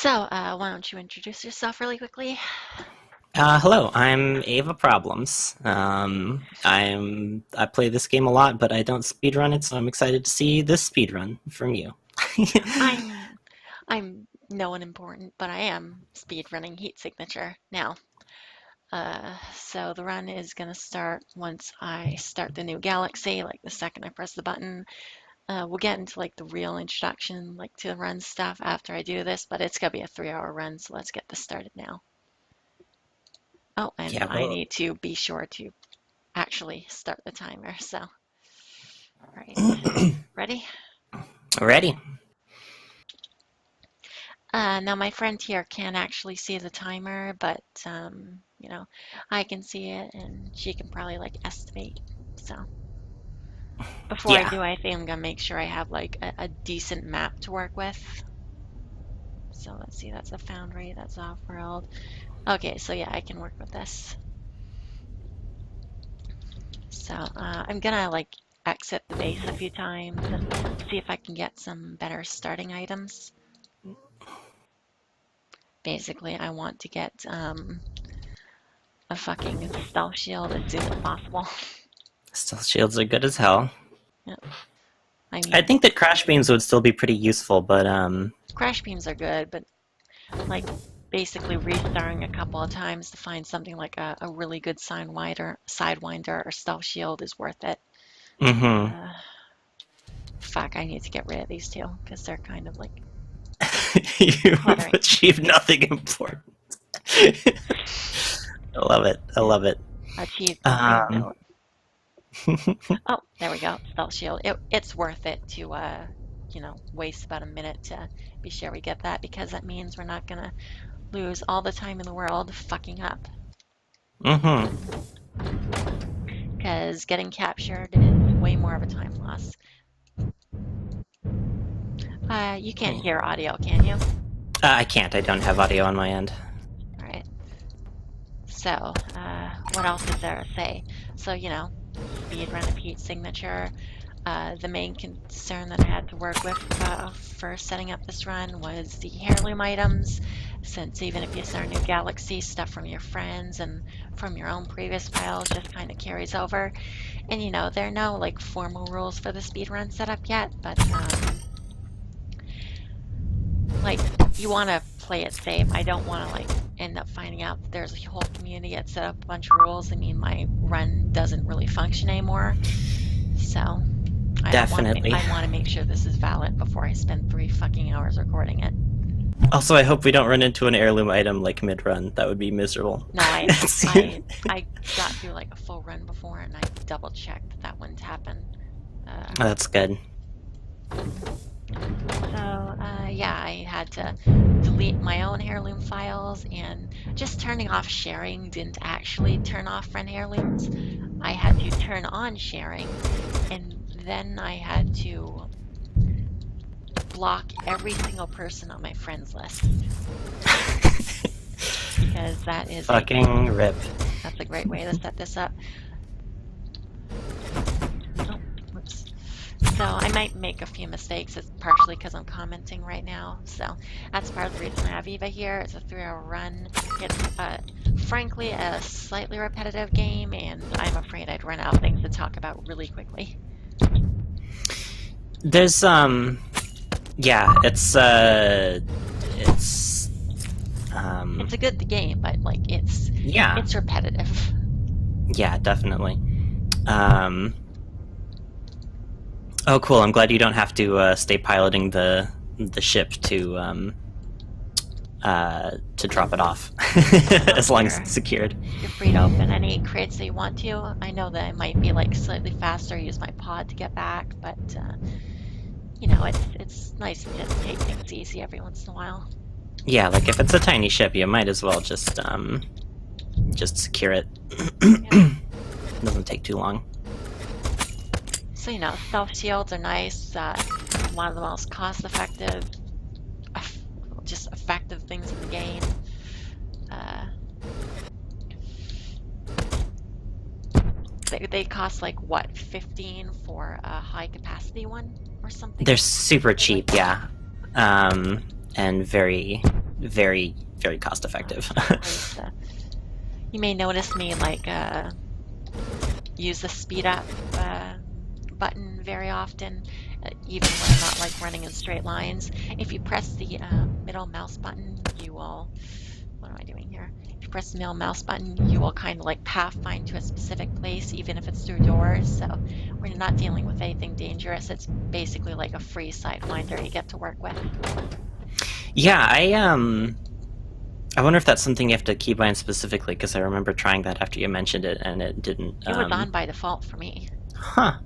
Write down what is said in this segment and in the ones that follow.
Why don't you introduce yourself really quickly? Hello, I'm Ava Problems. I play this game a lot, but I don't speedrun it, so I'm excited to see this speedrun from you. I'm I'm no one important, but I am speedrunning heat signature now. So the run is gonna start once I start the new galaxy, like the second I press the button. We'll get into like the real introduction, like to the run stuff after I do this, but it's gonna be a 3 hour run, so let's get this started now. Oh, and Yeah, I well, need to be sure to actually start the timer. So, all right, ready? ready. Now my friend here can't actually see the timer, but I can see it and she can probably like estimate. So before I Yeah, do anything, I'm gonna make sure I have like a decent map to work with. So let's see, that's a Foundry, that's Offworld. Okay, so yeah, I can work with this. So I'm gonna like exit the base a few times and see if I can get some better starting items. Basically, I want to get a fucking stealth shield as soon as possible. stealth shields are good as hell. Yeah, I I mean, think that crash beams would still be pretty useful, but crash beams are good, but like basically restarring a couple of times to find something like a really good sidewinder or stealth shield is worth it. mm-hmm. Uh, Fuck, I need to get rid of these two because they're kind of like You've cluttering. achieved nothing important. I love it. I Yeah, love it. achieve nothing. Um, No. Oh, there we go. Stealth shield. It's worth it to waste about a minute to be sure we get that because that means we're not gonna lose all the time in the world fucking up. mm-hmm. Because getting captured is way more of a time loss. You can't hear audio, can you? I can't. I don't have audio on my end. All right. So, what else is there to say? So, speed run of heat signature. The main concern that I had to work with for setting up this run was the heirloom items, since even if you start a new galaxy, stuff from your friends and from your own previous piles just kind of carries over. And there are no like formal rules for the speed run setup yet, but like you want to play it safe. I don't want to like end up finding out that there's a whole community that set up a bunch of rules. I mean, my run doesn't really function anymore, so I don't want to. Definitely. I want to make sure this is valid before I spend 3 fucking hours recording it. Also, I hope we don't run into an heirloom item like mid-run. That would be miserable. No, I got through like a full run before, and I double checked that that wouldn't happen. That's good. Yeah, I had to delete my own heirloom files, and just turning off sharing didn't actually turn off friend heirlooms. I had to turn on sharing, and then I had to block every single person on my friends list because Fucking rip. that's a great way to set this up. Oh, whoops. So I might make a few mistakes. It's partially because I'm commenting right now. So that's part of the reason I have Eva here. It's a 3 hour run. It's frankly a slightly repetitive game, and I'm afraid I'd run out of things to talk about really quickly. There's yeah, It's a good game, but like yeah, it's repetitive. yeah, definitely. Um, oh, cool. I'm glad you don't have to stay piloting the ship to drop it off, as long as it's secured. You're free to open any crates that you want to. I know that it might be like slightly faster. Use my pod to get back, but it's nice to just take things easy every once in a while. Yeah, like if it's a tiny ship, you might as well just secure it. Yeah. Doesn't take too long. So stealth shields are nice. One of the most cost-effective, just effective things in the game. Uh, they cost like what, 15 for a high-capacity one or something? They're super cheap, yeah, and very very, very cost effective. Exactly. So you may notice me like use the speed up button very often, even when I'm not like running in straight lines. If you press the middle mouse button, you will. What am I doing here? If you press the middle mouse button, you will kind of like pathfind to a specific place, even if it's through doors. So when you're not dealing with anything dangerous, it's basically like a free sidewinder you get to work with. Yeah, I wonder if that's something you have to keybind specifically, because I remember trying that after you mentioned it, and it didn't. It was on by default for me. Huh.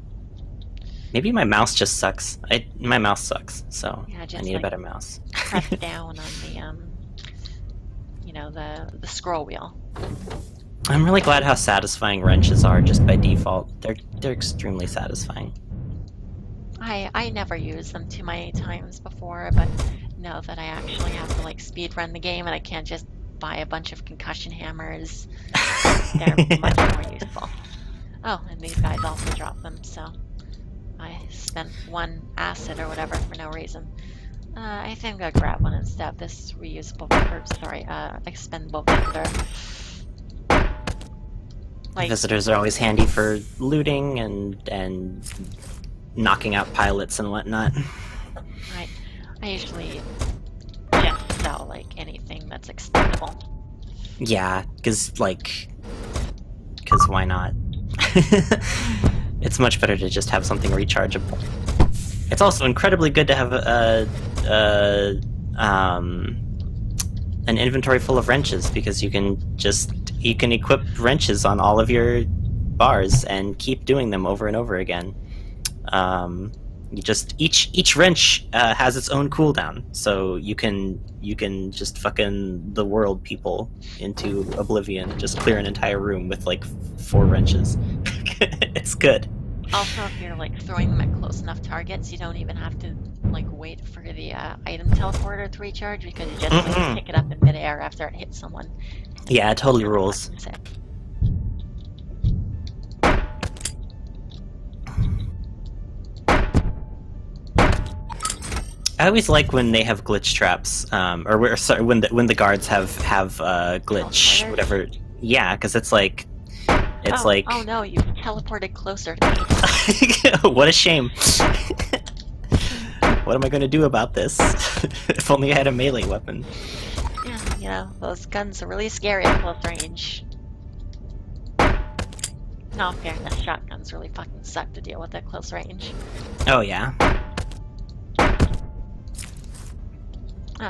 Maybe my mouse just sucks. My mouse sucks, so Yeah, I need a better mouse. Press down on the the scroll wheel. I'm really glad how satisfying wrenches are just by default. They're extremely satisfying. I never used them too many times before, but know that I actually have to like speed run the game and I can't just buy a bunch of concussion hammers. They're much more useful. Oh, and these guys also drop them, so I spent 1 acid or whatever for no reason. I think I'm gonna grab one instead. This reusable, expendable visitor. Visitors are always handy for looting and knocking out pilots and whatnot. Right. I usually just sell like anything that's expendable. Yeah, because why not? It's much better to just have something rechargeable. It's also incredibly good to have an inventory full of wrenches, because you can equip wrenches on all of your bars and keep doing them over and over again. Each wrench has its own cooldown, so you can just fucking the world people into oblivion, just clear an entire room with like 4 wrenches. It's good. Also, if you're like throwing them at close enough targets, you don't even have to like wait for the item teleporter to recharge, because you just like, pick it up in midair after it hits someone. Yeah, it totally rules. I always like when they have glitch traps, when the guards have glitch, whatever. Yeah, because it's like. Oh no, you teleported closer to me. What a shame. What am I going to do about this? If only I had a melee weapon. Yeah, those guns are really scary at close range. In all fairness, shotguns really fucking suck to deal with at close range. Oh, yeah. Oh,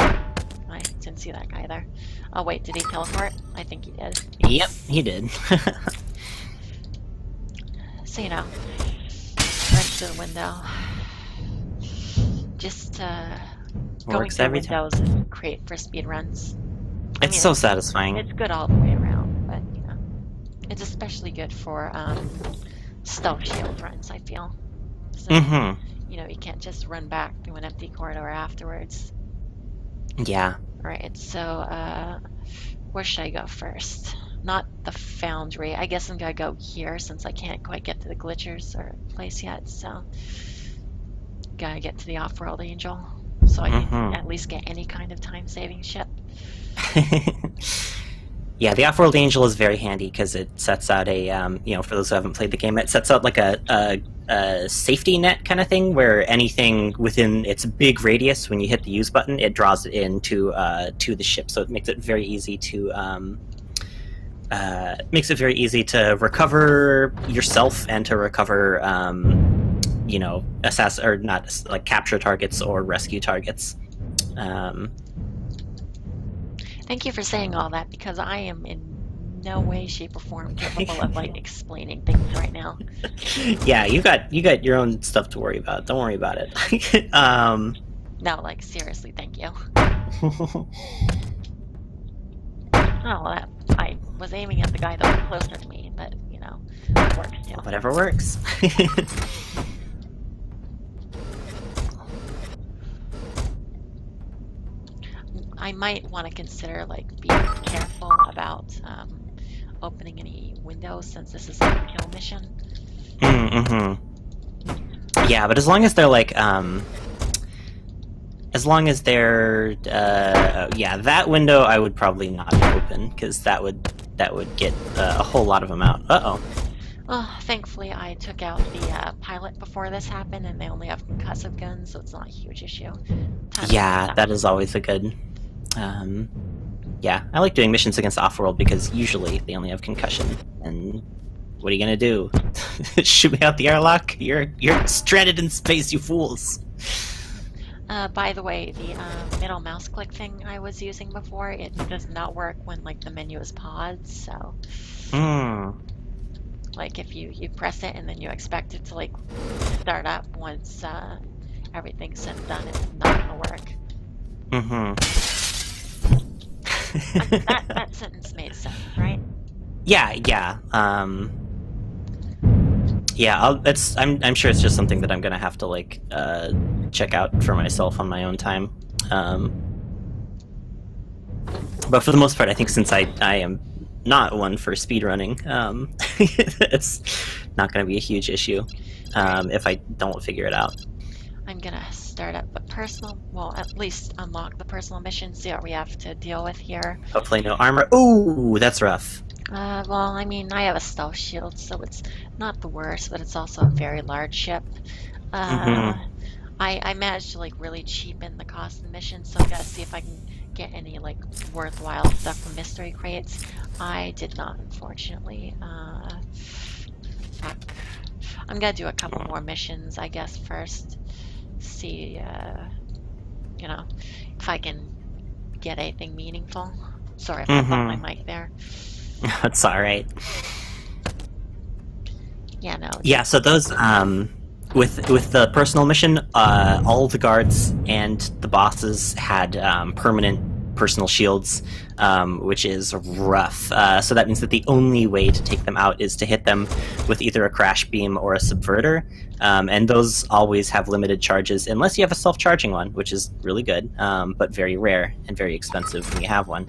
I didn't see that guy there. Oh wait, did he teleport? I think he did. Yep, he did. So, wrench to the window. Just going through windows is great for speedruns. It's so satisfying. It's good all the way around, but it's especially good for stealth shield runs, I feel. So, you can't just run back through an empty corridor afterwards. Yeah. Alright, so where should I go first? Not the foundry. I guess I'm gonna go here since I can't quite get to the glitchers or place yet, so gotta get to the Offworld Angel so I can at least get any kind of time-saving ship. Yeah, the Offworld Angel is very handy because it sets out a, for those who haven't played the game, it sets out like a safety net kind of thing where anything within its big radius, when you hit the use button, it draws it into to the ship. So it makes it very easy to recover yourself and to recover, capture targets or rescue targets. Thank you for saying all that, because I am in no way, shape, or form capable of explaining things right now. Yeah, you got your own stuff to worry about. Don't worry about it. No, seriously, thank you. I was aiming at the guy that was closer to me, but it works too. Whatever works. I might want to consider being careful about opening any windows, since this is a kill mission. Yeah, but as long as they're as long as they're yeah, that window I would probably not open because that would get a whole lot of them out. Uh-oh. Oh, thankfully I took out the pilot before this happened, and they only have concussive guns, so it's not a huge issue. Yeah, that is always a good. Yeah, I like doing missions against Offworld because usually they only have concussion. And what are you gonna do? Shoot me out the airlock? You're stranded in space, you fools! By the way, the middle mouse click thing I was using before, it does not work when like the menu is paused. So, like if you press it and then you expect it to like start up once everything's said and done, it's not gonna work. That sentence made sense, right? Yeah. Yeah, I'm sure it's just something that I'm gonna have to like check out for myself on my own time. But for the most part, I think since I am not one for speedrunning, it's not gonna be a huge issue if I don't figure it out. I'm gonna start up the personal, well, at least unlock the personal mission, see what we have to deal with here. Hopefully no armor. Ooh, that's rough. Well, I mean, I have a stealth shield, so it's not the worst, but it's also a very large ship. I managed to like really cheapen the cost of the mission, so I gotta see if I can get any like worthwhile stuff from mystery crates. I did not, unfortunately. Fuck. I'm gonna do a couple more missions, I guess, first. See, you know, if I can get anything meaningful. Sorry if I bumped my mic there. That's all right. Yeah, no. Yeah, so those with the personal mission, all the guards and the bosses had permanent personal shields, which is rough. So that means that the only way to take them out is to hit them with either a crash beam or a subverter, and those always have limited charges unless you have a self-charging one, which is really good, but very rare and very expensive when you have one.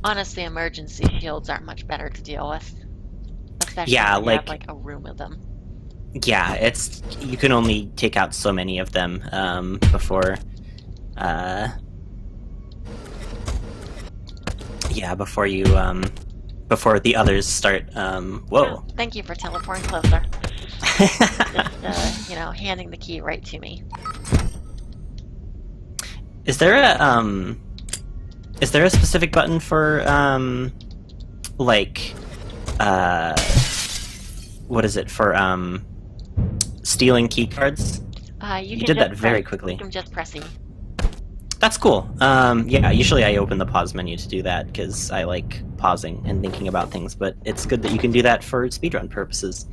Honestly, emergency shields aren't much better to deal with, especially yeah, when you have like a room of them. Yeah, you can only take out so many of them before before the others start. Whoa! Oh, thank you for teleporting closer. Just you know, handing the key right to me. Is there a specific button for like what is it for stealing key cards? You did that very quickly. You can just press E. That's cool. Yeah, usually I open the pause menu to do that because I like pausing and thinking about things, but it's good that you can do that for speedrun purposes.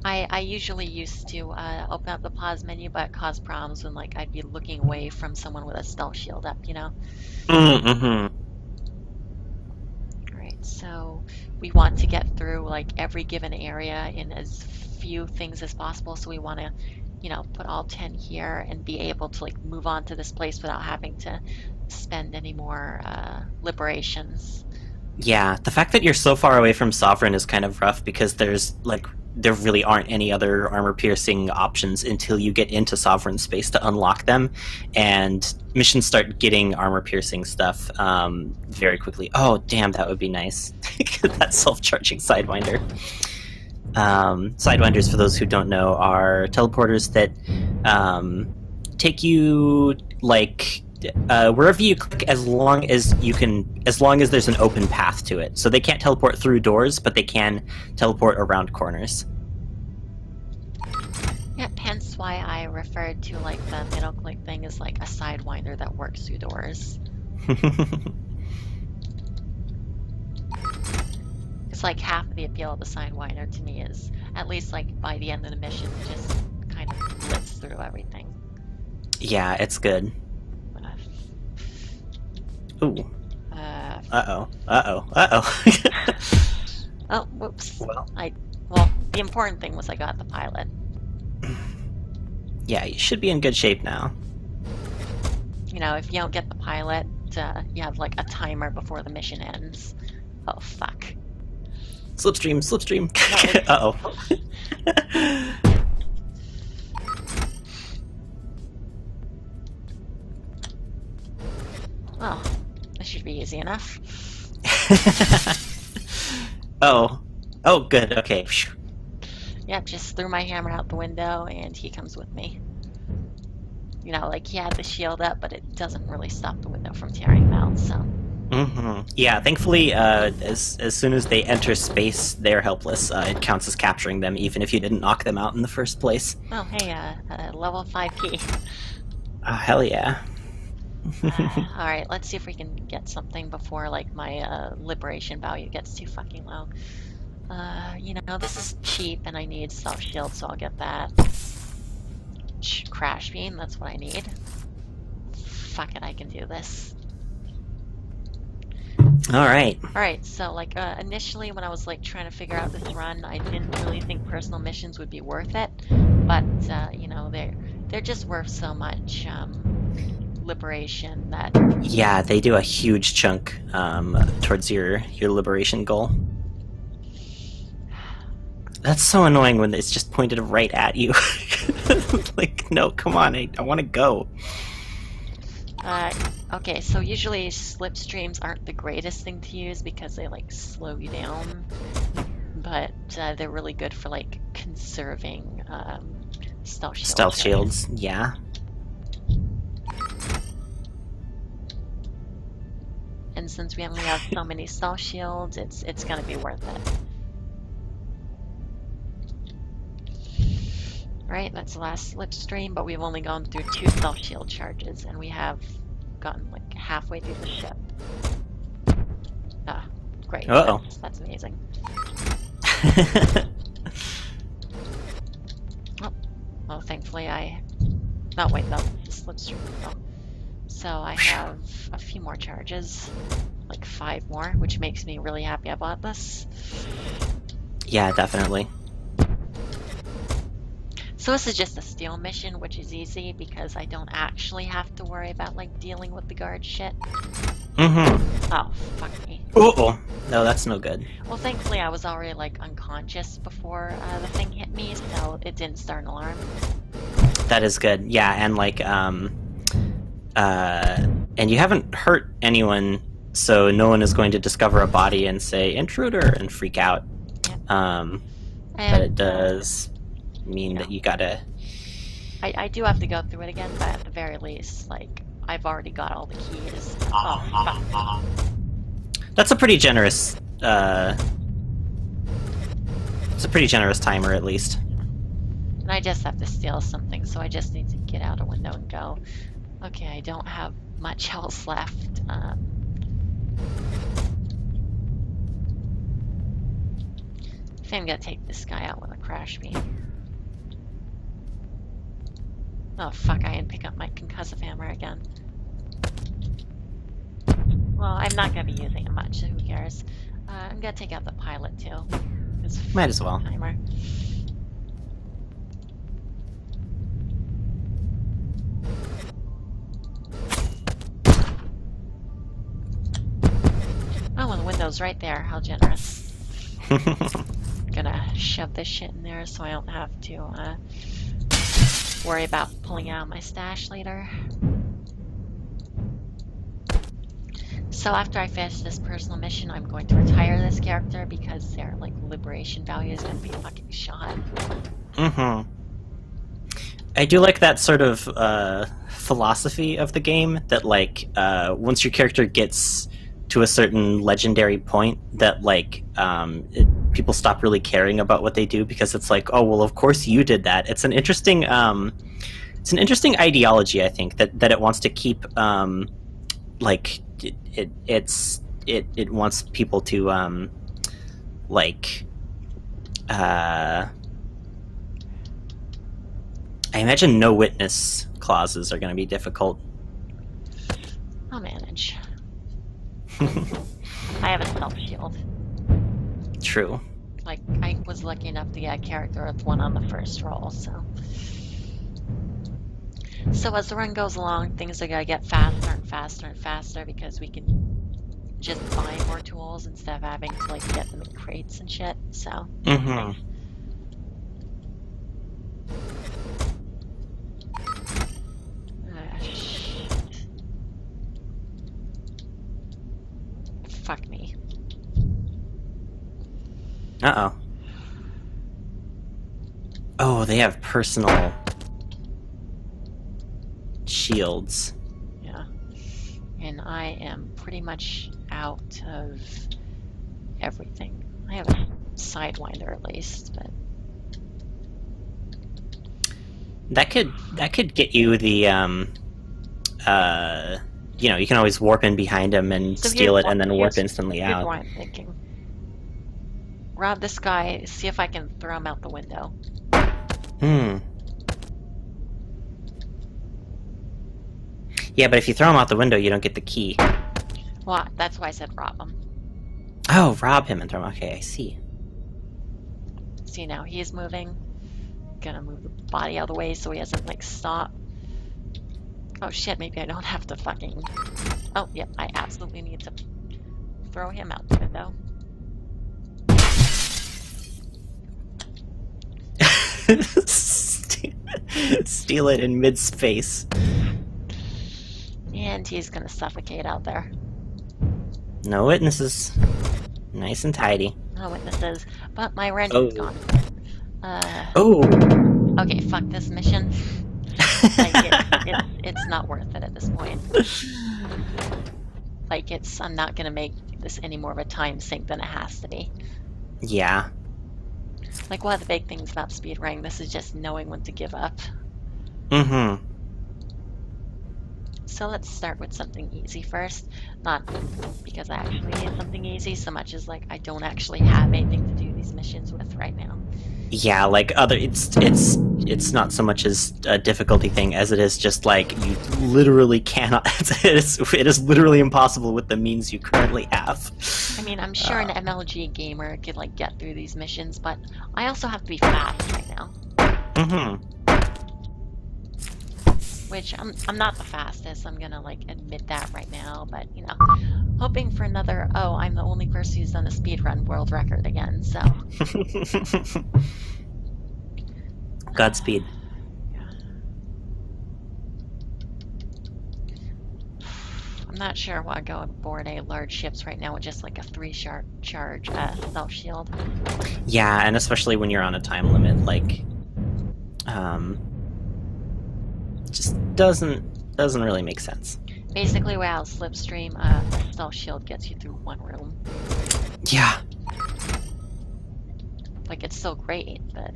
I usually used to open up the pause menu, but it caused problems when like I'd be looking away from someone with a stealth shield up, you know? Alright, so we want to get through like every given area in as few things as possible, so we want to, you know, put all 10 here and be able to like move on to this place without having to spend any more liberations. Yeah, the fact that you're so far away from Sovereign is kind of rough because there really aren't any other armor-piercing options until you get into Sovereign space to unlock them, and missions start getting armor-piercing stuff very quickly. Oh, damn, that would be nice. That self-charging Sidewinder. Sidewinders, for those who don't know, are teleporters that take you, like, wherever you click, as long as there's an open path to it. So they can't teleport through doors, but they can teleport around corners. Yeah, hence why I referred to like the middle click thing as like a sidewinder that works through doors. It's like half of the appeal of the sidewinder to me is, at least like by the end of the mission, it just kind of blitz through everything. Yeah, it's good. Ooh. Uh-oh. Oh, whoops. Well, the important thing was I got the pilot. Yeah, you should be in good shape now. You know, if you don't get the pilot, you have like a timer before the mission ends. Oh, fuck. Slipstream, slipstream. No, Uh-oh. oh, this should be easy enough. Oh. Oh, good, okay. Yep, just threw my hammer out the window and he comes with me. You know, like he had the shield up, but it doesn't really stop the window from tearing him out, so. Yeah, thankfully, as soon as they enter space, they're helpless. It counts as capturing them, even if you didn't knock them out in the first place. Oh, hey, level 5 key. Oh, hell yeah. Alright, let's see if we can get something before, like, my liberation value gets too fucking low. You know, this is cheap and I need self-shield, so I'll get that. Crash beam, that's what I need. Fuck it, I can do this. Alright. Alright, so, like, initially when I was, like, trying to figure out this run, I didn't really think personal missions would be worth it. But, you know, they're just worth so much, liberation that... Yeah, they do a huge chunk, towards your liberation goal. That's so annoying when it's just pointed right at you. Like, no, come on, I want to go. Okay, so usually slipstreams aren't the greatest thing to use because they, like, slow you down. But they're really good for, like, conserving stealth shields. Stealth shields, yeah. And since we only have so many stealth shields, it's gonna be worth it. Right, that's the last slipstream, but we've only gone through 2 stealth shield charges, and we have gotten like halfway through the ship. Ah, great. Uh-oh. That's amazing. Oh, thankfully oh wait, that was the slipstream. Oh. So I have a few more charges, like 5 more, which makes me really happy I bought this. Yeah, definitely. So this is just a steal mission, which is easy because I don't actually have to worry about, like, dealing with the guard shit. Oh, fuck me. Uh-oh. No, that's no good. Well, thankfully I was already, like, unconscious before the thing hit me, so it didn't start an alarm. That is good. Yeah, and like, and you haven't hurt anyone, so no one is going to discover a body and say, intruder, and freak out. Yep. But it does mean that you gotta... I do have to go through it again, but at the very least, like, I've already got all the keys. Oh, fuck. That's a pretty generous, it's a pretty generous timer, at least. And I just have to steal something, so I just need to get out a window and go. Okay, I don't have much else left. I think I'm gonna take this guy out with a crash beam. Oh fuck, I didn't pick up my concussive hammer again. Well, I'm not gonna be using it much, so who cares? I'm gonna take out the pilot too. Might as well. Timer. Oh, and the window's right there. How generous. Gonna shove this shit in there so I don't have to worry about pulling out my stash later. So after I finish this personal mission, I'm going to retire this character because their, like, liberation value is gonna be fucking shot. I do like that sort of philosophy of the game, that like once your character gets to a certain legendary point, that like people stop really caring about what they do because it's like, oh well, of course you did that. It's an interesting ideology, I think, that it wants to keep like it wants people to like I imagine no witness clauses are going to be difficult. I'll manage. I have a stealth shield. True. Like, I was lucky enough to get a character with one on the first roll, so. So as the run goes along, things are gonna get faster and faster and faster because we can just buying more tools instead of having to like get them in crates and shit. So Mm-hmm. shit. Fuck me. Uh-oh. Oh, they have personal shields. Yeah. And I am pretty much out of everything. I have a sidewinder at least, but That could get you the you know, you can always warp in behind him and so steal it and then warp here's instantly here's out. what I'm thinking. Rob this guy, see if I can throw him out the window. Hmm. Yeah, but if you throw him out the window, you don't get the key. Well, that's why I said rob him. Oh, rob him and throw him. Okay, I see. See, now he is moving. Gonna move the body out of the way so he doesn't like stop. Oh shit, maybe I don't have to fucking... Oh, yeah, I absolutely need to throw him out the window. Steal it in mid-space. And he's gonna suffocate out there. No witnesses. Nice and tidy. No witnesses. But my wrench Oh. is gone. Oh! Okay, fuck this mission. Like, it's not worth it at this point. Like, I'm not gonna make this any more of a time sink than it has to be. Yeah. Like, one of the big things about speedrunning, this is just knowing when to give up. Mm-hmm. So let's start with something easy first. Not because I actually need something easy, so much as like I don't actually have anything to do these missions with right now. Yeah, like it's not so much as a difficulty thing as it is just like you literally cannot. It is literally impossible with the means you currently have. I mean, I'm sure an MLG gamer could like get through these missions, but I also have to be fast right now. Mm-hmm. Which I'm not the fastest. I'm gonna like admit that right now, but you know, hoping for another. Oh, I'm the only person who's done a speedrun world record again. So Godspeed. I'm not sure I want to go aboard any large ships right now with just like a 3-charge stealth shield. Yeah, and especially when you're on a time limit, like, just doesn't really make sense. Basically, without slipstream, a stealth shield gets you through one room. Yeah. Like, it's still great, but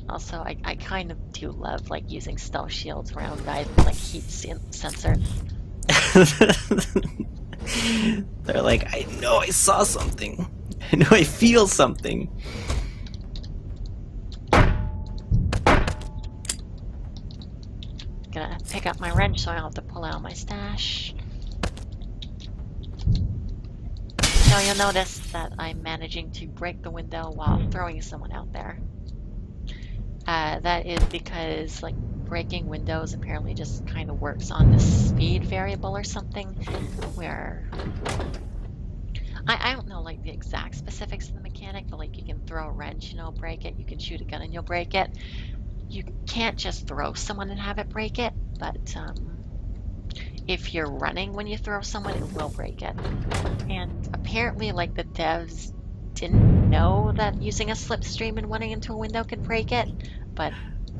also I kind of do love like using stealth shields around guys with like heat sensors. They're like, I know I saw something. I know I feel something. Gonna pick up my wrench so I don't have to pull out my stash. Now you'll notice that I'm managing to break the window while throwing someone out there. That is because like breaking windows apparently just kind of works on the speed variable or something, where I don't know like the exact specifics of the mechanic, but like you can throw a wrench and it'll break it, you can shoot a gun and you'll break it. You can't just throw someone and have it break it, but if you're running when you throw someone, it will break it. And apparently like the devs didn't know that using a slipstream and running into a window could break it, but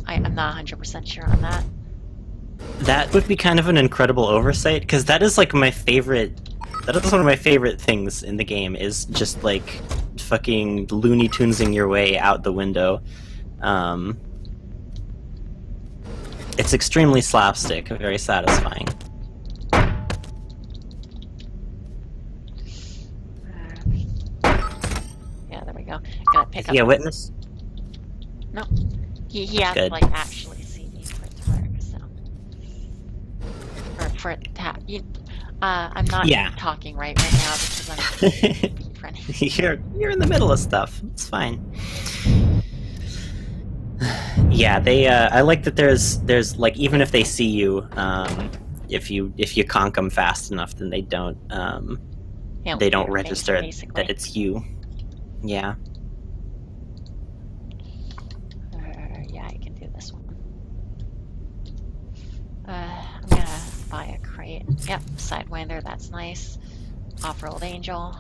I'm not 100% sure on that. That would be kind of an incredible oversight, because that is like my favorite. That is one of my favorite things in the game, is just like fucking Looney Tunesing your way out the window. It's extremely slapstick, very satisfying. Yeah, there we go. Gonna pick Is up. he a witness? No, he has to Good. like actually see me for it to work. So, or for it to I'm not talking right now because I'm speedrunning. You're in the middle of stuff. It's fine. Yeah, they. I like that there's like, even if they see you, if you conk them fast enough, then they don't register basically. that it's you. Yeah. Yeah, I can do this one. I'm gonna buy a crate. Yep, Sidewinder, that's nice. Offworld Angel.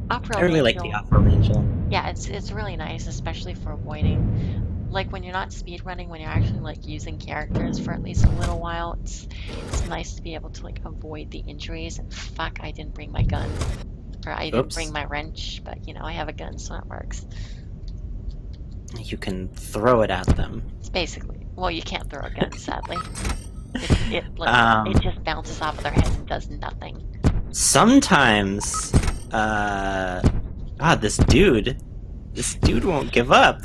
Offworld I really like the Offworld Angel. Yeah, it's really nice, especially for avoiding, like when you're not speedrunning, when you're actually like using characters for at least a little while. It's nice to be able to like avoid the injuries. And fuck, I didn't bring my gun, or I didn't bring my wrench, but you know I have a gun, so it works. You can throw it at them. It's basically, well, you can't throw a gun, sadly. It just bounces off of their head and does nothing. Sometimes, this dude won't give up.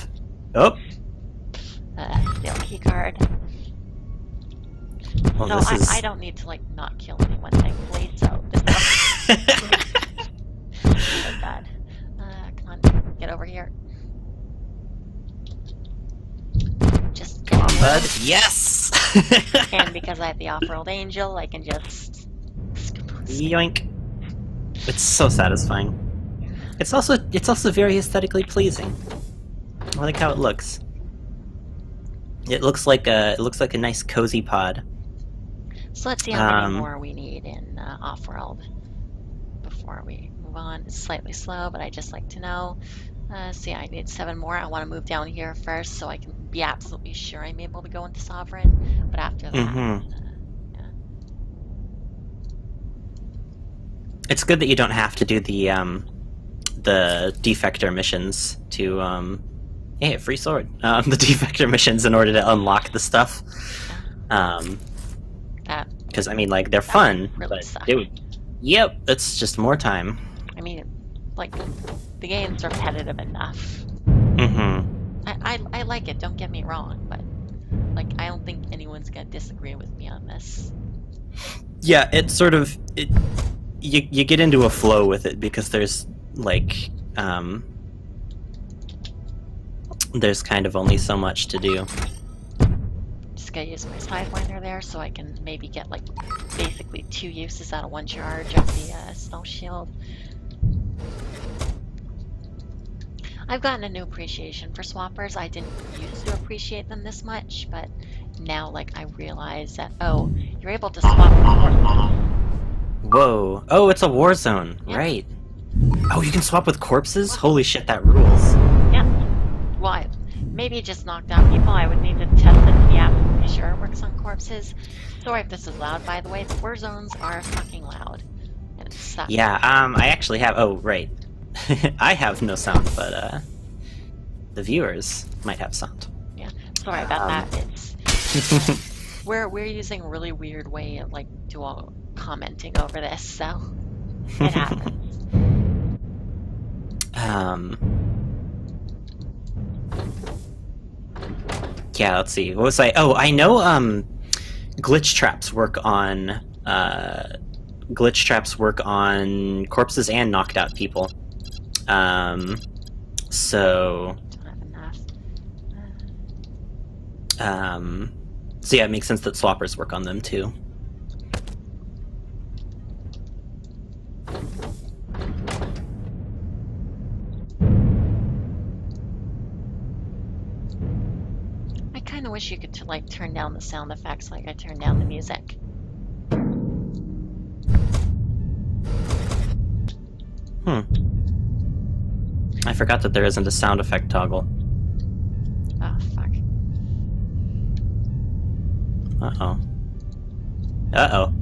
Oh. Steel key card. Well, so I don't need to like not kill anyone, thankfully. So this so bad. Come on, get over here. Just come on, bud. Yes. And because I have the Offworld Angel, I can just yoink. It's so satisfying. It's also very aesthetically pleasing. I like how it looks. It looks like a nice cozy pod. So let's see how many more we need in Offworld before we move on. It's slightly slow, but I just like to know. See, I need 7 more. I want to move down here first so I can be absolutely sure I'm able to go into Sovereign. But after that, yeah. It's good that you don't have to do the defector missions to hey, free sword. The defector missions in order to unlock the stuff. Because I mean, like, they're fun, really but suck. they would. Yep, it's just more time. I mean, like, the game's repetitive enough. I like it. Don't get me wrong, but like, I don't think anyone's gonna disagree with me on this. Yeah, it's sort of you get into a flow with it because there's like there's kind of only so much to do. Just gotta use my Sidewinder there so I can maybe get like basically 2 uses out of 1 charge of the snow shield. I've gotten a new appreciation for swappers. I didn't used to appreciate them this much, but now like I realize that, oh, you're able to swap with corpses. Whoa. Oh, it's a war zone. Yep. Right. Oh, you can swap with corpses? Holy shit, that rules. Yeah. Well, maybe it just knocked out people. I would need to test it to be absolutely sure it works on corpses. Sorry if this is loud, by the way. The war zones are fucking loud. And it sucks. Yeah, I actually have... Oh, right. I have no sound, but the viewers might have sound. Yeah, sorry about that. It's we're using a really weird way of like dual commenting over this, so it happens. Yeah, let's see. What was I? Oh, I know. Glitch traps work on corpses and knocked out people. So yeah, it makes sense that swappers work on them too. I kind of wish you could like turn down the sound effects like I turned down the music. I forgot that there isn't a sound effect toggle. Oh, fuck. Uh-oh. Uh-oh.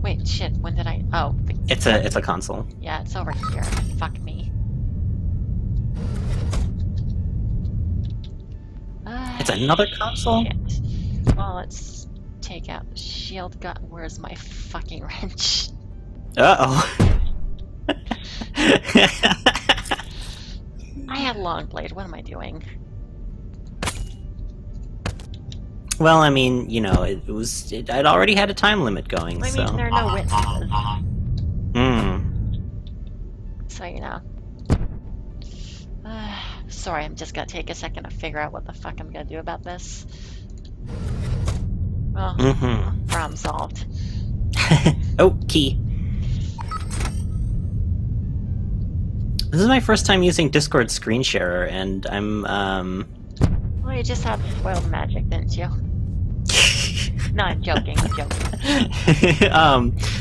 Wait, shit, when did I... Oh. It's a console. Yeah, it's over here. Fuck me. It's another console? Shit. Well, let's take out the shield gun. Where's my fucking wrench? Uh-oh. I had long blade. What am I doing? Well, I mean, you know, I'd already had a time limit going, I so... mean, there are no witnesses. So, you know. Sorry, I'm just gonna take a second to figure out what the fuck I'm gonna do about this. Well, Mm-hmm. problem solved. Oh, key. This is my first time using Discord screen sharer, and I'm Well, you just had spoiled magic, didn't you? No, I'm joking. I'm joking.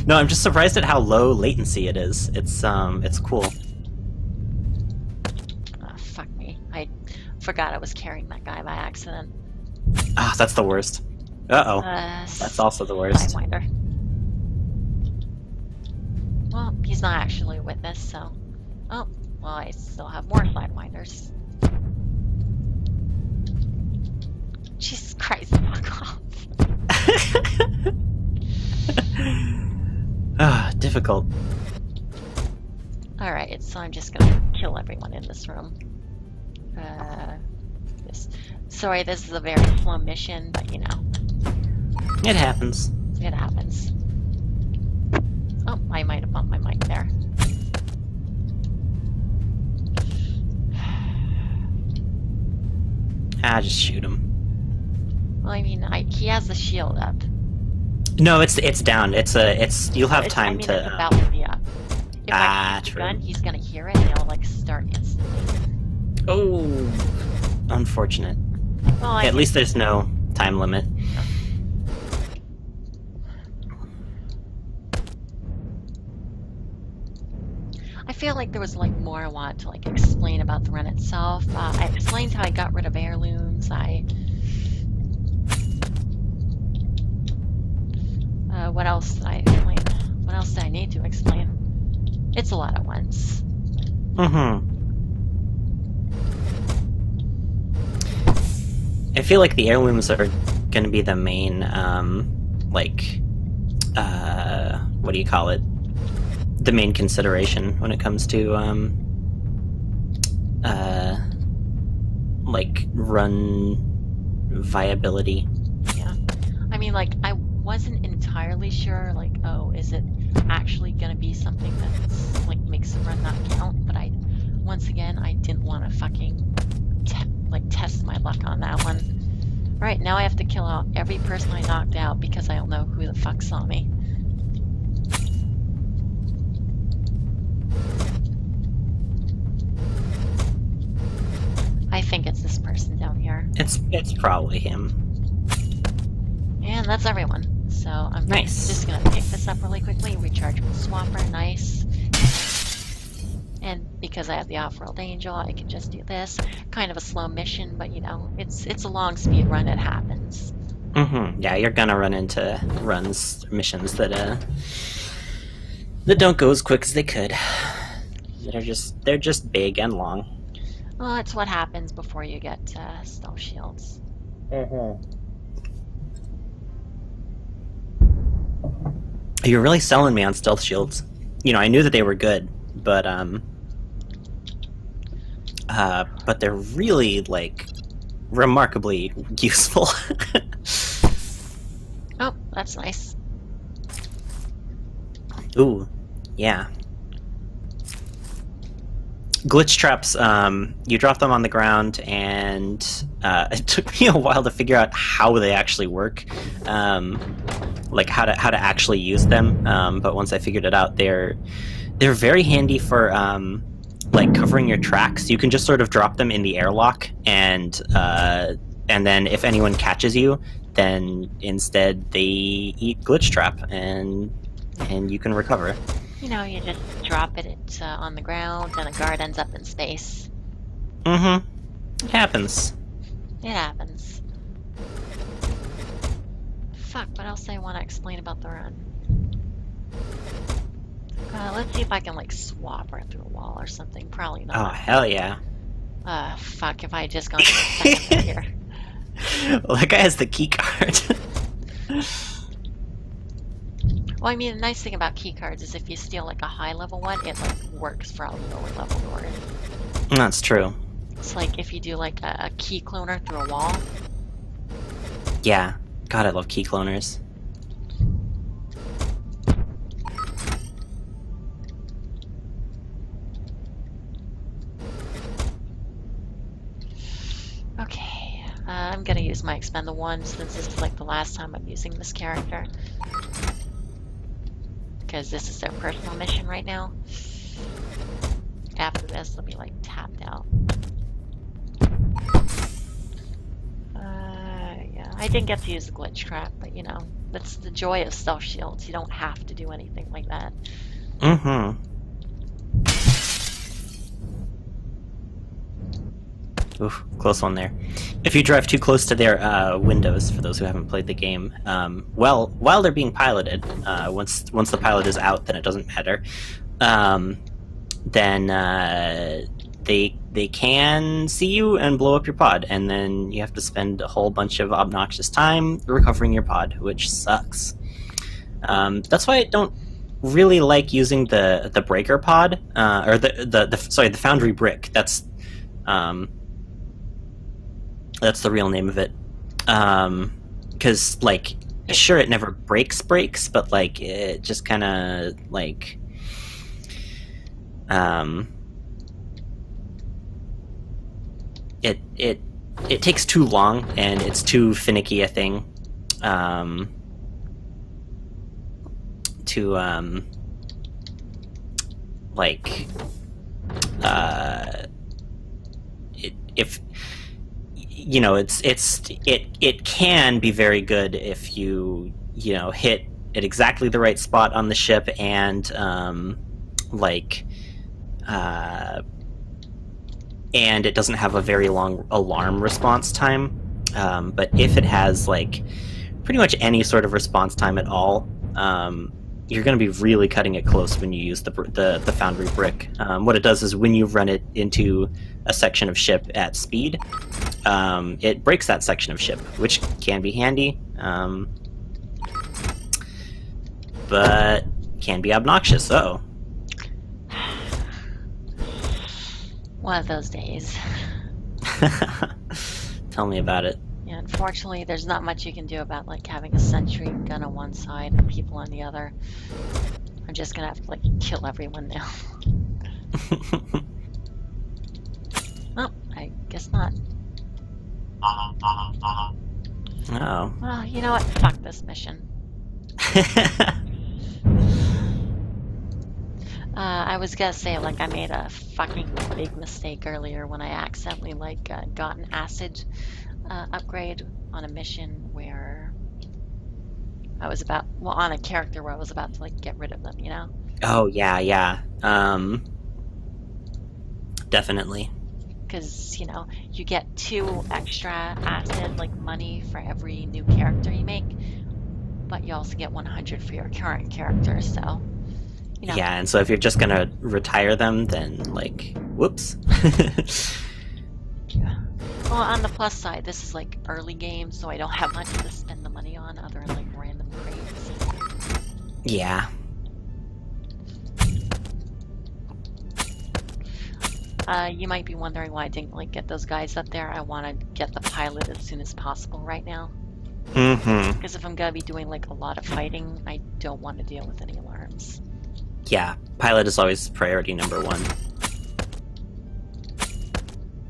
no, I'm just surprised at how low latency it is. It's cool. Oh, fuck me. I forgot I was carrying that guy by accident. Ah, that's the worst. Uh-oh. That's also the worst. Sidewinder. Well, he's not actually with us, so... Oh, well, I still have more sidewinders. Jesus Christ, fuck off. Ah, difficult. Alright, so I'm just gonna kill everyone in this room. Sorry, this is a very slow mission, but you know. It happens. It happens. Oh, I might have bumped my mic there. Ah, just shoot him. Well, I mean, he has the shield up. No, it's down. You'll have time It's to. about to be up. If I shoot the true. gun, he's gonna hear it and it'll like start instantly. Oh, unfortunate. Well, At least there's no time limit. I feel like there was like more I wanted to like explain about the run itself. I explained how I got rid of heirlooms. What else did I explain? What else did I need to explain? It's a lot at once. Mm-hmm. I feel like the heirlooms are going to be the main, what do you call it? The main consideration when it comes to, run viability. Yeah. I mean, like, I wasn't entirely sure, like, oh, is it actually gonna be something that's, like, makes the run not count? But once again, I didn't want to fucking, test my luck on that one. Right, now I have to kill out every person I knocked out because I don't know who the fuck saw me. I think it's this person down here. It's probably him. And that's everyone. So I'm just gonna pick this up really quickly, recharge with Swapper, nice. And because I have the Offworld Angel, I can just do this. Kind of a slow mission, but you know, it's a long speed run, it happens. Mm-hmm. Yeah, you're gonna run into missions that don't go as quick as they could. They're just big and long. Well, it's what happens before you get stealth shields. Mm-hmm. You're really selling me on stealth shields. You know, I knew that they were good, but they're really, like, remarkably useful. Oh, that's nice. Ooh, yeah. Glitch traps, you drop them on the ground, and it took me a while to figure out how they actually work, like how to actually use them. But once I figured it out, they're very handy for like covering your tracks. You can just sort of drop them in the airlock, and then if anyone catches you, then instead they eat glitch trap, and you can recover. You know, you just drop it on the ground, and a guard ends up in space. Mm-hmm. It happens. It happens. Fuck, what else do I want to explain about the run? Let's see if I can, like, swap right through a wall or something. Probably not. Oh, hell yeah. Fuck, if I had just gone to the second here. Well, that guy has the key card. Well, I mean, the nice thing about key cards is if you steal, like, a high-level one, it, like, works for all the lower-level doors. That's true. It's like if you do, like, a key cloner through a wall. Yeah. God, I love key cloners. Okay. I'm I'm gonna use my expend one since this is like the last time I'm using this character. Because this is their personal mission right now. After this, they'll be like tapped out. Yeah, I didn't get to use the glitch trap, but you know, that's the joy of stealth shields. You don't have to do anything like that. Mm-hmm. Oof, close one there. If you drive too close to their windows, for those who haven't played the game, well, while they're being piloted, once the pilot is out, then it doesn't matter. Then they can see you and blow up your pod, and then you have to spend a whole bunch of obnoxious time recovering your pod, which sucks. That's why I don't really like using the breaker pod, or the foundry brick. That's the real name of it. Because, like, sure, it never breaks, but, like, it just kind of, like, it takes too long, and it's too finicky a thing, to, like, if you know, it can be very good if you hit at exactly the right spot on the ship, and and it doesn't have a very long alarm response time. But if it has like pretty much any sort of response time at all, you're going to be really cutting it close when you use the foundry brick. What it does is when you run it into a section of ship at speed, it breaks that section of ship, which can be handy, but can be obnoxious. Oh, One of those days. tell me about it. Yeah, unfortunately, there's not much you can do about like having a sentry gun on one side and people on the other. I'm just gonna have to like kill everyone now. Oh, I guess not. Oh. Well, you know what? Fuck this mission. I was gonna say, like, I made a fucking big mistake earlier when I accidentally, like, got an acid upgrade on a mission where I was on a character where I was about to, like, get rid of them, you know? Oh, yeah. Definitely. Because, you know, you get 2 extra acid, like, money for every new character you make, but you also get 100 for your current character, so... You know. Yeah, and so if you're just gonna retire them, then, like, whoops. Yeah. Well, on the plus side, this is, like, early game, so I don't have much to spend the money on other than, like, random crates. Yeah. You might be wondering why I didn't, like, get those guys up there. I want to get the pilot as soon as possible right now. Mm-hmm. Because if I'm gonna be doing, like, a lot of fighting, I don't want to deal with any alarms. Yeah, pilot is always priority number 1.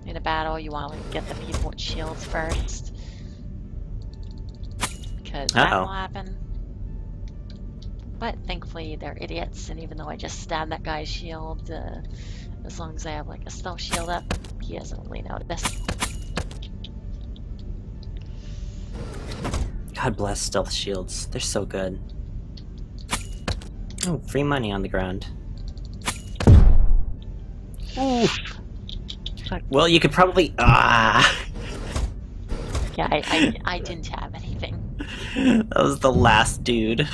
In a battle, you want to like, get the people with shields first. Because that will happen. But thankfully, they're idiots, and even though I just stabbed that guy's shield, as long as I have like a stealth shield up, he doesn't really notice. God bless stealth shields. They're so good. Oh, free money on the ground. Ooh. Well, you could probably... Yeah, I didn't have anything. That was the last dude.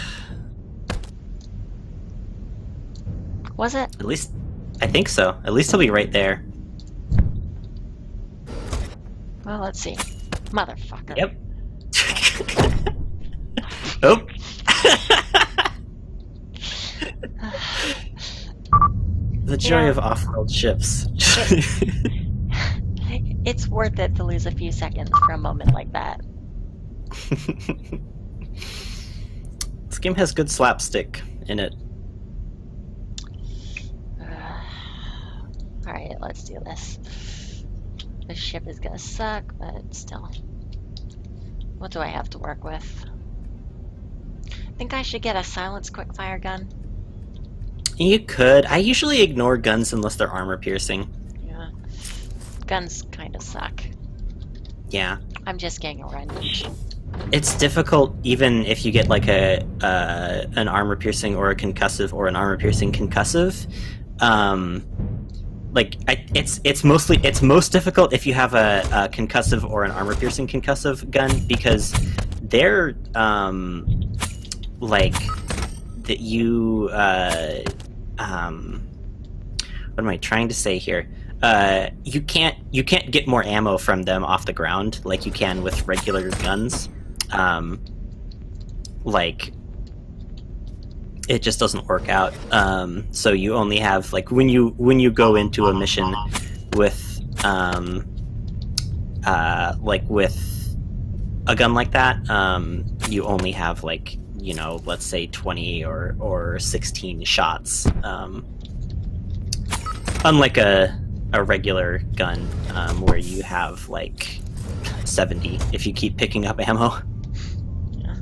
Was it? At least... I think so. At least he'll be right there. Well, let's see. Motherfucker. Yep. Oh. The joy of off-world ships. It's worth it to lose a few seconds for a moment like that. This game has good slapstick in it. Alright, let's do this. This ship is gonna suck, but still. What do I have to work with? I think I should get a silenced quickfire gun. You could. I usually ignore guns unless they're armor piercing. Yeah. Guns kind of suck. Yeah. I'm just getting a wrench. It's difficult even if you get like an armor piercing or a concussive or an armor piercing concussive. It's most difficult if you have a concussive or an armor piercing concussive gun, because they're like that you what am I trying to say here? You can't get more ammo from them off the ground like you can with regular guns. Like it just doesn't work out. So you only have, like, when you go into a mission with like with a gun like that, you only have, like, you know, let's say 20 or 16 shots. Unlike a regular gun, where you have like 70 if you keep picking up ammo. Yeah.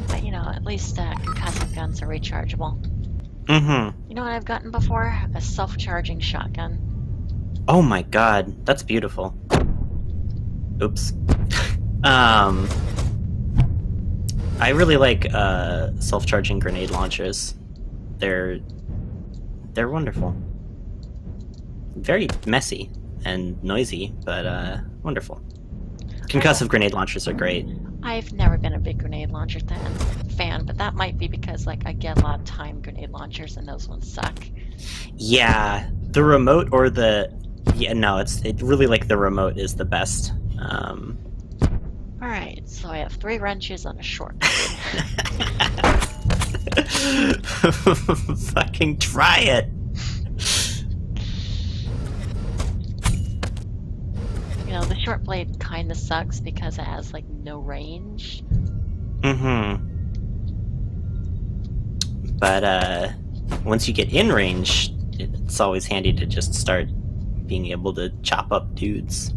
But you know, at least concussive guns are rechargeable. Mm-hmm. You know what I've gotten before? A self-charging shotgun. Oh my god, that's beautiful. Oops. I really like self-charging grenade launchers. They're wonderful. Very messy and noisy, but wonderful. Concussive grenade launchers are great. I've never been a big grenade launcher fan, but that might be because, like, I get a lot of time grenade launchers and those ones suck. Yeah, the remote or the... Yeah, no, it really, like, the remote is the best. Alright, so I have 3 wrenches on a short blade. Fucking try it! You know, the short blade kind of sucks because it has, like, no range. Mm-hmm. But, once you get in range, it's always handy to just start being able to chop up dudes.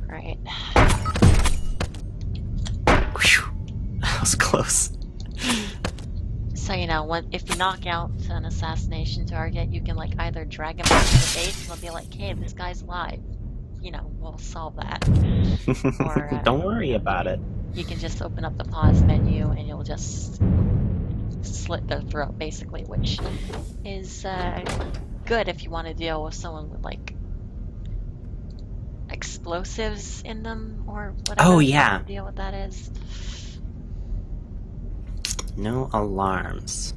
Right. Whew. That was close. So, you know, if you knock out an assassination target, you can, like, either drag him back to the base and they'll be like, hey, this guy's alive. You know, we'll solve that. Or, don't worry about it. You can just open up the pause menu and you'll just slit their throat, basically, which is good if you want to deal with someone with, like, explosives in them or whatever. Oh, yeah. Deal what that is. No alarms.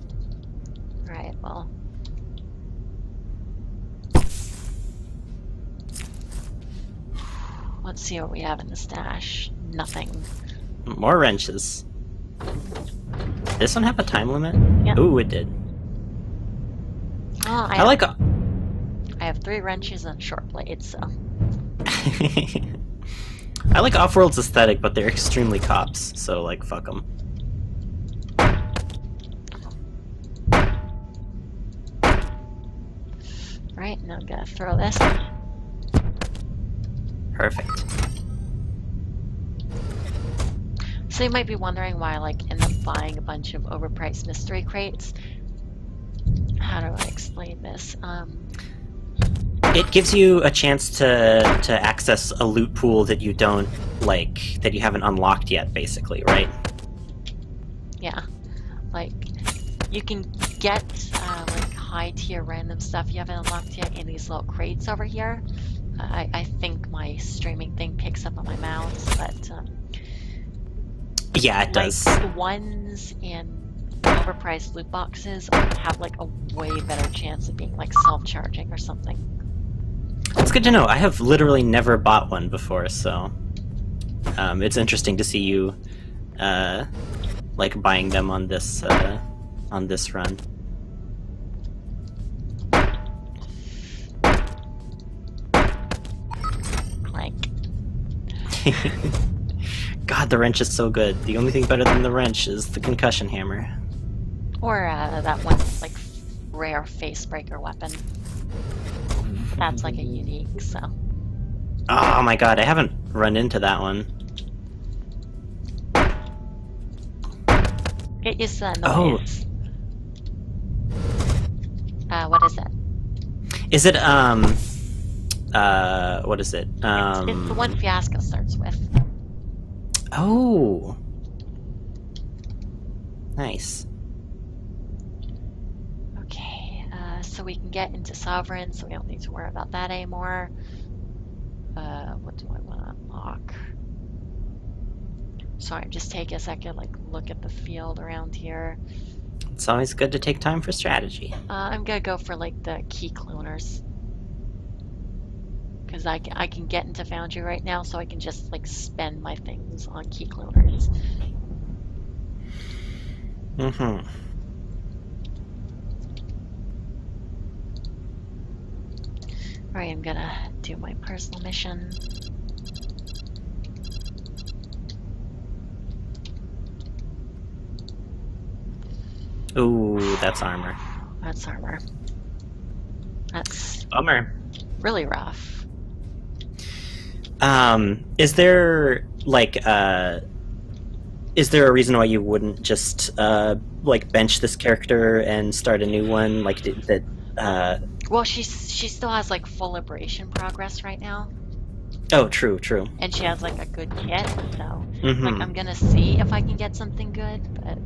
Right, well. Let's see what we have in the stash. Nothing. More wrenches. Did this one have a time limit? Yep. Ooh, it did. Well, I like... I have 3 wrenches and a short blade, so. I like Offworld's aesthetic, but they're extremely cops, so, like, fuck them. Right, now I'm gonna throw this. Perfect. So you might be wondering why I, like, end up buying a bunch of overpriced mystery crates. How do I explain this? It gives you a chance to access a loot pool that you don't, like, that you haven't unlocked yet, basically, right? Yeah. Like, you can get, like, high-tier random stuff you haven't unlocked yet in these little crates over here. I think my streaming thing picks up on my mouse, but, yeah, it does. Like, the ones in overpriced loot boxes have, like, a way better chance of being, like, self-charging or something. It's good to know. I have literally never bought one before, so it's interesting to see you like buying them on this run. Clank. God, the wrench is so good. The only thing better than the wrench is the concussion hammer. Or that one, like, rare face breaker weapon. That's like a unique, so. Oh my god, I haven't run into that one. Get used to that Oh. noise. What is it? Is it, what is it? It's the one Fiasco starts with. Oh. Nice. Okay, so we can get into Sovereign, so we don't need to worry about that anymore. What do I want to unlock? Sorry, just take a second, like, look at the field around here. It's always good to take time for strategy. I'm gonna go for, like, the key cloners. Because I can get into Foundry right now, so I can just, like, spend my things on key cloners. Mm-hmm. Alright, I'm gonna do my personal mission. Ooh, that's armor. That's armor. That's Bummer. really rough. Is there, like, is there a reason why you wouldn't just, like, bench this character and start a new one? Like, Well, she still has like full liberation progress right now, Oh, true, true. and she has like a good kit. So, Mm-hmm. like, I'm gonna see if I can get something good. But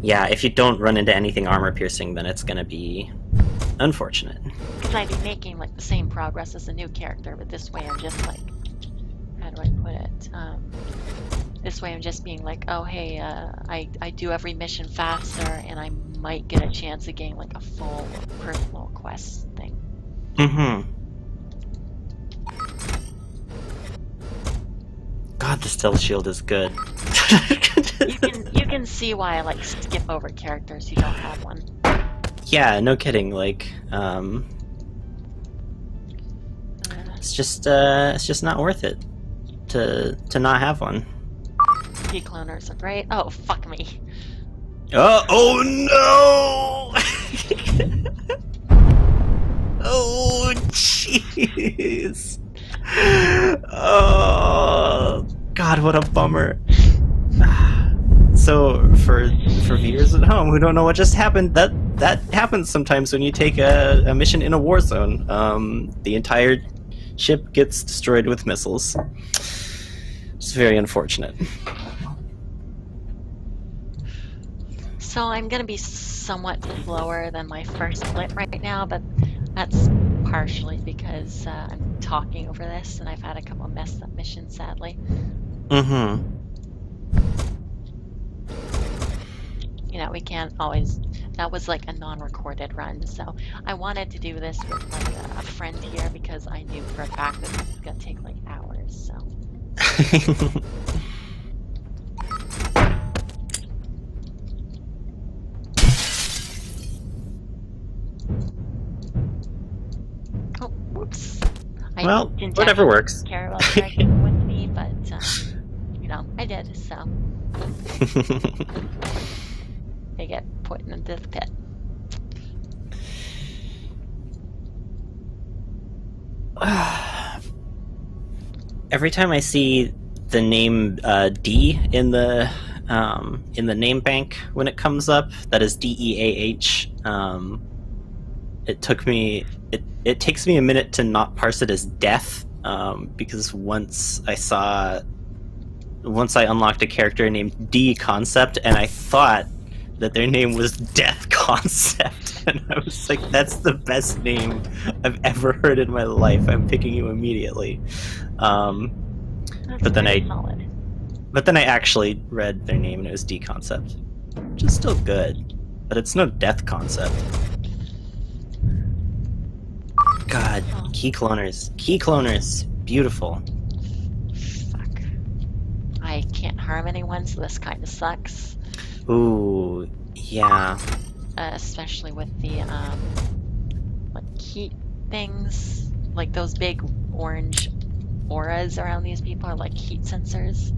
Yeah, if you don't run into anything armor piercing, then it's gonna be unfortunate. because I'd be making like the same progress as a new character, but this way I'm just like, how do I put it? This way I'm just being like, oh hey, I do every mission faster, and I might get a chance of getting like a full personal quest thing. Mm-hmm. God, the stealth shield is good. You can see why I like skip over characters who don't have one. Yeah, no kidding. Like, it's just not worth it to not have one. Key cloners are great. Oh fuck me. Oh no! Oh jeez! Oh God, what a bummer. So for viewers at home who don't know what just happened, that happens sometimes when you take a mission in a war zone. The entire ship gets destroyed with missiles. It's very unfortunate. So I'm gonna be somewhat slower than my first split right now, but that's partially because I'm talking over this and I've had a couple messed up missions, sadly. Mm-hmm. You know, we can't always. That was like a non-recorded run, so I wanted to do this with like a friend here because I knew for a fact that this was gonna take like hours. So oh, whoops. Well, didn't whatever actually works. care about dragging with me, but you know, I did. So they get put into this pit. Every time I see the name D in the name bank when it comes up, that is DEAH. It takes me a minute to not parse it as death, because once I unlocked a character named D Concept, and I thought that their name was Death Concept, and I was like, that's the best name I've ever heard in my life. I'm picking you immediately. That's But then very solid. But then I actually read their name and it was D Concept, which is still good, but it's no Death Concept. God, key cloners, beautiful. Fuck. I can't harm anyone, so this kind of sucks. Ooh, yeah. Especially with the like heat things, like those big orange auras around these people are like heat sensors.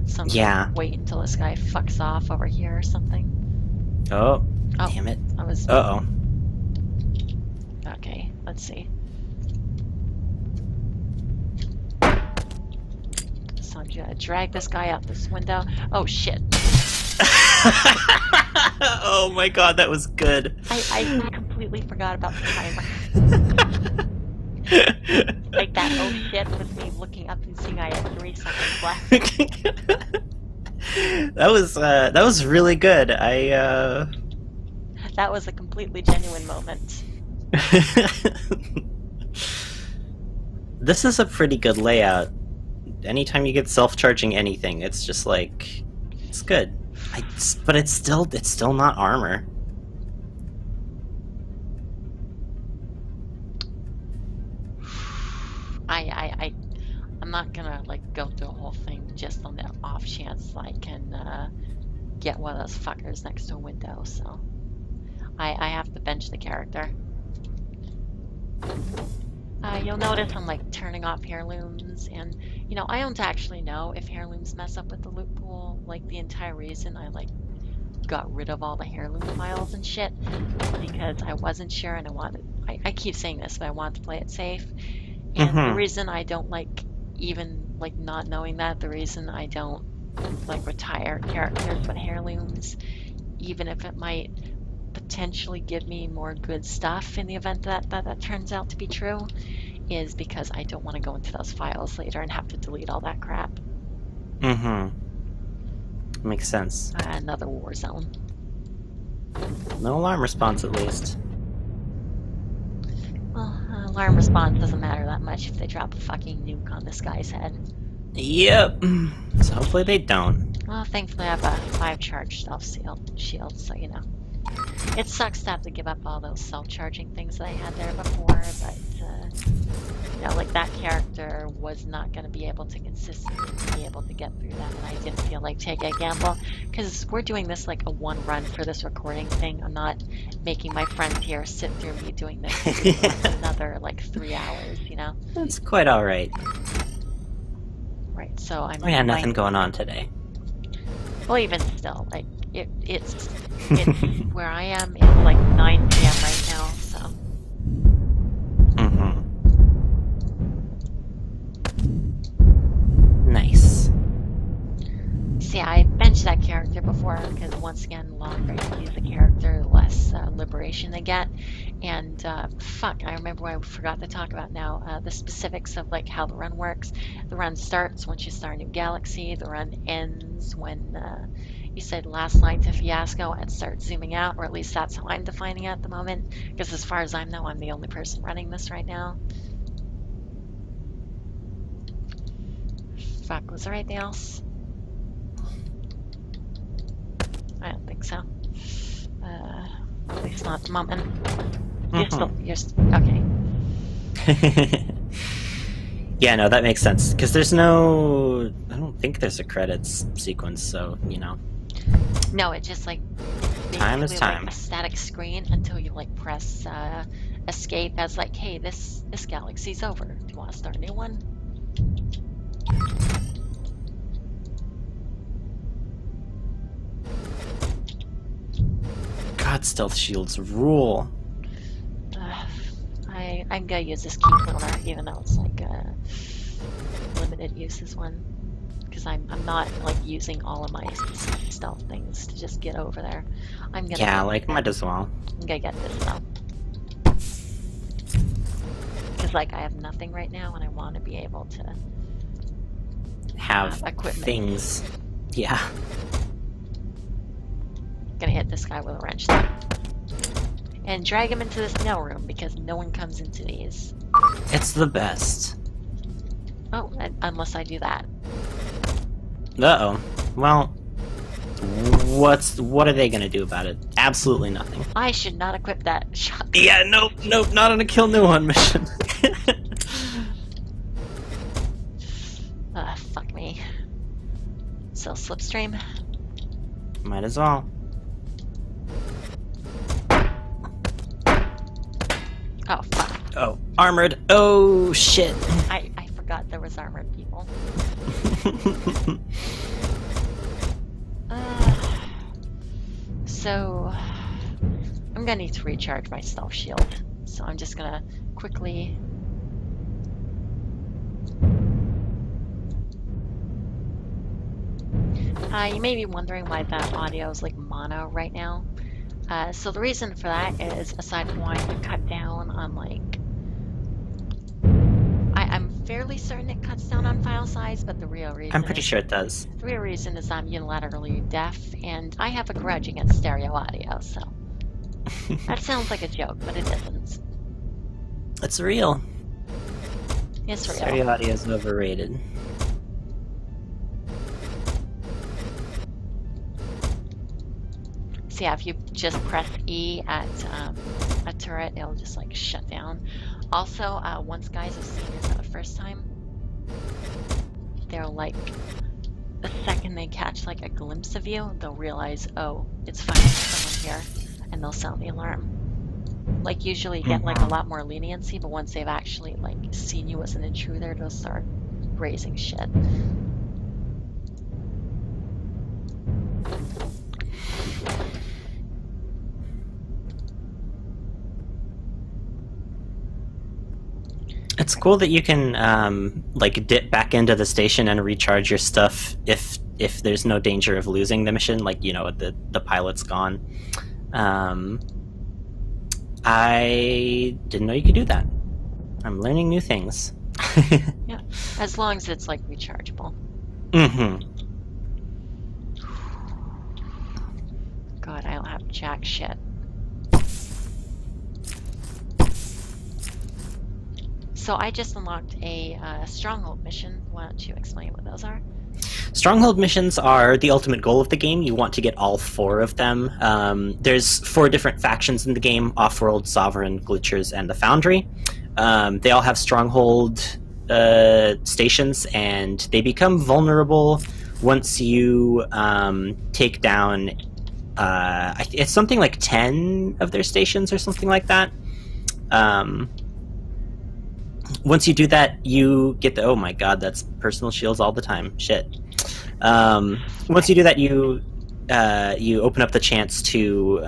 So I'm Yeah. gonna wait until this guy fucks off over here or something. Oh, Oh, damn it. I was Uh-oh. Okay, let's see. So I'm gonna drag this guy out this window. Oh shit. Oh my god, that was good. I completely forgot about the timer. Like that oh shit with me looking up and seeing I had 3 seconds left. That was really good. That was a completely genuine moment. This is a pretty good layout. Anytime you get self-charging anything, it's just like it's good. But it's still not armor. I'm not gonna like go through the whole thing just on the off chance I can get one of those fuckers next to a window, so I have to bench the character. You'll notice I'm like turning off heirlooms, and you know, I don't actually know if heirlooms mess up with the loot pool. Like the entire reason I like got rid of all the heirloom files and shit because I wasn't sure, and I keep saying this, but I wanted to play it safe. And the reason I don't like, even like not knowing that, the reason I don't like retire characters with heirlooms, even if it might potentially give me more good stuff in the event that turns out to be true, is because I don't want to go into those files later and have to delete all that crap. Makes sense. Another war zone. No alarm response, at least. Well, alarm response doesn't matter that much if they drop a fucking nuke on this guy's head. Yep. So hopefully they don't. Well, thankfully I have a 5 charge stealth shield, so you know. It sucks to have to give up all those self-charging things that I had there before, but you know, like that character was not going to be able to consistently be able to get through that, and I didn't feel like taking a gamble, because we're doing this like a one run for this recording thing. I'm not making my friends here sit through me doing this for another like 3 hours, you know? That's quite alright. Right, so I'm... We had nothing going on today. Well, even still, like, it's where I am, it's like 9 p.m. right now, so... Nice. See, I benched that character before, because once again, the longer you use the character, the less liberation they get. And, fuck, I remember what I forgot to talk about now, the specifics of, like, how the run works. The run starts once you start a new galaxy, the run ends when... you said last night to Fiasco and start zooming out, or at least that's how I'm defining it at the moment, because as far as I know, I'm the only person running this right now. Fuck, was there anything else? I don't think so. At least not at the moment. You're still, okay. Yeah, no, that makes sense, because there's no... I don't think there's a credits sequence, so, you know. No, it just like time is time. Like a static screen until you like press escape as like, hey, this galaxy's over. Do you want to start a new one? God, stealth shields rule. I'm gonna use this key cloner, even though it's like a limited uses one, because I'm not like using all of my stealth things to just get over there. I'm gonna might as well. I'm gonna get this though, because like I have nothing right now, and I want to be able to have equipment. Things. Yeah. Gonna hit this guy with a wrench though. And drag him into this nail room, because no one comes into these. It's the best. Oh, unless I do that. Uh-oh. Well, what are they gonna do about it? Absolutely nothing. I should not equip that shot. Yeah, nope, not on a kill new one mission. Fuck me. So, slipstream? Might as well. Oh, fuck. Oh, armored. Oh, shit. I forgot there was armored people. So, I'm gonna need to recharge my stealth shield. So I'm just gonna quickly. You may be wondering why that audio is like mono right now. So the reason for that is, aside from wanting to cut down on like, I'm fairly certain it cuts down on file size, but the real reason I'm pretty sure it does. The real reason is I'm unilaterally deaf, and I have a grudge against stereo audio. So that sounds like a joke, but it isn't. It's real. It's real. Stereo audio is overrated. So yeah, if you just press E at a turret, it'll just like shut down. Also, once guys have seen it for the first time, they'll like, the second they catch like a glimpse of you, they'll realize, oh, it's finally someone here, and they'll sound the alarm. Like usually you get like a lot more leniency, but once they've actually like seen you as an intruder, they'll start raising shit. It's cool that you can like dip back into the station and recharge your stuff if there's no danger of losing the mission, like, you know, the pilot's gone. I didn't know you could do that. I'm learning new things. Yeah, as long as it's like rechargeable. Mm-hmm. God, I don't have jack shit. So I just unlocked a Stronghold mission. Why don't you explain what those are? Stronghold missions are the ultimate goal of the game. You want to get all 4 of them. There's 4 different factions in the game: Offworld, Sovereign, Glitchers, and the Foundry. They all have Stronghold stations, and they become vulnerable once you take down it's something like 10 of their stations or something like that. Once you do that, you get the... Oh my god, that's personal shields all the time. Shit. Once you do that, you open up the chance to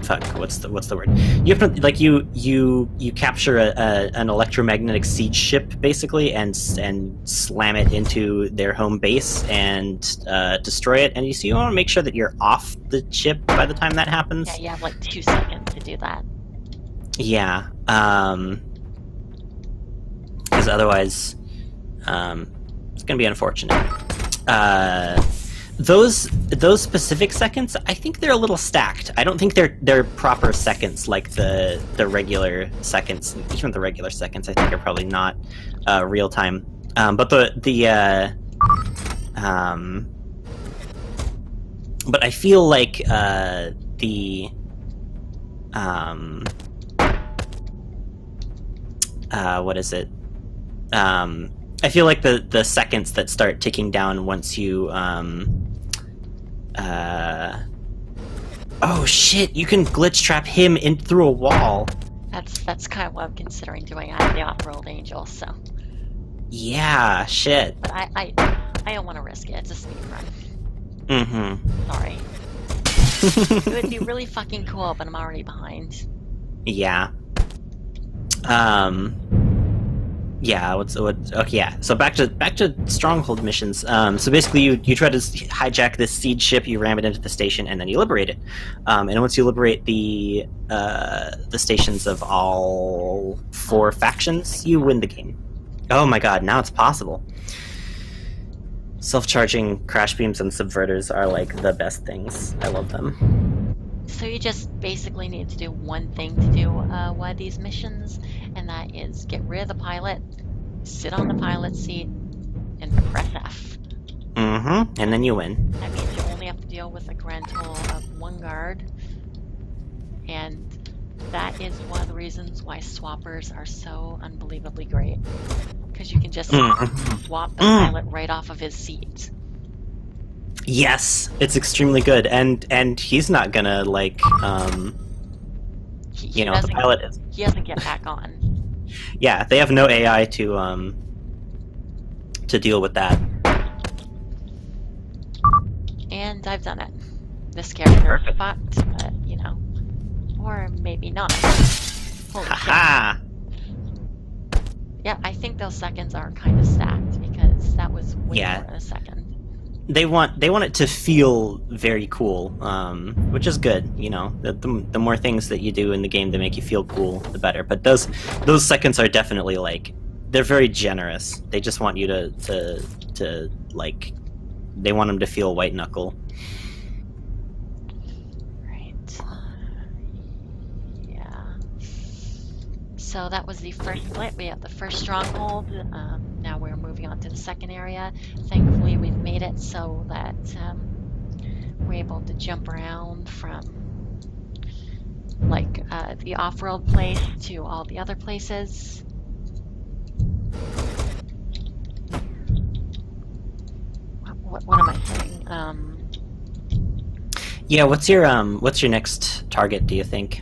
fuck, what's the word? You have to, like, you capture an electromagnetic siege ship basically, and slam it into their home base and destroy it. And you want to make sure that you're off the ship by the time that happens. Yeah, you have like 2 seconds to do that. Yeah, because otherwise, it's gonna be unfortunate. Those specific seconds, I think they're a little stacked. I don't think they're proper seconds like the regular seconds. Even the regular seconds, I think, are probably not real time. But but I feel like what is it? I feel like the seconds that start ticking down once you oh shit! You can glitch trap him in through a wall. That's kind of what I'm considering doing. I have the Offworld Angel, so. Yeah, shit. But I don't want to risk it. It's a speedrun. Mm-hmm. Sorry. It would be really fucking cool, but I'm already behind. Yeah. Yeah, okay, yeah. So back to Stronghold missions. So basically you try to hijack this siege ship, you ram it into the station, and then you liberate it. And once you liberate the stations of all 4 factions, you win the game. Oh my god, now it's possible. Self-charging crash beams and subverters are like the best things. I love them. So you just basically need to do one thing to do one of these missions, and that is get rid of the pilot, sit on the pilot seat, and press F. Mm-hmm. And then you win. That means you only have to deal with a grand total of 1 guard, and that is one of the reasons why swappers are so unbelievably great. Because you can just swap the pilot right off of his seat. Yes, it's extremely good, and he's not gonna like the pilot is. He doesn't get back on. Yeah, they have no AI to deal with that. And I've done it. This character fucked, but you know. Or maybe not. Holy shit. Haha! Yeah, I think those seconds are kind of stacked because that was way Yeah. more than a second. They want it to feel very cool, which is good. You know, the more things that you do in the game that make you feel cool, the better. But those seconds are definitely like they're very generous. They just want you to like they want them to feel white knuckle. Right. Yeah. So that was the first split. We have the first stronghold. Now we're moving on to the second area. Thankfully, we've made it so that we're able to jump around from like the off-world place to all the other places. What am I saying? Yeah, what's your next target, do you think?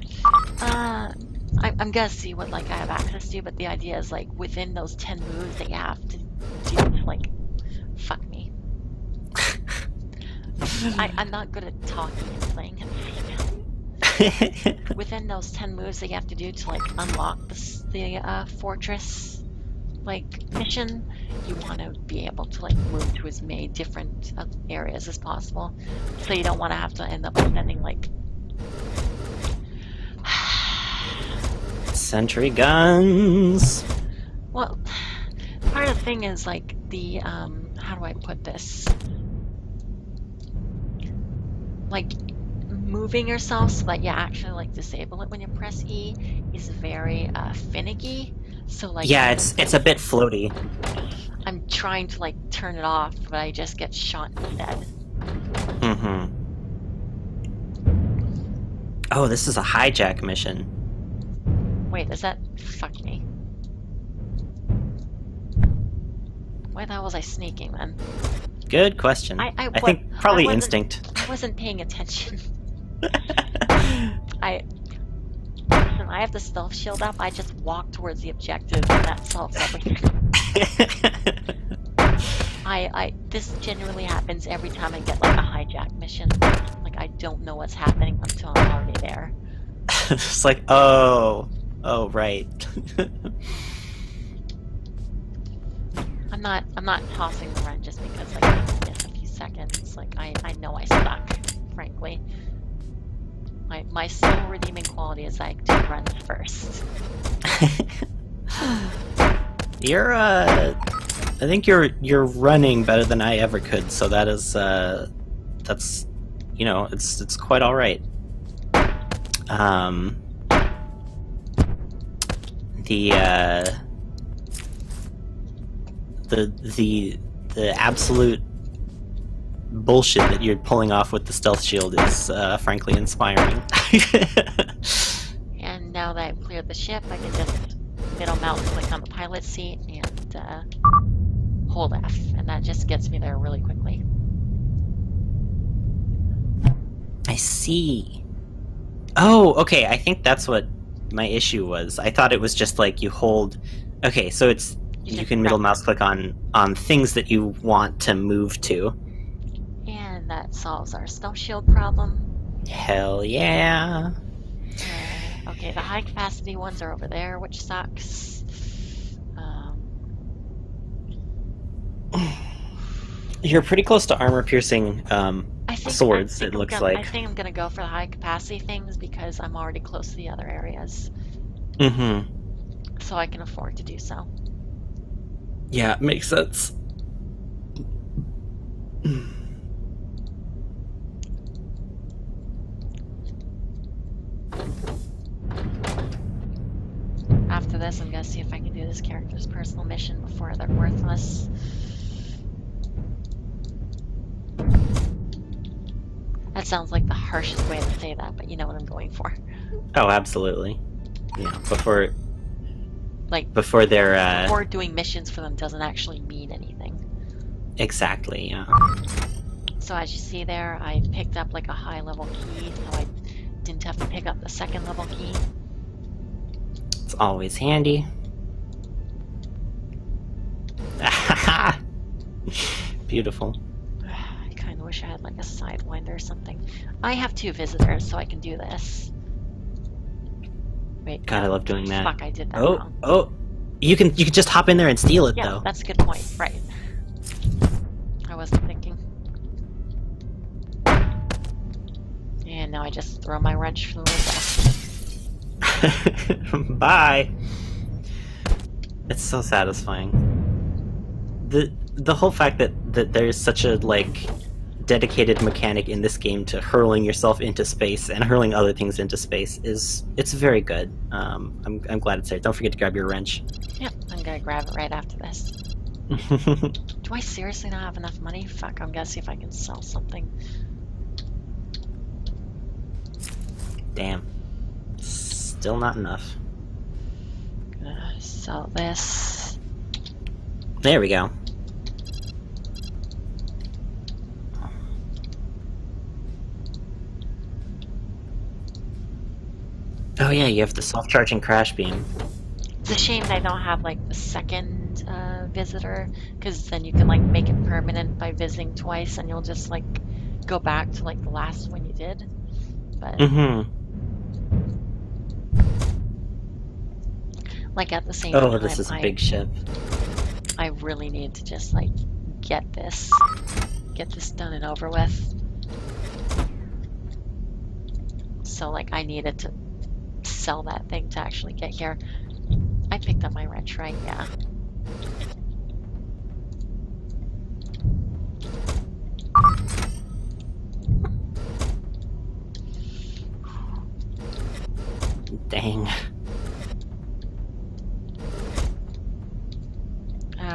I'm gonna see what like I have access to, but the idea is like within those 10 moves that you have to do to like fuck me. I'm not good at talking and playing female. Within those 10 moves that you have to do to like unlock the fortress like mission, you want to be able to like move to as many different areas as possible. So you don't want to have to end up spending like Sentry guns. well, part of the thing is like the how do I put this? Like moving yourself so that you actually like disable it when you press E is very finicky. So like Yeah, it's a bit floaty. I'm trying to like turn it off, but I just get shot instead. Mm-hmm. Oh, this is a hijack mission. Wait, is that fuck me? Why the hell was I sneaking then? Good question. I think probably instinct. I wasn't paying attention. Listen, I have the stealth shield up. I just walk towards the objective, and that solves everything. This genuinely happens every time I get like a hijack mission. Like I don't know what's happening until I'm already there. It's like, oh, right. I'm not tossing the run just because like I miss a few seconds. Like I know I suck, frankly. My sole redeeming quality is I do runs first. I think you're running better than I ever could, so that is that's you know, it's quite all right. The absolute bullshit that you're pulling off with the stealth shield is frankly inspiring. And now that I've cleared the ship, I can just middle mouse click on the pilot seat and hold F, and that just gets me there really quickly. I see. Oh, okay, I think that's what my issue was. I thought it was just like you hold... Okay, so it's you can middle mouse click on things that you want to move to. And that solves our stealth shield problem. Hell yeah. Okay, the high capacity ones are over there, which sucks. You're pretty close to armor piercing swords, it looks like. I think I'm gonna go for the high capacity things because I'm already close to the other areas. Mm-hmm. So I can afford to do so. Yeah, it makes sense. After this, I'm gonna see if I can do this character's personal mission before they're worthless. That sounds like the harshest way to say that, but you know what I'm going for. Oh, absolutely. Yeah, before they're before doing missions for them doesn't actually mean anything. Exactly, yeah. So as you see there, I picked up like a high level key, so I didn't have to pick up the second level key. It's always handy. Beautiful. I kind of wish I had like a sidewinder or something. I have 2 visitors, so I can do this. Wait, God, I no. love doing that. Fuck, I did that Oh, wrong. oh. You can just hop in there and steal it, Yeah, though. that's a good point. Right. I wasn't thinking. And now I just throw my wrench through the window. Bye. It's so satisfying. The whole fact that there's such a like dedicated mechanic in this game to hurling yourself into space and hurling other things into space it's very good. I'm glad it's there. Don't forget to grab your wrench. Yep, I'm gonna grab it right after this. Do I seriously not have enough money? Fuck, I'm gonna see if I can sell something. Damn. Still not enough. Gonna sell this. There we go. Oh yeah, you have the self-charging crash beam. It's a shame they don't have like the second visitor, because then you can like make it permanent by visiting twice, and you'll just like go back to like the last one you did. But like at the same time, oh, this is a big ship. I really need to just like get this done and over with. So like I needed to sell that thing to actually get here. I picked up my wrench, right? Yeah. Dang.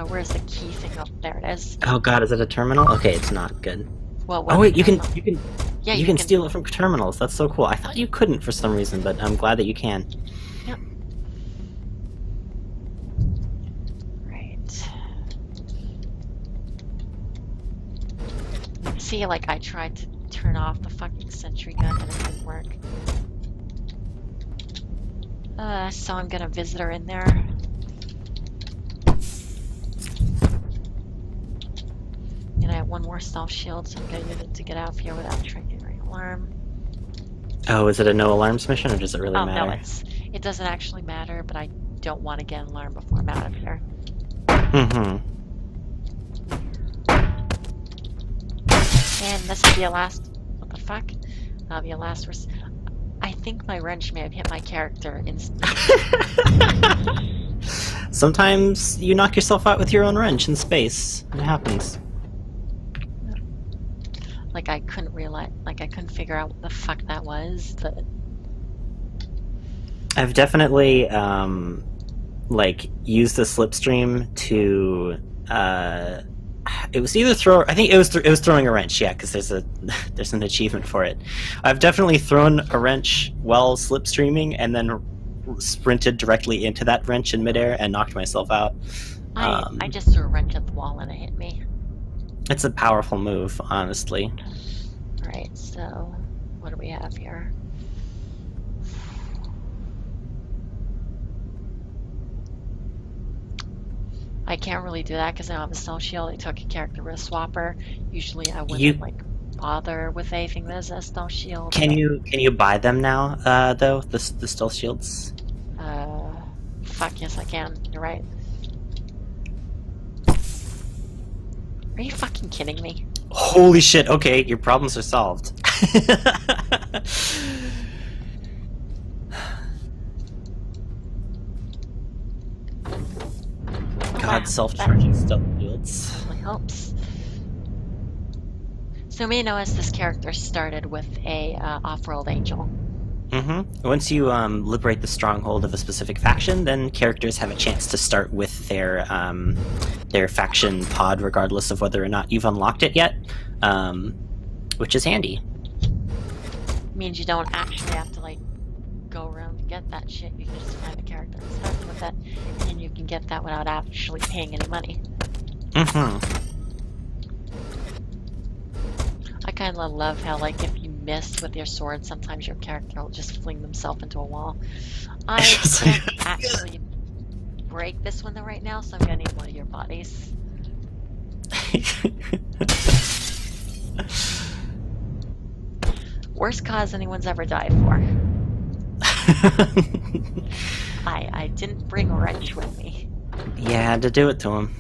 Where's the key thing? Oh, there it is. Oh god, is it a terminal? Okay, it's not good. Well, Oh wait, you can yeah, you can steal it from terminals. That's so cool. I thought you couldn't for some reason, but I'm glad that you can. Yep. Right. See, like I tried to turn off the fucking sentry gun and it didn't work. So I'm gonna visit her in there. And I have one more stealth shield, so I'm gonna use it to get out of here without triggering an alarm. Oh, is it a no alarms mission, or does it really matter? No, it doesn't actually matter, but I don't want to get an alarm before I'm out of here. And this will be a last. What the fuck? That'll be a last. I think my wrench may have hit my character instantly. Sometimes you knock yourself out with your own wrench in space. It happens. Like I couldn't realize, like I couldn't figure out what the fuck that was, but I've definitely like used the slipstream to it was either I think it was throwing a wrench, yeah, because there's an achievement for it. I've definitely thrown a wrench while slipstreaming and then sprinted directly into that wrench in midair and knocked myself out. I just threw a wrench at the wall and it hit me. It's a powerful move, honestly. Alright, so what do we have here? I can't really do that because I don't have a stealth shield. I took a character with a swapper. Usually I wouldn't like bother with anything that is a stealth shield. Can you buy them now, though? The stealth shields? Fuck yes I can. You're right. Are you fucking kidding me? Holy shit, okay, your problems are solved. God, self-charging stealth shields. Really helps. So you may notice this character started with a Offworld angel. Once you liberate the stronghold of a specific faction, then characters have a chance to start with their faction pod, regardless of whether or not you've unlocked it yet, which is handy. Means you don't actually have to like go around to get that shit. You can just find a character and start with it, and then you can get that without actually paying any money. I kind of love how, like, if you miss with your sword, sometimes your character will just fling themselves into a wall. I can't actually break this one though right now, so I'm gonna need one of your bodies. Worst cause anyone's ever died for. I didn't bring a wrench with me. Yeah, I had to do it to him.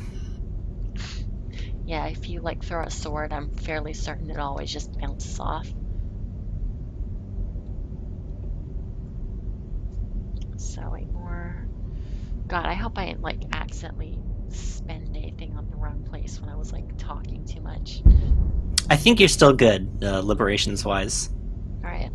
Yeah, if you like throw a sword, I'm fairly certain it always just bounces off. So wait, more. God, I hope I didn't like accidentally spend anything on the wrong place when I was like talking too much. I think you're still good, liberations wise. All right,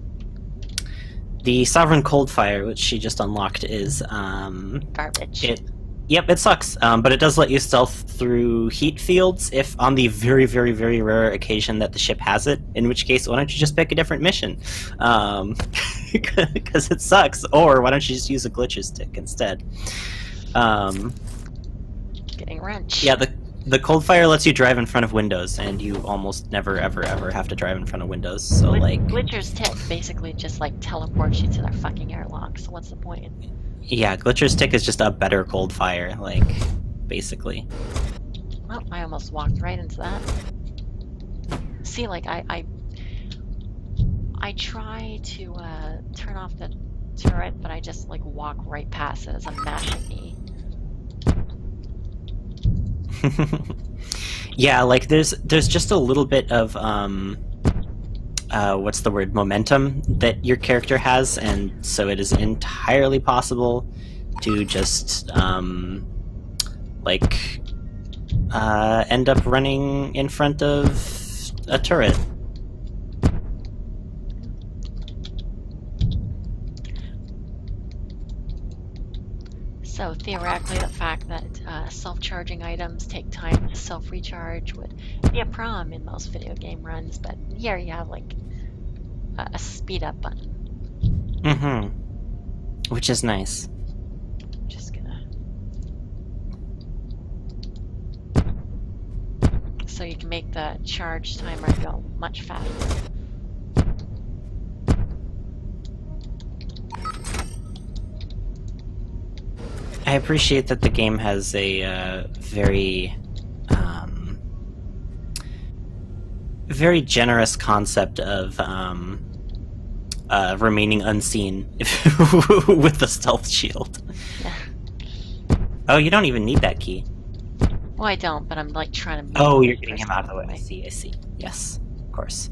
The Sovereign Coldfire, which she just unlocked, is garbage. Yep, it sucks, but it does let you stealth through heat fields if on the very, very, very rare occasion that the ship has it, in which case, why don't you just pick a different mission? Because it sucks, or why don't you just use a glitcher stick instead? Getting a wrench. Yeah, the Coldfire lets you drive in front of windows, and you almost never, ever, ever have to drive in front of windows, so like... Glitcher's tip basically just like teleports you to their fucking airlock, so what's the point? Yeah, Glitcher's Tick is just a better Coldfire, like, basically. Oh, I almost walked right into that. See, like, I try to turn off the turret, but I just, like, walk right past it as I'm mashing E. Yeah, like, there's just a little bit of, what's the word, momentum that your character has, and so it is entirely possible to just, end up running in front of a turret. So theoretically, the fact that self-charging items take time to self-recharge would be a problem in most video game runs, but here you have like a speed-up button. Mm-hmm. Which is nice. Just gonna... So you can make the charge timer go much faster. I appreciate that the game has a very, very generous concept of remaining unseen with the stealth shield. Yeah. Oh, you don't even need that key. Well, I don't, but I'm like trying to move. Oh, you're getting him out of the way. I see. Yes, of course.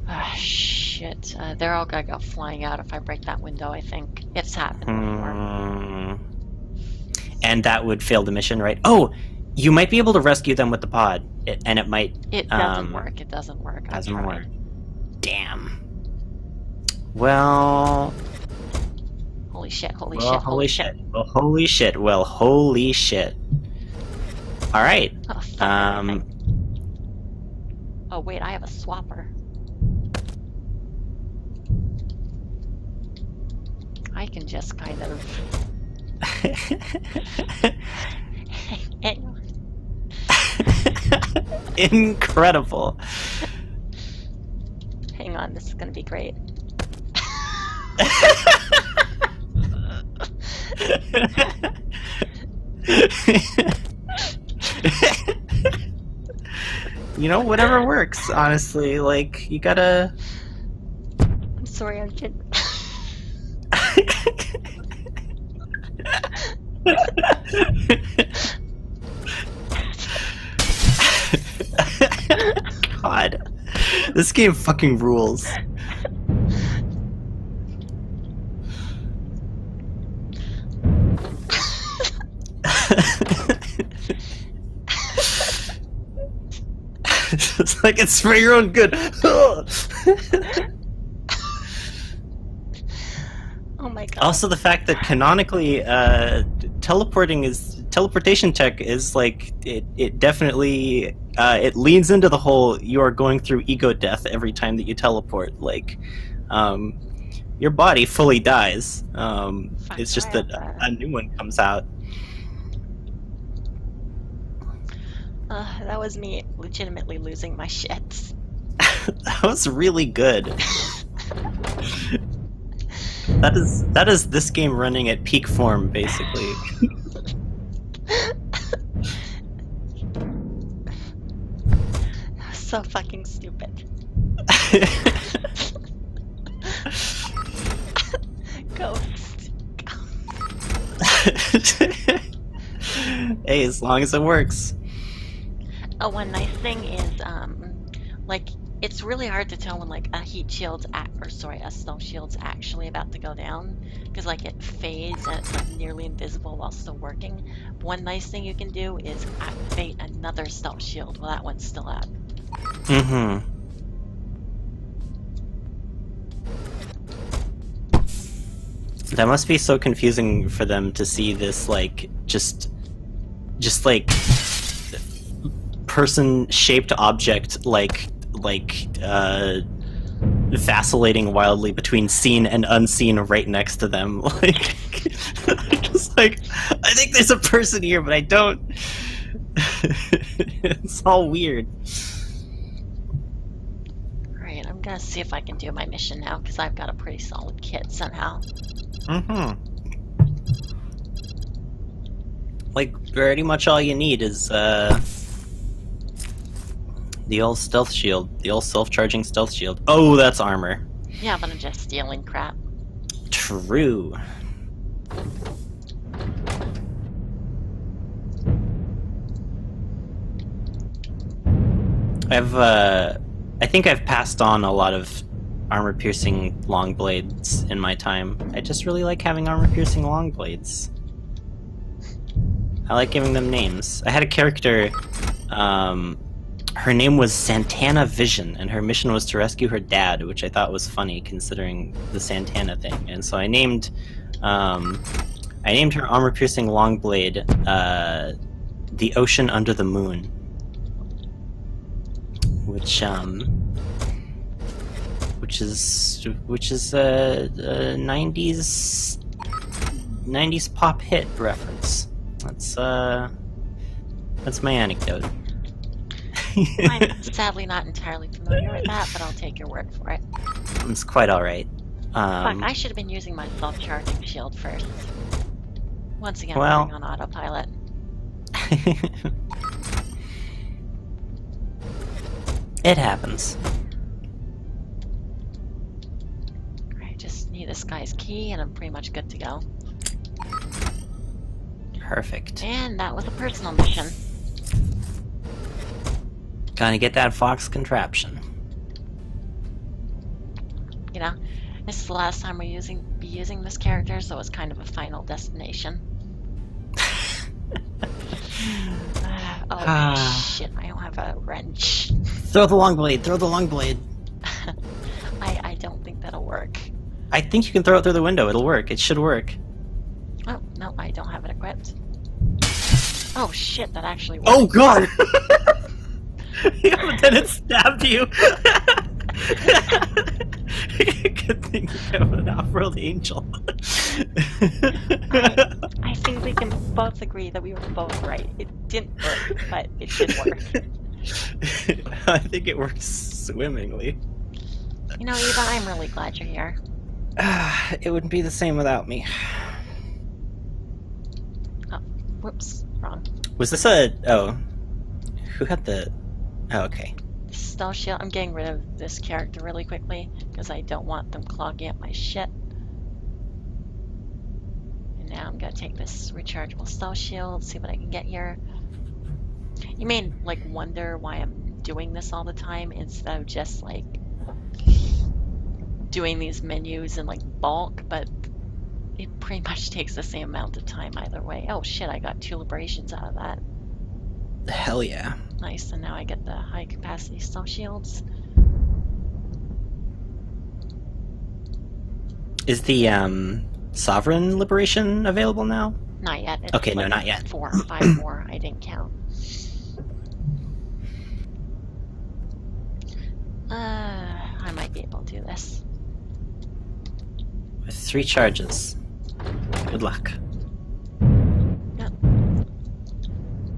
Ah, shit. They're all gonna go flying out if I break that window, I think. It's happened before. And that would fail the mission, right? Oh, you might be able to rescue them with the pod, and it might... It doesn't work. It doesn't work. Doesn't work. Damn. Well... Holy shit, holy well, shit, holy shit. Well, holy shit. Well, holy shit. Alright. Oh, fuck everything. Oh, wait, I have a swapper. I can just kind of... Hang on. Incredible. Hang on, this is gonna be great. You know, whatever works, honestly. Like, you gotta... I'm sorry, I'm kidding. God. This game fucking rules. It's like it's for your own good. Oh my god. Also, the fact that canonically, teleportation tech is like it definitely it leans into the whole you are going through ego death every time that you teleport. Like, your body fully dies. It's just that a new one comes out. That was me legitimately losing my shit. That was really good. That is this game running at peak form, basically. So fucking stupid. Ghosts. Hey, as long as it works. Oh, one nice thing is, like, it's really hard to tell when, like, a heat shield's a snow shield's actually about to go down, because, like, it fades and it's, like, nearly invisible while still working. But one nice thing you can do is activate another snow shield while that one's still out. Mm-hmm. That must be so confusing for them to see this, like, just like person-shaped object, like vacillating wildly between seen and unseen right next to them. Like, just like, I think there's a person here, but I don't. It's all weird. Right, I'm gonna see if I can do my mission now, because I've got a pretty solid kit somehow. Mm-hmm. Like, pretty much all you need is, the old stealth shield. The old self-charging stealth shield. Oh, that's armor. Yeah, but I'm just stealing crap. True. I think I've passed on a lot of armor-piercing long blades in my time. I just really like having armor-piercing long blades. I like giving them names. I had a character, her name was Santana Vision, and her mission was to rescue her dad, which I thought was funny considering the Santana thing. And so I named her armor-piercing long blade, The Ocean Under the Moon. Which is a 90s pop hit reference. That's my anecdote. I'm sadly not entirely familiar with that, but I'll take your word for it. It's quite alright. Fuck, I should have been using my self-charging shield first. Once again, Well- running on autopilot. It happens. I just need this guy's key and I'm pretty much good to go. Perfect. And that was a personal mission. Gotta get that Fox contraption. You know, this is the last time we're be using this character, so it's kind of a final destination. Shit, I don't have a wrench. Throw the long blade, throw the long blade. I don't think that'll work. I think you can throw it through the window, it'll work. It should work. Oh, no, I don't have it equipped. Oh shit, that actually worked. Oh god! Yeah, but then it stabbed you! Good thing you have an Offworld angel. I think we can both agree that we were both right. It didn't work, but it did work. I think it works swimmingly. You know, Eva, I'm really glad you're here. It wouldn't be the same without me. Oh, whoops, wrong. Was this a... Oh. Who had the... Oh, okay. Stealth shield. I'm getting rid of this character really quickly because I don't want them clogging up my shit. And now I'm gonna take this rechargeable stealth shield, see what I can get here. You may like wonder why I'm doing this all the time instead of just like doing these menus in like bulk, but it pretty much takes the same amount of time either way. Oh shit, I got 2 liberations out of that. Hell yeah. Nice, and now I get the high capacity stealth shields. Is the Sovereign Liberation available now? Not yet. It's Okay, no, like not yet. 4 or 5 more. I didn't count. I might be able to do this. With 3 charges. Good luck. Yep.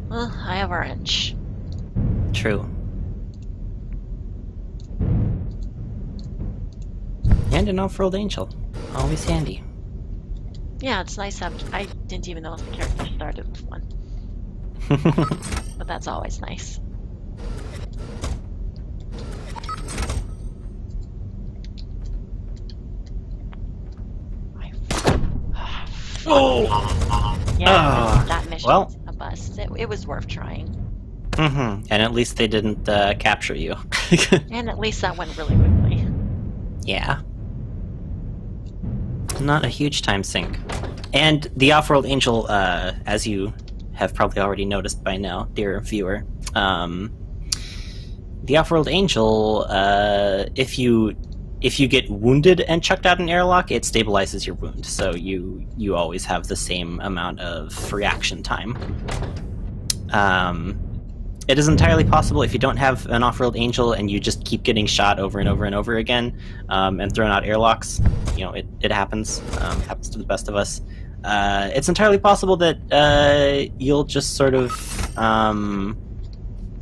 Well, I have a wrench. True. And an Offworld Angel. Always handy. Yeah, it's nice. I didn't even know the character started with one. But that's always nice. Oh! Yeah, Oh, that mission well. was a bust. It was worth trying. Mm-hmm. And at least they didn't capture you. And at least that went really quickly. Yeah. Not a huge time sink. And the Offworld Angel, as you have probably already noticed by now, dear viewer, the Offworld Angel, if you get wounded and chucked out an airlock, it stabilizes your wound, so you always have the same amount of reaction time. It is entirely possible if you don't have an Offworld Angel and you just keep getting shot over and over and over again, and thrown out airlocks. You know, it happens. Happens to the best of us. It's entirely possible that you'll just sort of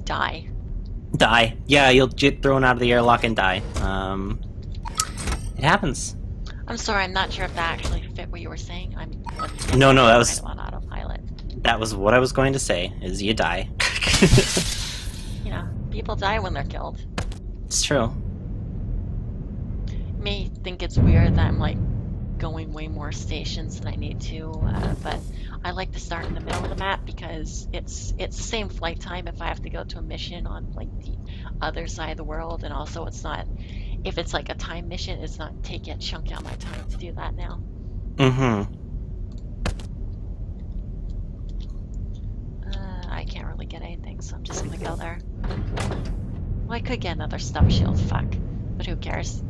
Die. die. Yeah, you'll get thrown out of the airlock and die. It happens. I'm sorry, I'm not sure if that actually fit what you were saying. No, that was on autopilot. That was what I was going to say. Is you die. You know, people die when they're killed. It's true. You may think it's weird that I'm like going way more stations than I need to, but I like to start in the middle of the map because it's the same flight time if I have to go to a mission on like the other side of the world, and also it's not, if it's like a time mission, it's not take a chunk out my time to do that now. Mm-hmm. I can't really get anything, so I'm just gonna go there. Well, I could get another stub shield, fuck, but who cares?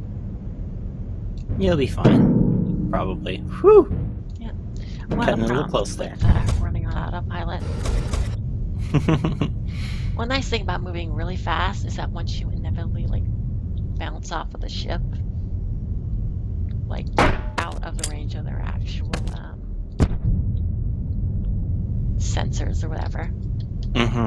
You'll be fine. Probably. Whew! Yeah. Cutting a little close there. Running on autopilot. One nice thing about moving really fast is that once you inevitably like bounce off of the ship, like out of the range of their actual sensors or whatever. Mm-hmm.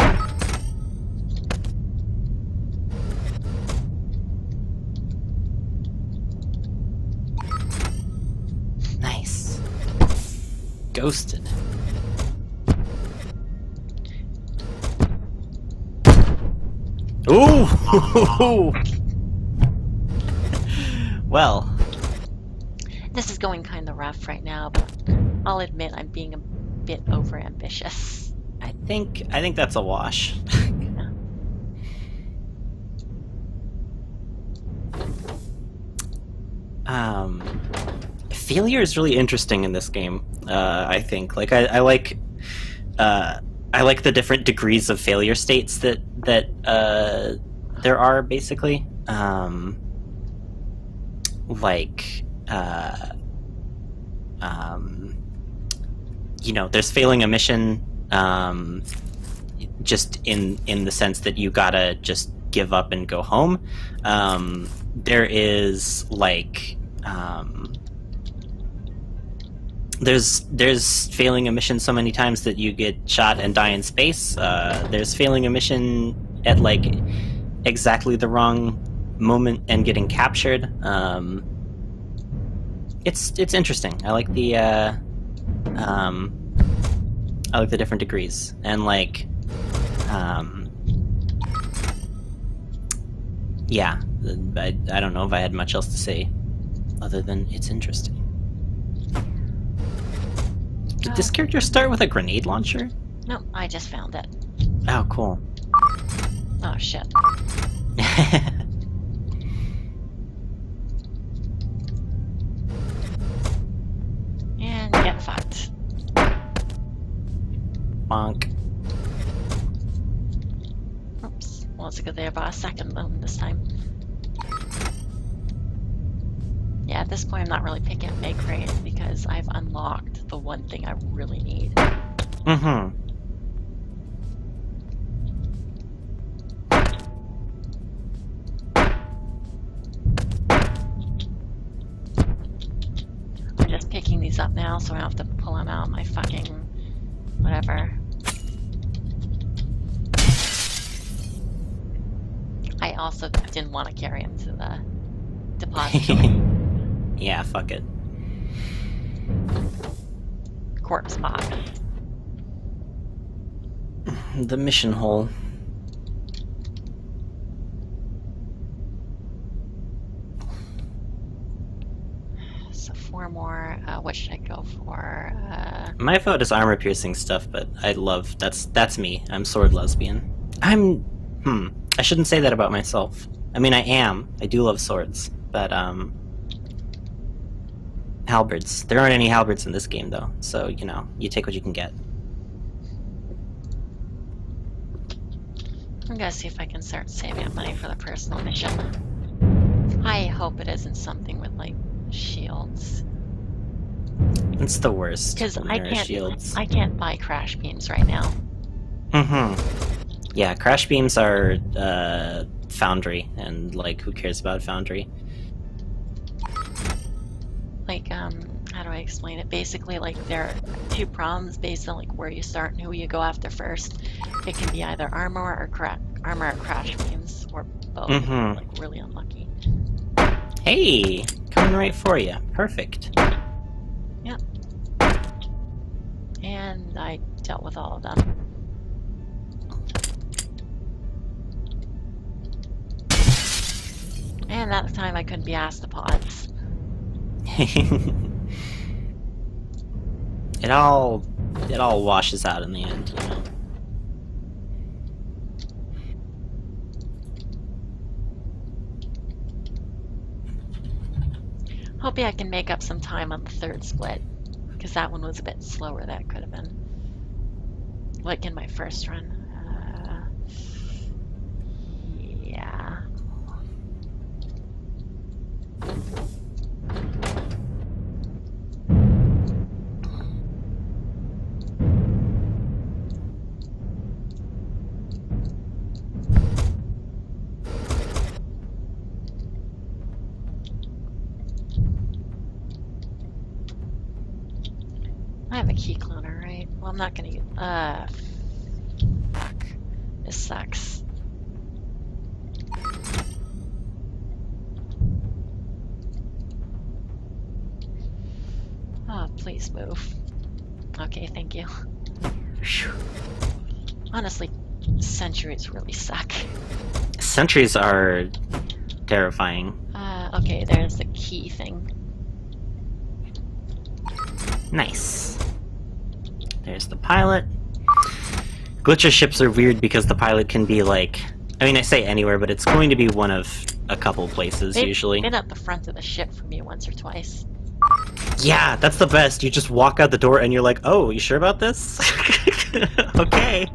Nice. Ghosted. Ooh! Well. This is going kind of rough right now, but I'll admit I'm being a bit overambitious. I think that's a wash. Failure is really interesting in this game. I think, like, I like the different degrees of failure states that there are, basically. You know, there's failing a mission, just in the sense that you gotta just give up and go home. There is like there's failing a mission so many times that you get shot and die in space. There's failing a mission at like exactly the wrong moment and getting captured. It's interesting. I like the different degrees, and like yeah, I don't know if I had much else to say other than it's interesting. Did this character start with a grenade launcher? No, I just found it. Oh, cool. Oh shit. And get fucked. Bonk. Oops. Well, it's a good thing I bought a second loan this time. Yeah, at this point I'm not really picking up make rate because I've unlocked the one thing I really need. Mm-hmm. I'm just picking these up now so I don't have to pull them out of my fucking whatever. I also didn't want to carry them to the depository. Yeah, fuck it. Corpse box. The mission hole. So so 4 more. What should I go for? My vote is armor piercing stuff, but I love that's me. I'm sword lesbian. I shouldn't say that about myself. I mean, I am. I do love swords, but halberds. There aren't any halberds in this game, though, so you know, you take what you can get. I'm gonna see if I can start saving up money for the personal mission. I hope it isn't something with like shields. It's the worst. Because when there are shields. I can't buy crash beams right now. Yeah, crash beams are Foundry, and like, who cares about Foundry? Like, how do I explain it? Basically, like, there are 2 problems based on like where you start and who you go after first. It can be either armor or crash beams, or both. Like, really unlucky. Hey, coming right for you. Perfect. Yep. And I dealt with all of them. And that time I couldn't be asked to pause. It all washes out in the end, you know. Hoping I can make up some time on the 3rd split, because that one was a bit slower. That could have been like in my first run. Yeah. I have a key cloner, right? Well, I'm not gonna use. Fuck. This sucks. Oh, please move. Okay, thank you. Honestly, sentries really suck. Sentries are terrifying. Okay, there's the key thing. Nice. There's the pilot. Glitcher ships are weird because the pilot can be like, I mean, I say anywhere, but it's going to be one of a couple places usually. They've been at the front of the ship for me once or twice. Yeah, that's the best. You just walk out the door and you're like, oh, you sure about this? Okay.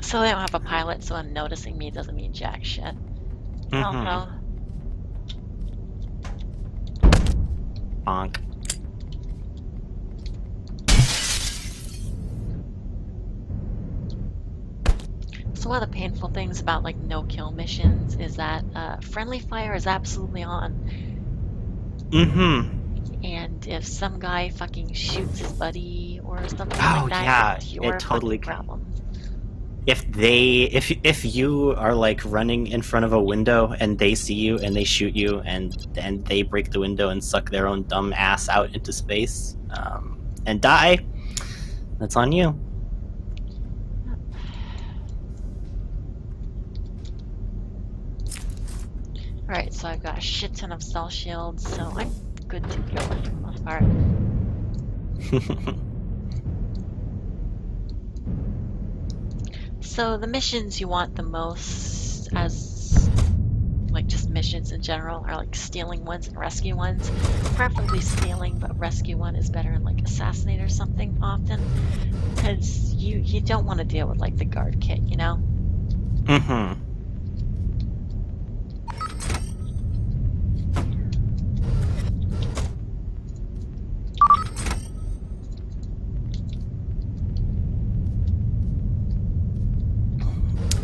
So they don't have a pilot, so them noticing me doesn't mean jack shit. Also, bonk. so one of the painful things about like no-kill missions is that friendly fire is absolutely on. And if some guy fucking shoots his buddy or something like that, yeah, it's your it totally fucking problem. If you are like running in front of a window and they see you and they shoot you and they break the window and suck their own dumb ass out into space and die, that's on you. Alright, so I've got a shit ton of cell shields, so I'm good to go for the most part. So the missions you want the most as like just missions in general are like stealing ones and rescue ones. Preferably stealing, but rescue one is better in like assassinate or something often. Because you don't want to deal with like the guard kit, you know?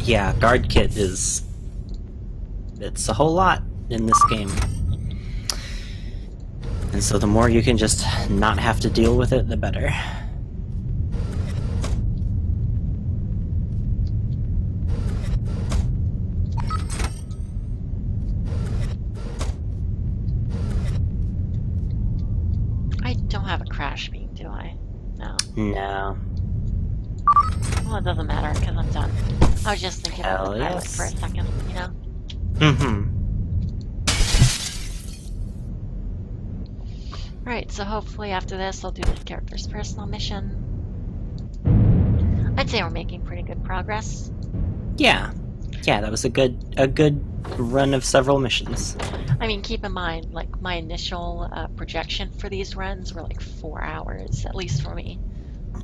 Yeah, guard kit it's a whole lot in this game. And so the more you can just not have to deal with it, the better. I don't have a crash beam, do I? No. No. Well, it doesn't matter because I'm done. I was just thinking about the pilot for a second, you know? Alright, so hopefully after this I'll do this character's personal mission. I'd say we're making pretty good progress. Yeah. Yeah, that was a good run of several missions. I mean, keep in mind, like, my initial projection for these runs were like 4 hours, at least for me.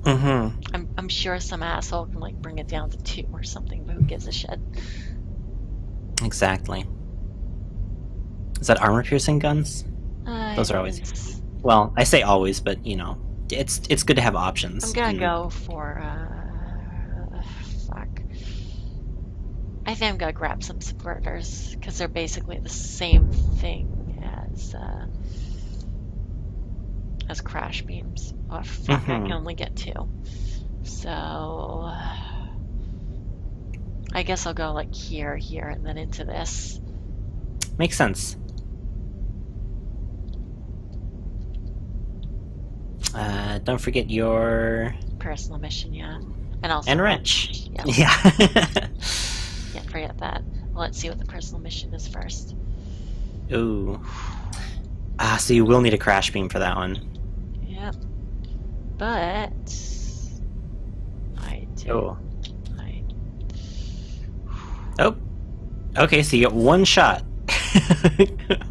Mm-hmm. I'm sure some asshole can, like, bring it down to 2 or something, but who gives a shit? Exactly. Is that armor-piercing guns? Those are always... It's- Well, I say always, but, you know, it's good to have options. I'm gonna go for, fuck. I think I'm gonna grab some subverters, because they're basically the same thing as crash beams. Oh, fuck, I can only get 2. So... I guess I'll go, like, here, and then into this. Makes sense. Don't forget your... Personal mission, yeah. And also... And wrench. Yeah. Yeah. Can't forget that. Well, let's see what the personal mission is first. Ooh. So you will need a crash beam for that one. Yep. But... I do... Oh. Oh. Okay, so you get 1 shot.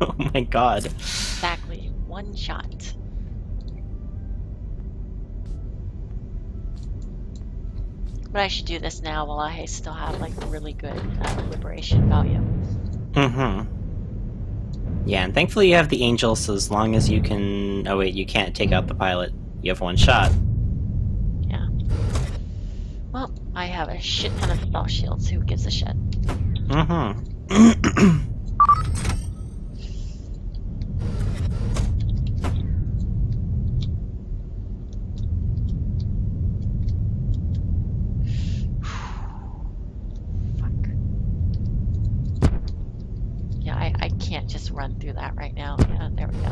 Oh my god. Exactly. 1 shot. But I should do this now while I still have, like, really good liberation value. Mm-hmm. Yeah, and thankfully you have the angel, so as long as you can... Oh wait, you can't take out the pilot. You have 1 shot. Yeah. Well, I have a shit ton of spell shields. Who gives a shit? Mm-hmm. I can't just run through that right now. Yeah, there we go.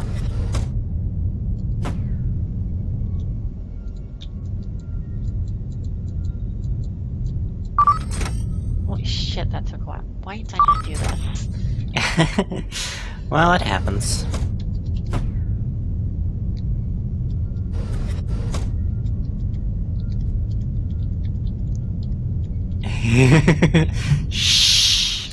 Holy shit, that took a while. Why didn't I just do this? Well, it happens. Shh.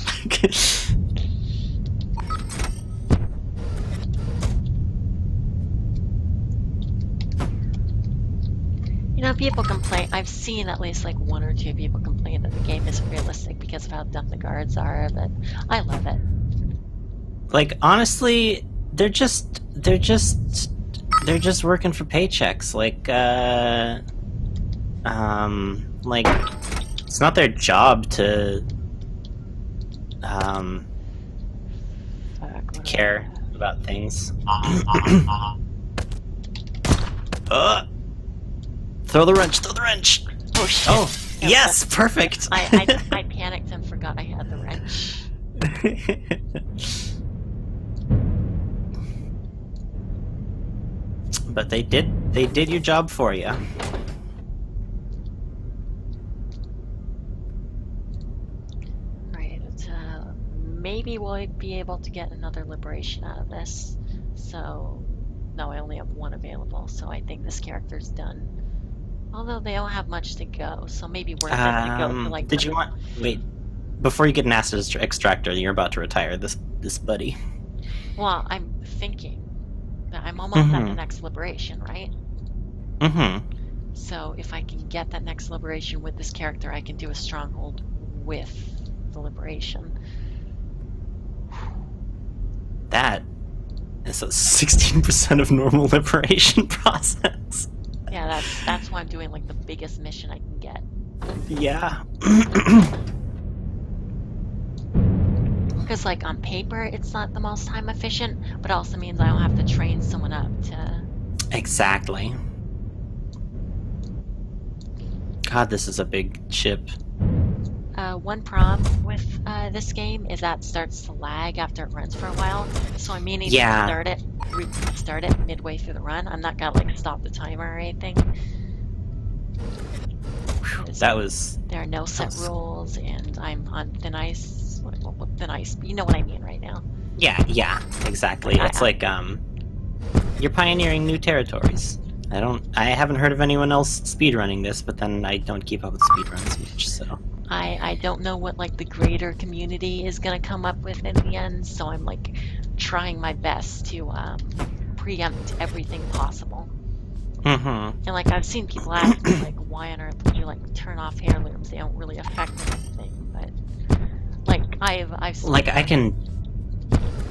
You know, people complain. I've seen at least like 1 or 2 people complain that the game isn't realistic because of how dumb the guards are, but I love it. Like, honestly, they're just working for paychecks. Like, it's not their job to Fuck, care about things. Throw the wrench! Throw the wrench! Oh shit! Oh, yes, perfect. I panicked and forgot I had the wrench. But they did your job for you. Right. Maybe we'll be able to get another liberation out of this. So, no, I only have 1 available, so I think this character's done. Although they don't have much to go, so maybe worth it to go for like. Did you want? Wait, before you get an acid extractor, you're about to retire this buddy. Well, I'm thinking that I'm almost at the next liberation, right? Mm-hmm. So if I can get that next liberation with this character, I can do a stronghold with the liberation. That is a 16% of normal liberation process. Yeah, that's why I'm doing like the biggest mission I can get. Yeah. Because like on paper, it's not the most time efficient, but also means I don't have to train someone up to... Exactly. God, this is a big ship. One problem with this game is that it starts to lag after it runs for a while, so I may need to restart it midway through the run. I'm not gonna like stop the timer or anything. That was... There are no set rules, and I'm on thin ice. Thin ice, you know what I mean right now. Yeah, exactly. It's like, You're pioneering new territories. I haven't heard of anyone else speedrunning this, but then I don't keep up with speedruns much, so. I don't know what like the greater community is gonna come up with in the end, so I'm like trying my best to preempt everything possible. Mm-hmm. And like I've seen people ask me like, why on earth would you like turn off heirlooms? They don't really affect anything, but like I've Like, I can...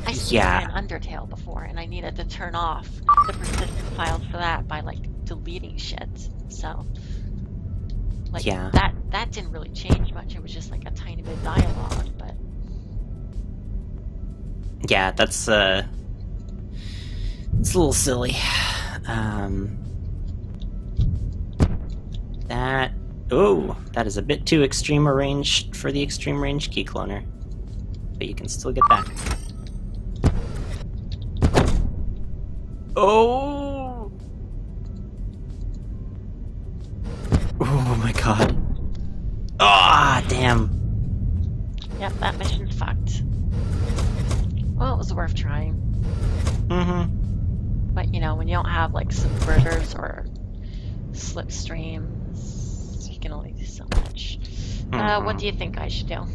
I Yeah. in Undertale before, and I needed to turn off the persistent files for that by like deleting shit. So, like Yeah. that didn't really change much. It was just like a tiny bit of dialogue, but Yeah, it's a little silly. That is a bit too extreme a range for the extreme range key cloner. But you can still get back. Oh! Oh my god. Ah, damn. yep, that mission's fucked. Well, it was worth trying. Mm-hmm. But you know, when you don't have like subverters or slipstreams, you can only do so much. What do you think I should do?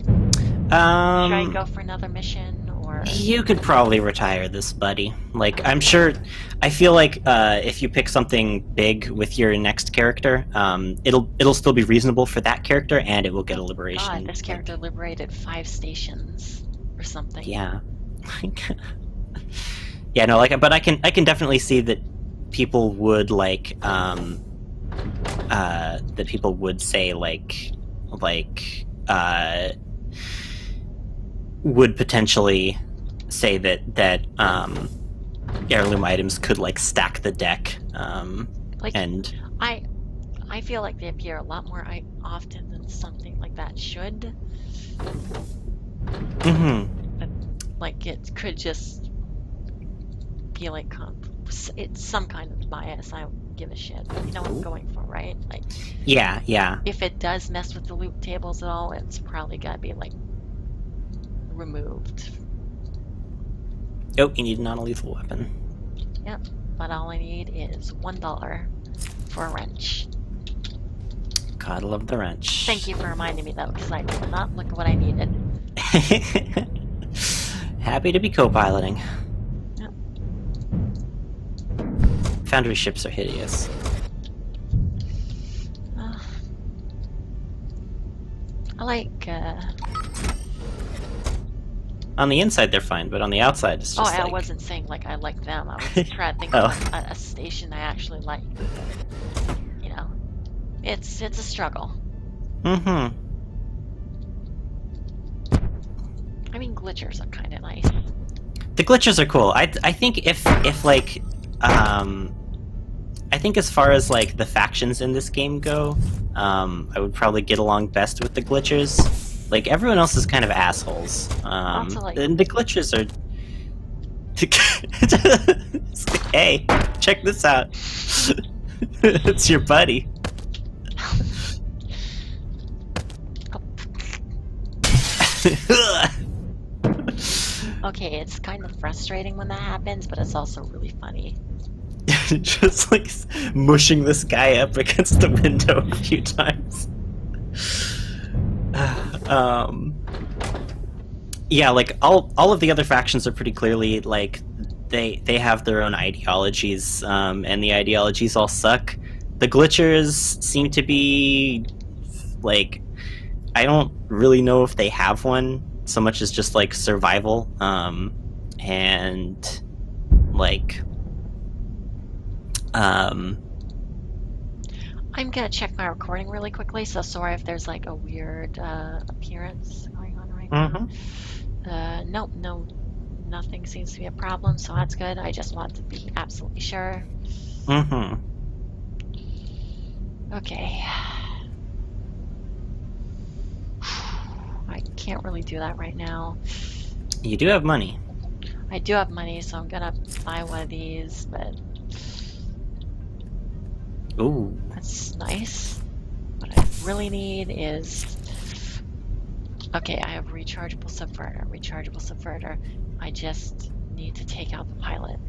Should I go for another mission, or You could probably retire this, buddy. Like, I feel like if you pick something big with your next character, it'll still be reasonable for that character, and it will get a liberation. God, this character liberated 5 stations or something. Yeah. Yeah, no, like, but I can definitely see that people would like that people would say would potentially say that heirloom items could like stack the deck, and I feel like they appear a lot more often than something like that should. But, like it could just be like it's some kind of bias. I don't give a shit. You know what I'm going for, right? Like yeah. if it does mess with the loot tables at all, it's probably gotta be like removed. Oh, you need a non-lethal weapon. Yep, but all I need is $1 for a wrench. Gotta love the wrench. Thank you for reminding me though, because I did not look at what I needed. Happy to be co-piloting. Yep. Foundry ships are hideous. I like On the inside they're fine, but on the outside it's just I wasn't saying like I like them. I was trying to think of a station I actually like. You know, it's a struggle. Mm-hmm. I mean, glitchers are kind of nice. The glitches are cool. I think if like I think as far as like the factions in this game go, I would probably get along best with the glitchers. Like everyone else is kind of assholes. And the glitchers are. Hey, check this out. It's your buddy. Okay, it's kind of frustrating when that happens, but it's also really funny. Just like mushing this guy up against the window a few times. Yeah, like all of the other factions are pretty clearly like they have their own ideologies, and the ideologies all suck. The glitchers seem to be like, I don't really know if they have one so much as just like survival, and like I'm gonna check my recording really quickly, so sorry if there's like a weird appearance going on right now. Nope, nothing seems to be a problem, so that's good. I just want to be absolutely sure. Okay. I can't really do that right now. You do have money. I do have money, so I'm gonna buy one of these, but Ooh. that's nice. What I really need is... Okay, I have rechargeable subverter. I just need to take out the pilot.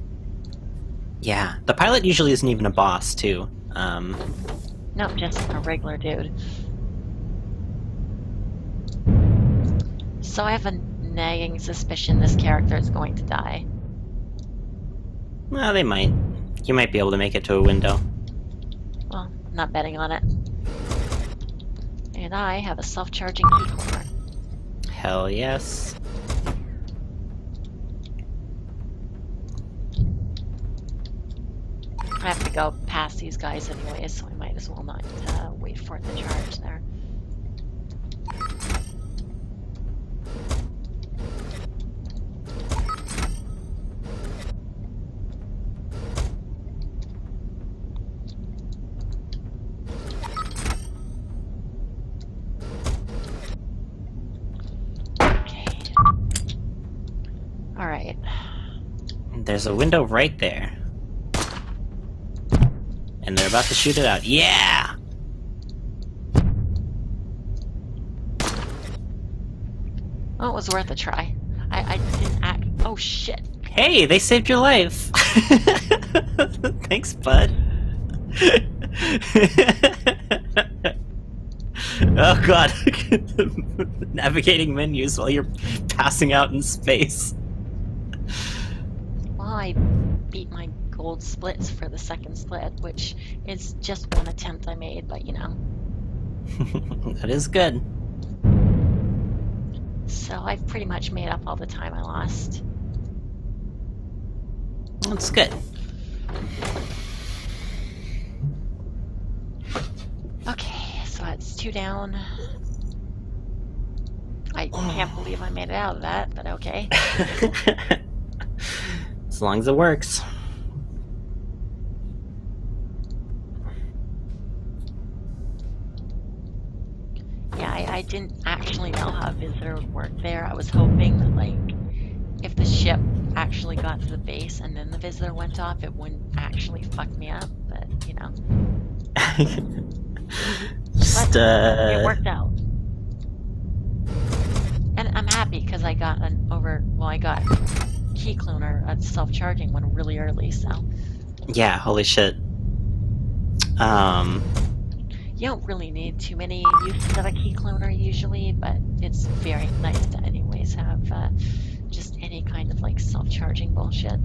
Yeah, the pilot usually isn't even a boss, too. No, just a regular dude. So I have a nagging suspicion this character is going to die. Well, they might. You might be able to make it to a window. Well, not betting on it. And I have a self-charging key holder. Hell yes. I have to go past these guys anyway, so I might as well not wait for it to charge there. Okay. Alright. There's a window right there. And they're about to shoot it out. Yeah! Well, it was worth a try. I didn't act. Oh shit. Hey, they saved your life! Thanks, bud. Oh god. Navigating menus while you're passing out in space. Well, I beat my gold splits for the second split, which is just one attempt I made, but you know. That is good. So I've pretty much made up all the time I lost. That's good. Okay, so it's 2 down. I can't believe I made it out of that, but okay. As long as it works. Yeah, I didn't actually know how a visitor would work there. I was hoping that, like, if the ship actually got to the base and then the visitor went off, it wouldn't actually fuck me up, but, you know. Just, it worked out. And I'm happy because I got I got key cloner at self-charging one really early, so. Yeah, holy shit. You don't really need too many uses of a key cloner usually, but it's very nice to anyways have just any kind of like self-charging bullshit.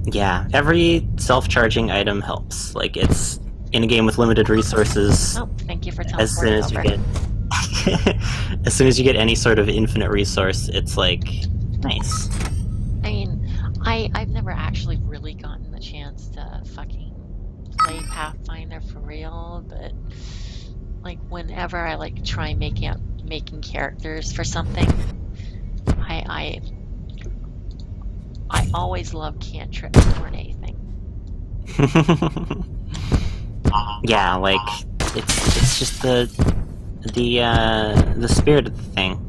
Yeah, every self-charging item helps. Like, it's in a game with limited resources. Oh, thank you for As soon teleporting as you over. get, as soon as you get any sort of infinite resource, it's like nice. I mean, I've never actually really gotten the chance to fucking play Pathfinder for real, but like whenever I like try making characters for something, I always love cantrips more than anything. Yeah, like it's just the spirit of the thing.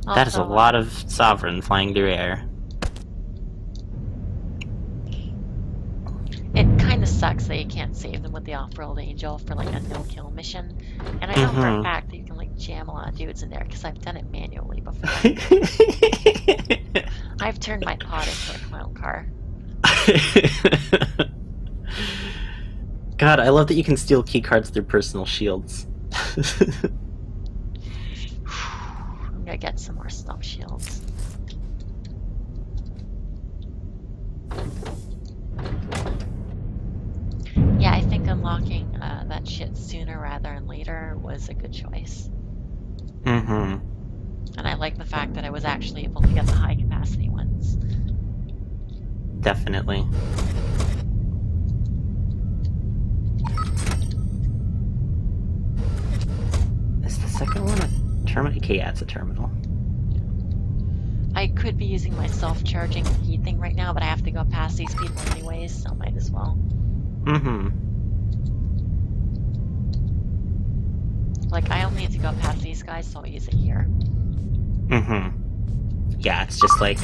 That is a Also, lot of sovereign flying through air. it kind of sucks that you can't save them with the Offworld Angel for like a no-kill mission. And I know for a fact that you can like jam a lot of dudes in there because I've done it manually before. I've turned my pod into a clown car. God, I love that you can steal keycards through personal shields. I'm gonna get some more stump shields. Yeah, I think unlocking that shit sooner rather than later was a good choice. Mm-hmm. And I like the fact that I was actually able to get the high capacity ones. Definitely. Is the second one a terminal? Okay, yeah, it's a terminal. I could be using my self-charging key thing right now, but I have to go past these people anyways, so might as well. Mm-hmm. Like, I only need to go past these guys, so I'll use it here. Mm-hmm. Yeah, it's just like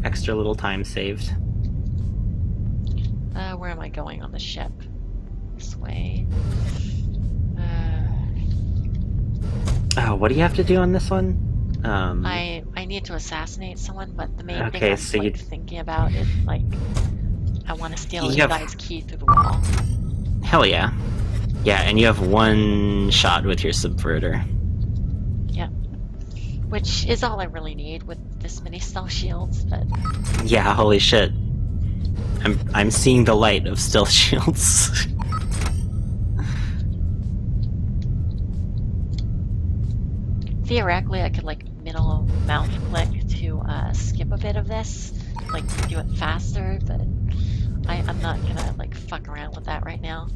extra little time saved. Where am I going on the ship? This way. Oh, what do you have to do on this one? I need to assassinate someone, but the main Okay, thing I'm so like, thinking about is like I want to steal You you have- guys' key through the wall. Hell yeah. Yeah, and you have one shot with your subverter. Yep. Which is all I really need with this many stealth shields, but Yeah, holy shit. I'm seeing the light of stealth shields. theoretically I could like middle mouse click to skip a bit of this, like do it faster, but I'm not gonna like fuck around with that right now.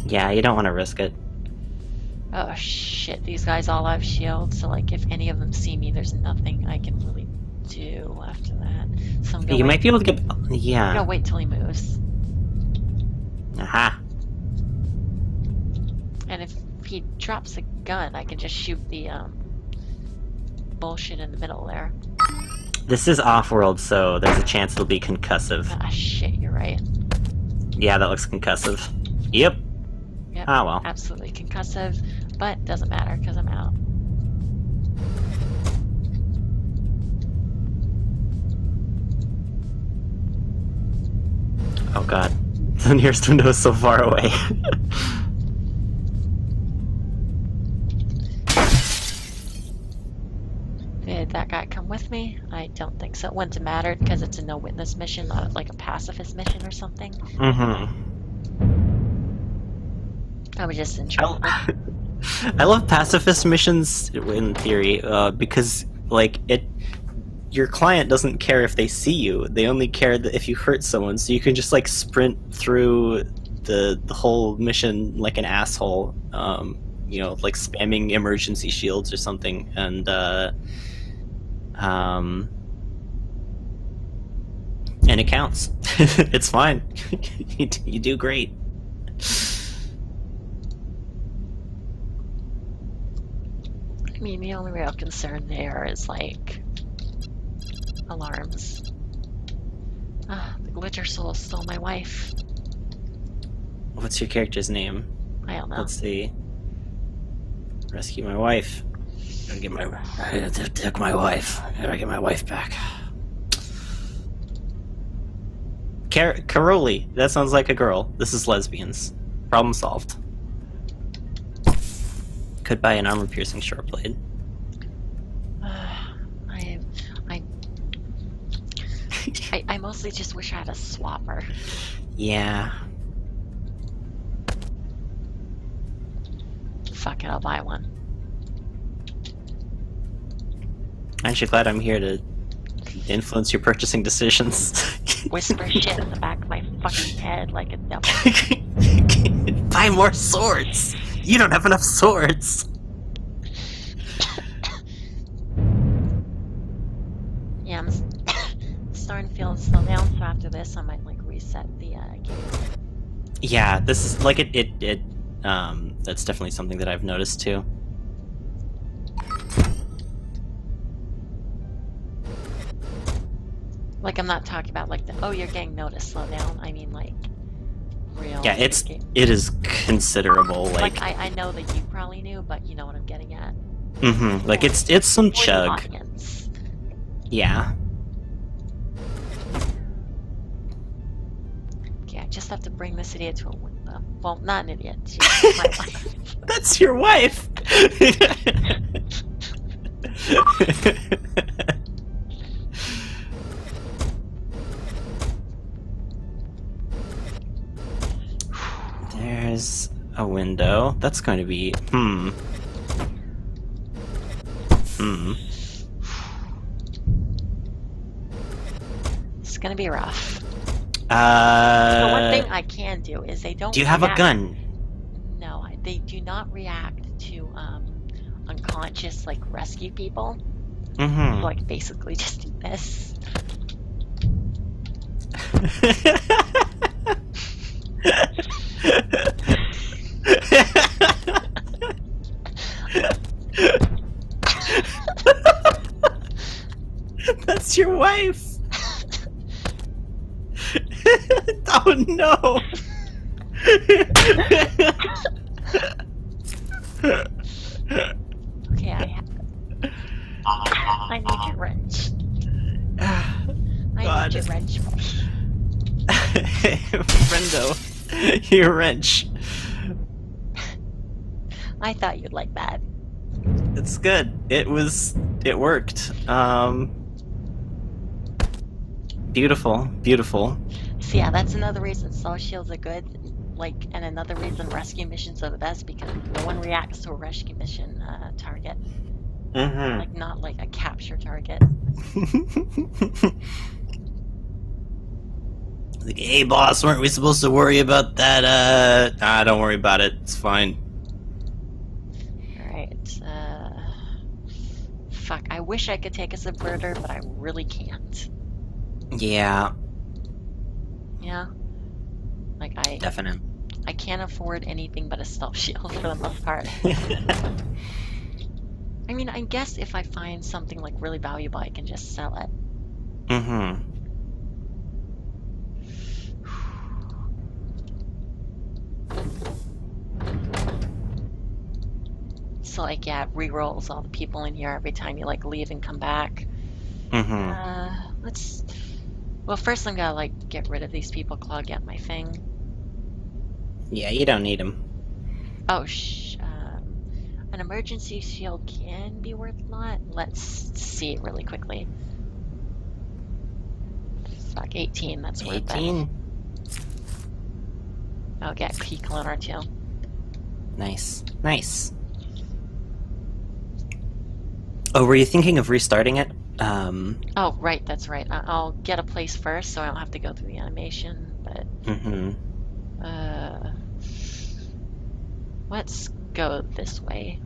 Yeah, you don't want to risk it. Oh shit, these guys all have shields, so like if any of them see me, there's nothing I can really do after that. So I'm gonna You might be able to get... I'm Yeah. gonna wait till he moves. Aha. And if he drops a gun, I can just shoot the bullshit in the middle there. This is Offworld, so there's a chance it'll be concussive. Ah shit, you're right. Yeah, that looks concussive. Yep. Yep, Ah, well. absolutely concussive, but doesn't matter because I'm out. Oh god. The nearest window is so far away. Did that guy come with me? I don't think so. It wouldn't have mattered because it's a no-witness mission, not like a pacifist mission or something. Mm-hmm. I was just in trouble. I love pacifist missions in theory, because like your client doesn't care if they see you. They only care that if you hurt someone, so you can just like sprint through the whole mission like an asshole. You know, like spamming emergency shields or something, and it counts. It's fine. You do great. I mean, the only real concern there is like alarms. The glitcher soul stole my wife. What's your character's name? I don't know. Let's see. Rescue my wife. I had to take my wife. I gotta get my wife back. Caroli. That sounds like a girl. This is lesbians. Problem solved. Could buy an armor-piercing short blade. I mostly just wish I had a swapper. Yeah. Fuck it, I'll buy one. Aren't you glad I'm here to influence your purchasing decisions? Whisper shit in the back of my fucking head like a devil. Buy more swords! You don't have enough swords! Yeah, I'm starting to feel it slow down, so after this I might like reset the game. Yeah, this is like that's definitely something that I've noticed too. Like, I'm not talking about like the, oh, you're getting noticed, slow down. I mean like real. Yeah, it is considerable. Like I know that you probably knew, but you know what I'm getting at. Mm-hmm. Like it's some For the chug. audience. Yeah. Okay, I just have to bring this idiot to a window. Well, not an idiot. She's my wife. That's your wife. There's a window. That's going to be It's gonna be rough. The The one thing I can do is they don't. Do you have a react- gun? No, they do not react to unconscious like rescue people. Mm-hmm. So, like basically just do this. That's your wife. Oh no. Okay, I need your wrench. I God. need your wrench. Friendo, your wrench. I thought you'd like that. It's good. It worked. Beautiful, beautiful. So yeah, that's another reason soul shields are good. Like, and another reason rescue missions are the best, because no one reacts to a rescue mission target. Mm-hmm. Like, not like a capture target. Like, hey boss, weren't we supposed to worry about that? Nah, don't worry about it. It's fine. Alright, fuck, I wish I could take a subverter, but I really can't. Yeah. Yeah? Like, Definite. I can't afford anything but a stealth shield for the most part. I mean, I guess if I find something like really valuable, I can just sell it. Mm-hmm. So like, yeah, it re-rolls all the people in here every time you like leave and come back. Mm-hmm. Well, first I'm gonna like get rid of these people, clog out my thing. Yeah, you don't need them. Oh, an emergency shield can be worth a lot. Let's see it really quickly. Fuck, 18, that's worth it. 18. I'll get key cloner too. Nice. Nice. Oh, were you thinking of restarting it? Oh, right, that's right. I'll get a place first so I don't have to go through the animation, but Mm-hmm. let's go this way.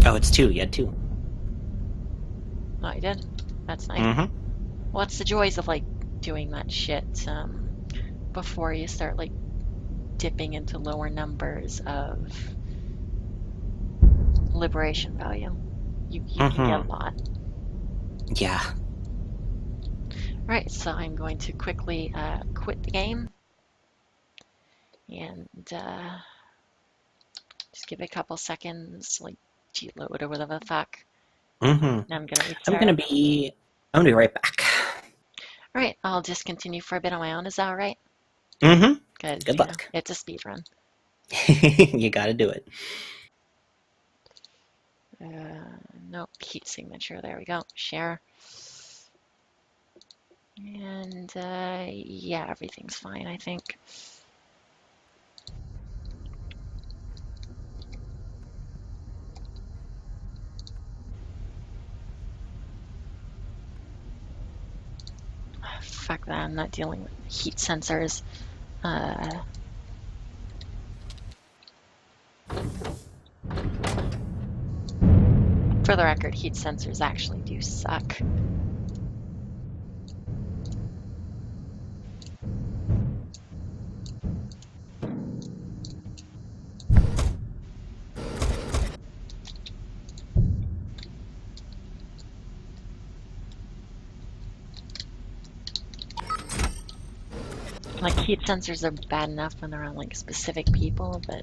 Oh, it's 2. You had 2. Oh, I did? That's nice. Mm-hmm. Well, it's the joys of like doing that shit before you start like dipping into lower numbers of liberation value. You can get a lot. Yeah. Right, so I'm going to quickly quit the game and just give it a couple seconds, like G-load or whatever the fuck. Mm-hmm. Now I'm gonna I'm restart. gonna be right back. All right, I'll just continue for a bit on my own. Is that all right? Mm-hmm. Because Good luck. it's a speed run. You gotta do it. Nope, heat signature. There we go. Share. And yeah, everything's fine, I think. Fuck that, I'm not dealing with heat sensors. For the record, heat sensors actually do suck. Like, heat sensors are bad enough when they're on like specific people, but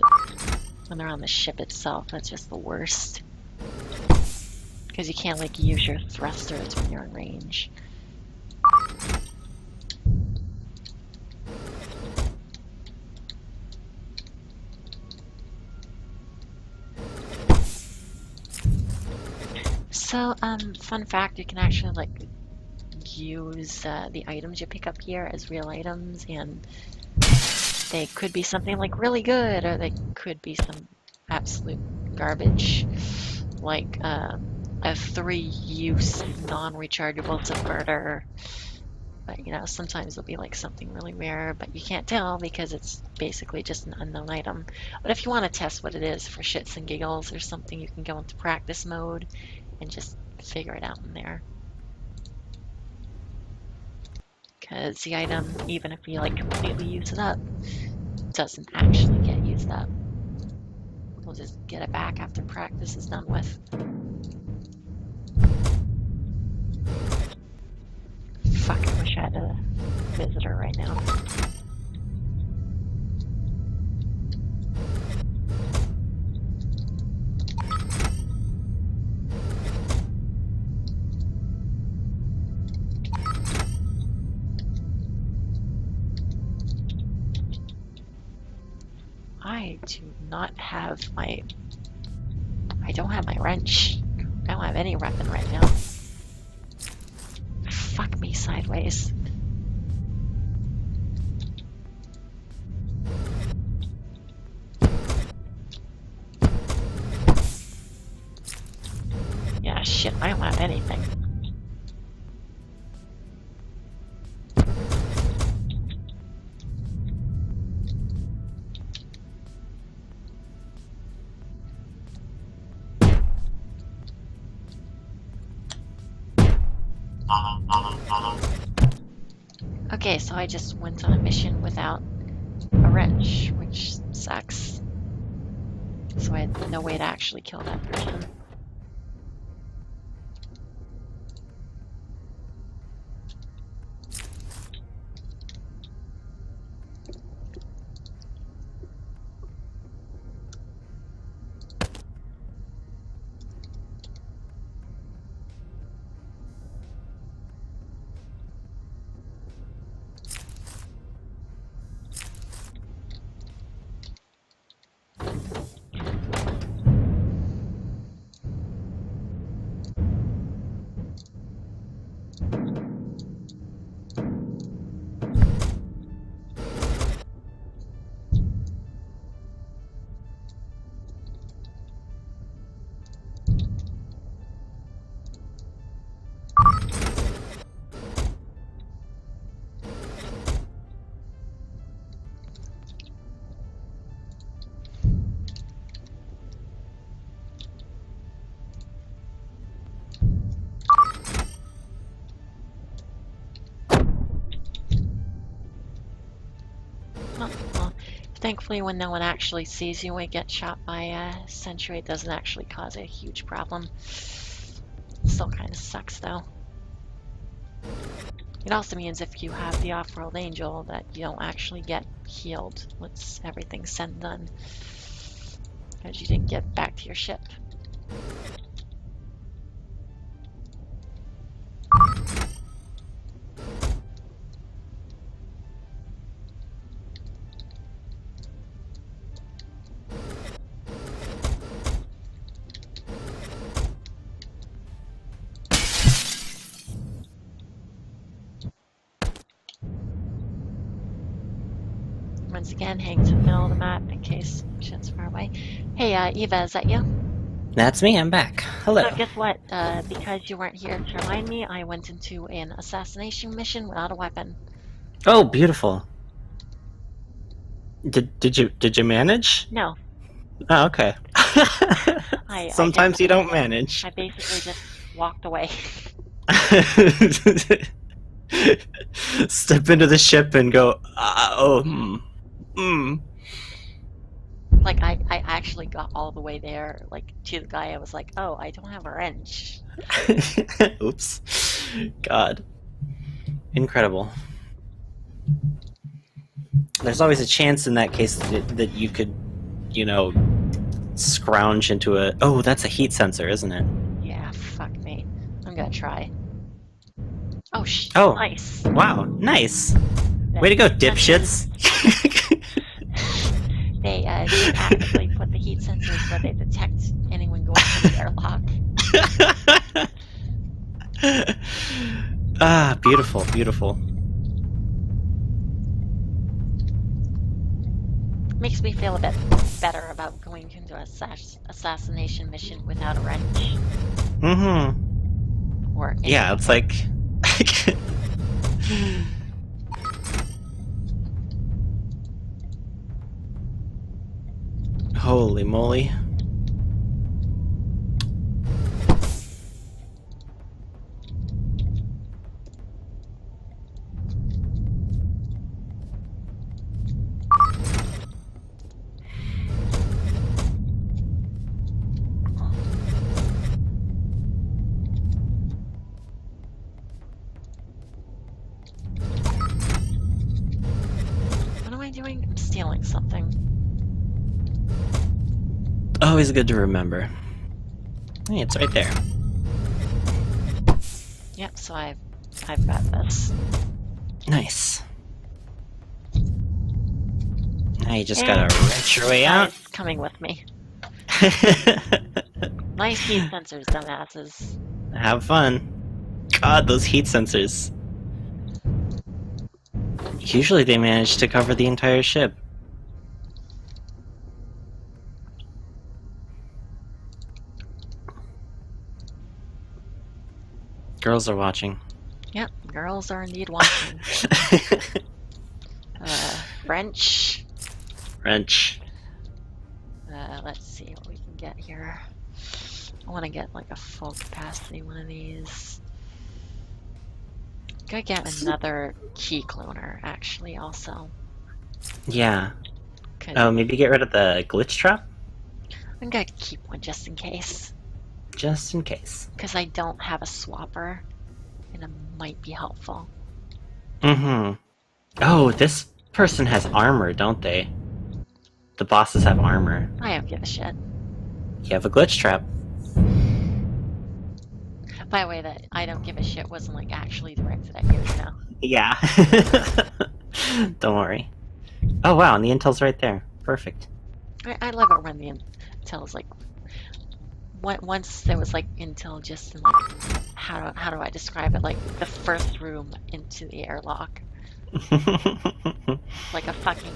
when they're on the ship itself, that's just the worst. Because you can't like use your thrusters when you're in range. So, fun fact, you can actually like use the items you pick up here as real items, and they could be something like really good, or they could be some absolute garbage, like a 3-use non-rechargeable subverter. But you know, sometimes it'll be like something really rare, but you can't tell because it's basically just an unknown item. But if you want to test what it is for shits and giggles or something, you can go into practice mode and just figure it out in there. Because the item, even if you like completely use it up, doesn't actually get used up. We'll just get it back after practice is done with. Fuck, I wish I had a visitor right now. do not have my... I don't have my wrench. I don't have any weapon right now. Fuck me sideways. Yeah, shit, I don't have anything. Okay, so I just went on a mission without a wrench, which sucks. So I had no way to actually kill that person. Well, thankfully when no one actually sees you when you get shot by a sentry, it doesn't actually cause a huge problem. Still kind of sucks though. It also means if you have the Offworld Angel that you don't actually get healed once everything's said and done. Because you didn't get back to your ship. Once again, hang to the middle of the map in case shit's far away. Hey, Eva, is that you? That's me, I'm back. Hello. So guess what? Because you weren't here to remind me, I went into an assassination mission without a weapon. Oh, beautiful. Did you manage? No. Oh, okay. Sometimes you don't manage. I basically just walked away. Step into the ship and go, Like, I actually got all the way there, like, to the guy. I was like, oh, I don't have a wrench. Oops. God. Incredible. There's always a chance in that case that you could, you know, scrounge into a... Oh, that's a heat sensor, isn't it? Yeah, fuck me. I'm gonna try. Oh, oh, nice. Wow, nice. Way to go, dipshits. They actively put the heat sensors where they detect anyone going through the airlock. Ah, beautiful, beautiful. Makes me feel a bit better about going into an assassination mission without a wrench. Mm-hmm. Or yeah, it's like... Holy moly. What am I doing? I'm stealing something. Always good to remember. Hey, it's right there. Yep, so I've got this. Nice. Now you just And gotta wrench your way out. guys coming with me. Nice heat sensors, dumbasses. Have fun. God, those heat sensors. Usually they manage to cover the entire ship. Girls are watching. Yep, girls are indeed watching. French. Wrench. Let's see what we can get here. I want to get like a full capacity one of these. Gotta get another key cloner, actually, also. Yeah. 'Cause Oh, maybe get rid of the glitch trap? I'm gonna keep one just in case. Just in case. Because I don't have a swapper, and it might be helpful. Mm-hmm. Oh, this person has armor, don't they? The bosses have armor. I don't give a shit. You have a glitch trap. By the way, that I don't give a shit wasn't like actually directed at you, you know? Yeah. Don't worry. Oh wow, and the intel's right there. Perfect. I love it when the intel's like... Once there was like intel just in like... How do I describe it? Like the first room into the airlock. Like a fucking...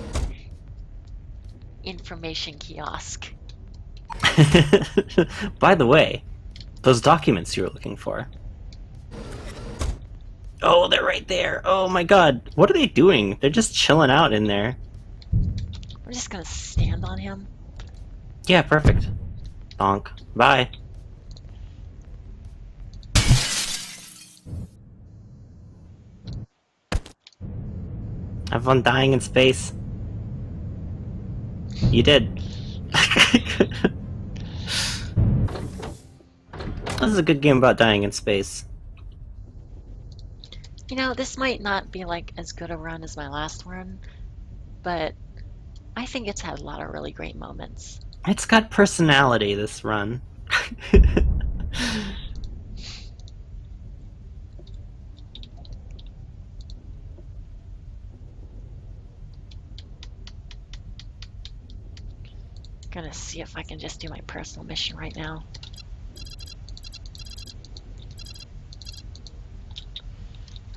information kiosk. By the way, those documents you were looking for. Oh, they're right there. Oh my god. What are they doing? They're just chilling out in there. We're just gonna stand on him. Yeah, perfect. Bonk. Bye. Have fun dying in space. You did. This is a good game about dying in space. You know, this might not be like as good a run as my last one, but I think it's had a lot of really great moments. It's got personality, this run. Gonna see if I can just do my personal mission right now.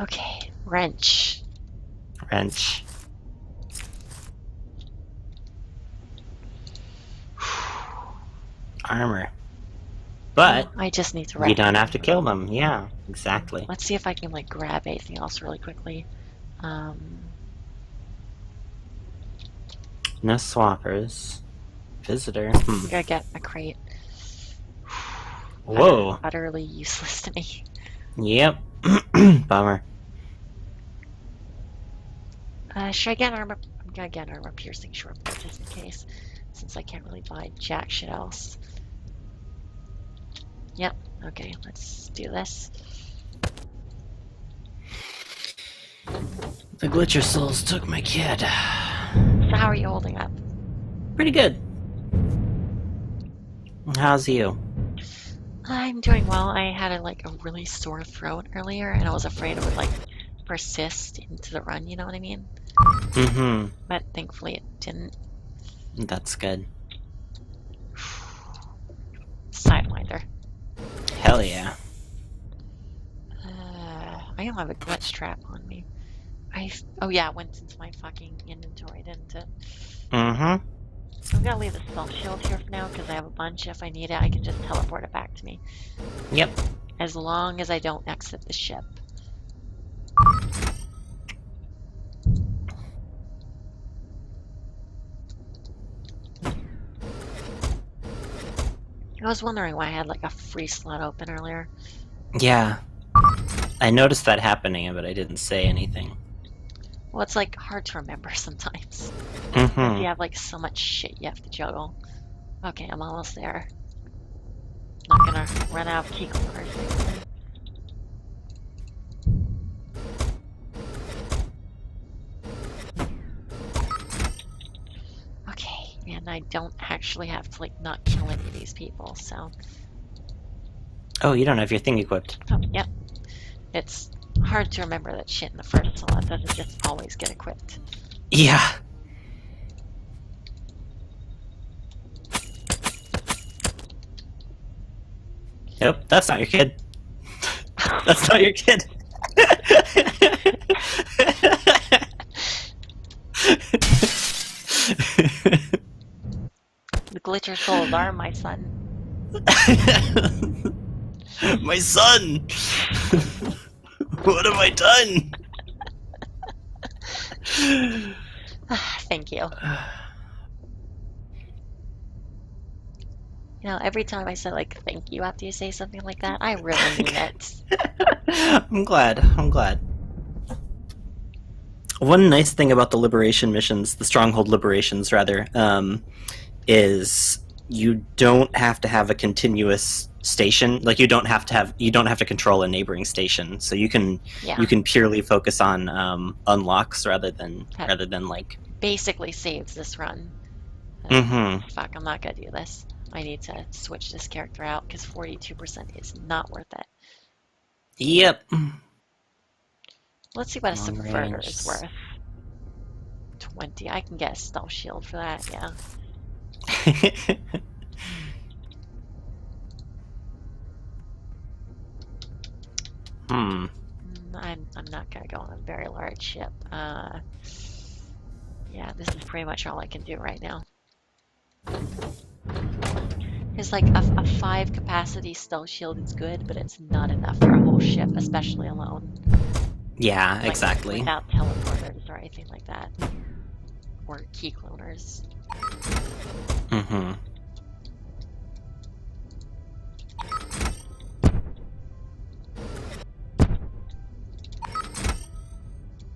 Okay, wrench. Wrench. Armor. But I just need to you don't have to kill them. Yeah, exactly. Let's see if I can like grab anything else really quickly. No swappers. Visitor. Gotta get a crate. Whoa. Utterly useless to me. Yep. Bummer. Should I get armor? I'm gonna get armor piercing short bow just in case, since I can't really buy jack shit else. Yep. Okay, let's do this. The Glitcher Souls took my kid. So how are you holding up? Pretty good. How's you? I'm doing well. I had a really sore throat earlier, and I was afraid it would like persist into the run. You know what I mean? Mm-hmm. But thankfully it didn't. That's good. Sidewinder. Hell yeah. I don't have a glitch trap on me. Oh yeah, it went into my fucking inventory, didn't it? Mm-hmm. I'm gonna leave the self shield here for now because I have a bunch. If I need it, I can just teleport it back to me. Yep. As long as I don't exit the ship. I was wondering why I had like a free slot open earlier. Yeah. I noticed that happening, but I didn't say anything. Well, it's like hard to remember sometimes. Mm-hmm. You have like so much shit you have to juggle. Okay, I'm almost there. Not gonna run out of key corners. Okay, and I don't actually have to like not kill any of these people, so. Oh, you don't have your thing equipped. Oh, yep. It's hard to remember that shit in the first slot doesn't just always get equipped. Yeah. Nope, that's not your kid. That's not your kid. The glitcher souls are my son. My son! What have I done? Thank you. You know, every time I say like thank you after you say something like that, I really mean it. I'm glad. I'm glad. One nice thing about the liberation missions, the stronghold liberations rather, is you don't have to have a continuous station. Like you don't have to control a neighboring station. So you can purely focus on unlocks rather than like basically saves this run. Fuck, I'm not gonna do this. I need to switch this character out because 42% is not worth it. Yep. Let's see what a subverter is worth. 20. I can get a stealth shield for that, yeah. I'm not gonna go on a very large ship. Yeah, this is pretty much all I can do right now. It's like a 5 capacity stealth shield is good, but it's not enough for a whole ship, especially alone. Yeah, like, exactly. Without teleporters or anything like that. Or key cloners.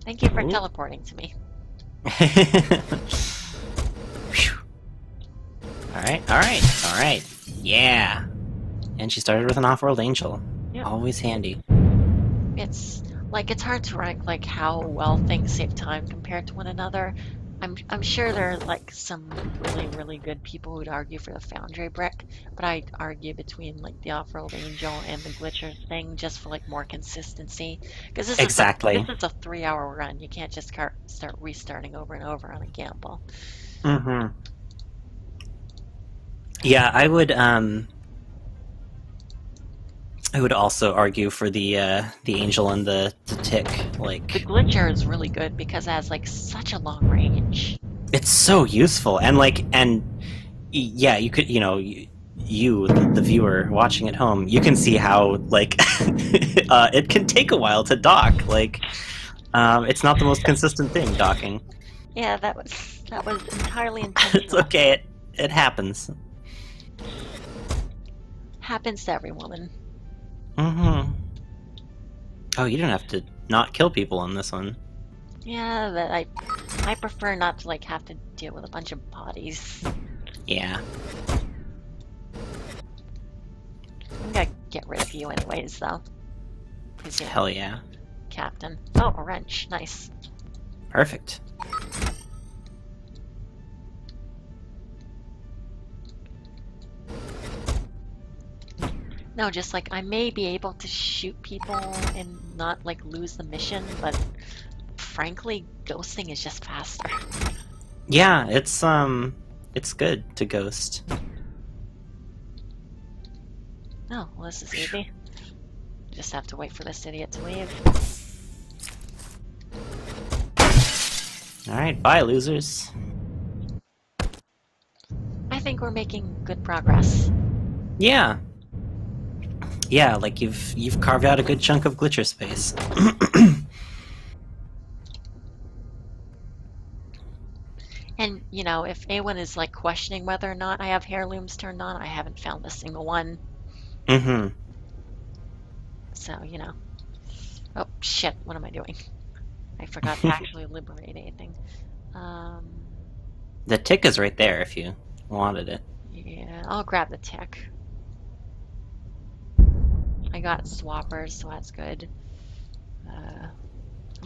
Thank you for teleporting to me. Alright. Yeah. And she started with an Offworld Angel. Yep. Always handy. It's hard to rank like how well things save time compared to one another. I'm sure there are like some really good people who'd argue for the Foundry brick, but I'd argue between like the Offworld Angel and the Glitcher thing just for like more consistency. Because this is a 3-hour run. You can't just start restarting over and over on a gamble. Yeah, I would also argue for the angel and the tick. Like the glitcher is really good because it has like such a long range. It's so useful, and yeah, you could, you the viewer watching at home, you can see how like it can take a while to dock. Like it's not the most consistent thing, docking. Yeah, that was entirely intentional. It's okay. It happens. Happens to every woman. Oh, you don't have to not kill people on this one. Yeah, but I prefer not to like have to deal with a bunch of bodies. Yeah. I'm gonna get rid of you anyways, though. Hell yeah. Captain. Oh, a wrench. Nice. Perfect. No, just like I may be able to shoot people and not like lose the mission, but frankly, ghosting is just faster. Yeah, it's good to ghost. Oh, well, this is easy. Just have to wait for this idiot to leave. Alright, bye losers. I think we're making good progress. Yeah. Yeah, like you've carved out a good chunk of glitcher space. And, if anyone is like questioning whether or not I have heirlooms turned on, I haven't found a single one. So, Oh, shit, what am I doing? I forgot to actually liberate anything. The tick is right there if you wanted it. Yeah, I'll grab the tick. I got swappers, so that's good. How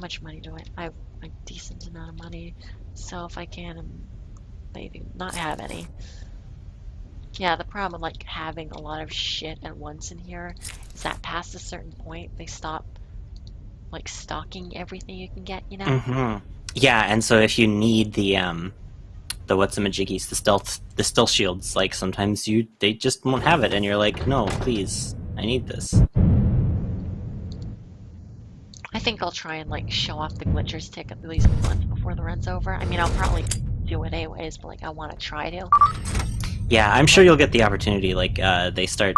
much money do I have? A decent amount of money. So if I can, maybe not have any. Yeah, the problem with like having a lot of shit at once in here is that past a certain point, they stop like stocking everything you can get, Yeah, and so if you need the whatsamajiggies, the stealth shields, like sometimes they just won't have it, and you're like, no, please, I need this. I think I'll try and like show off the glitcher's tick at least once before the run's over. I mean, I'll probably do it anyways, but like I want to try to. Yeah, I'm sure you'll get the opportunity. Like, they start,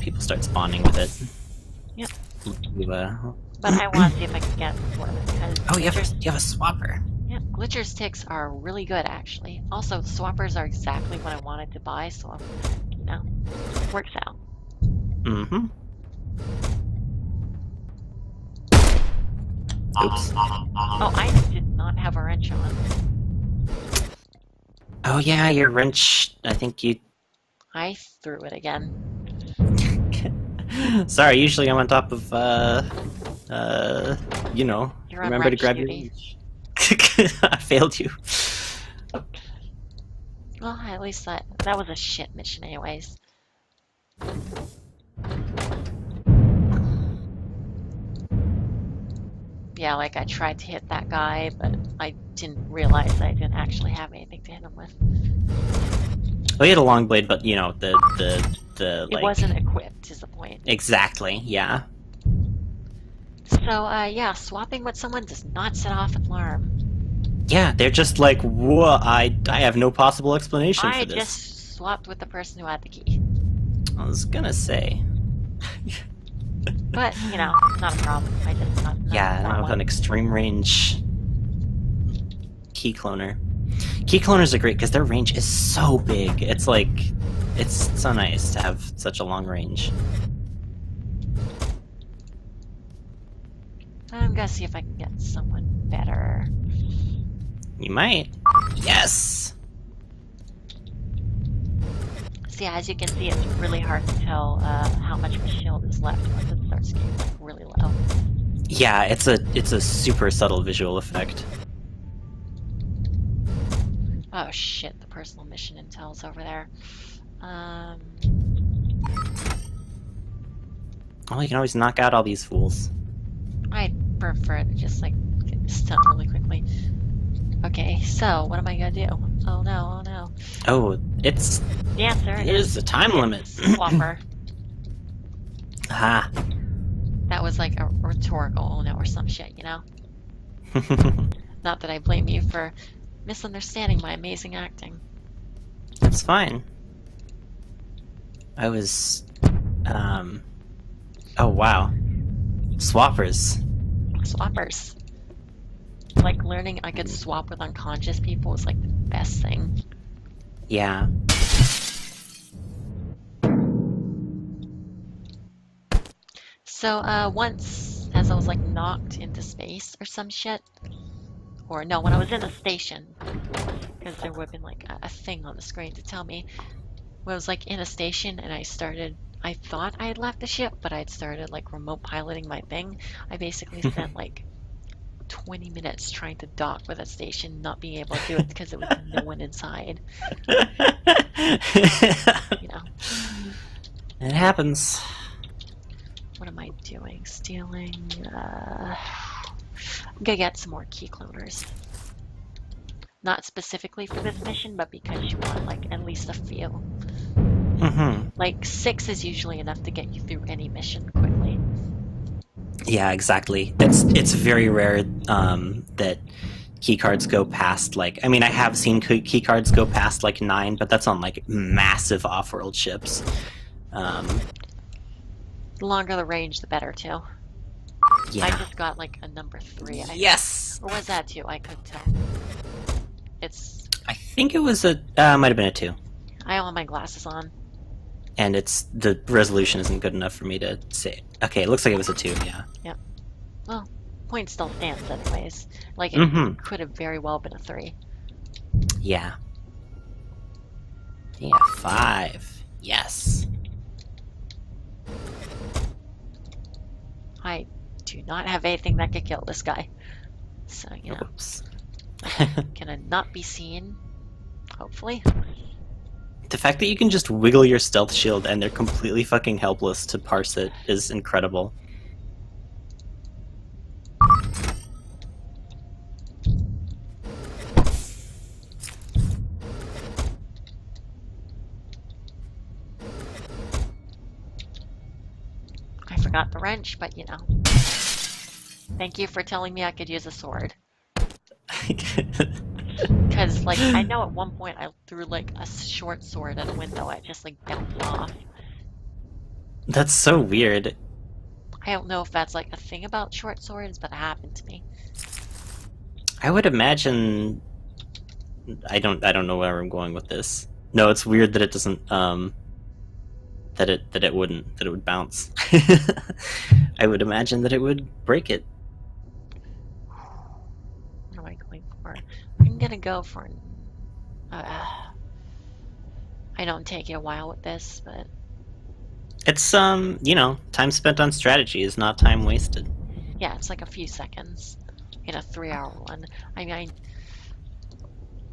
people start spawning with it. Yep. You, But I want to see if I can get it before then, because Oh, you have a swapper. yeah, glitcher's ticks are really good actually. Also, the swappers are exactly what I wanted to buy, so it works out. Mm-hmm. Oops. Oh, I did not have a wrench on. Oh yeah, your wrench. I think you. I threw it again. Sorry, usually I'm on top of. You're on remember to wrench grab duty. your. I failed you. Well, at least that was a shit mission anyways. Yeah, like I tried to hit that guy, but I didn't realize I didn't actually have anything to hit him with. Well, he had a long blade, but the It like. wasn't equipped, is the point. Exactly. Yeah. So, yeah, swapping with someone does not set off an alarm. Yeah, they're just like, whoa, I have no possible explanation I for this. just swapped with the person who had the key. I was gonna say. But, not a problem. I just got Yeah, I have one. an extreme range key cloner. Key cloners are great because their range is so big. It's like, it's so nice to have such a long range. I'm gonna see if I can get someone better. You might. Yes! So yeah, as you can see, it's really hard to tell how much my shield is left once it starts getting like really low. Yeah, it's a super subtle visual effect. Oh shit, the personal mission intel's over there. Well, you can always knock out all these fools. I prefer to just like get this done really quickly. Okay, so what am I gonna do? Oh no, oh no. Oh, it's... The answer There's a time limit. Swapper. Ah. That was like a rhetorical oh no or some shit, Not that I blame you for misunderstanding my amazing acting. That's fine. I was... Oh, wow. Swappers. Swappers. Like learning I could swap with unconscious people was like the best thing. Yeah. So once, as I was like knocked into space or some shit, or no, when I was in a station, because there would have been like a thing on the screen to tell me, when I was like in a station and I thought I had left the ship, but I'd started like remote piloting my thing. I basically spent like 20 minutes trying to dock with a station, not being able to do it because there was no one inside. It happens. What am I doing? Stealing. I'm gonna get some more key cloners. Not specifically for this mission, but because you want like at least a few. Mm-hmm. Like 6 is usually enough to get you through any mission quickly. Yeah, exactly. It's very rare that keycards go past like... I mean, I have seen keycards go past like 9, but that's on like massive off-world ships. The longer the range, the better too. Yeah. I just got like a number 3. Yes! Or was that 2? I couldn't tell. I think it was a... might have been a 2. I have my glasses on. And the resolution isn't good enough for me to say. Okay, it looks like it was a 2, yeah. Yep. Well, point still stands anyways. Like it could have very well been a 3. Yeah. Yeah, 5. Yes. I do not have anything that could kill this guy. So, Oops. Can I not be seen? Hopefully. The fact that you can just wiggle your stealth shield and they're completely fucking helpless to parse it is incredible. forgot the wrench, but you know. Thank you for telling me I could use a sword. Because, like, I know at one point I threw, like, a short sword at a window. It just, like, bounced off. That's so weird. I don't know if that's, like, a thing about short swords, but it happened to me. I would imagine... I don't know where I'm going with this. No, it's weird that it doesn't, that it would bounce. I would imagine that it would break it. What am I going for? I'm gonna go for... I don't take it a while with this, but... It's, you know, time spent on strategy is not time wasted. Yeah, it's like a few seconds in a 3-hour one. I mean,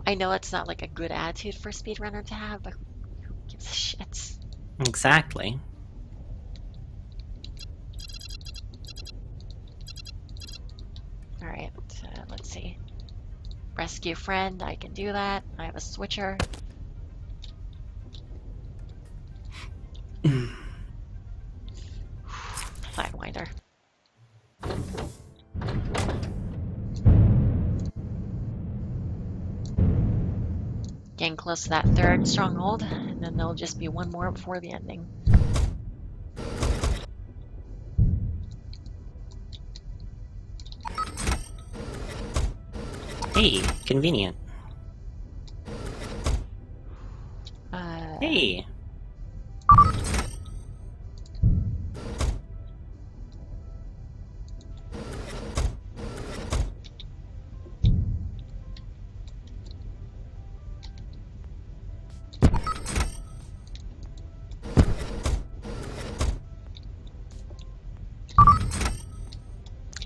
I know it's not like a good attitude for a speedrunner to have, but who gives a shit? Exactly. Alright, let's see. Rescue friend, I can do that. I have a switcher. Sidewinder. Getting close to that third stronghold, and then there'll just be one more before the ending. Hey, convenient. Hey.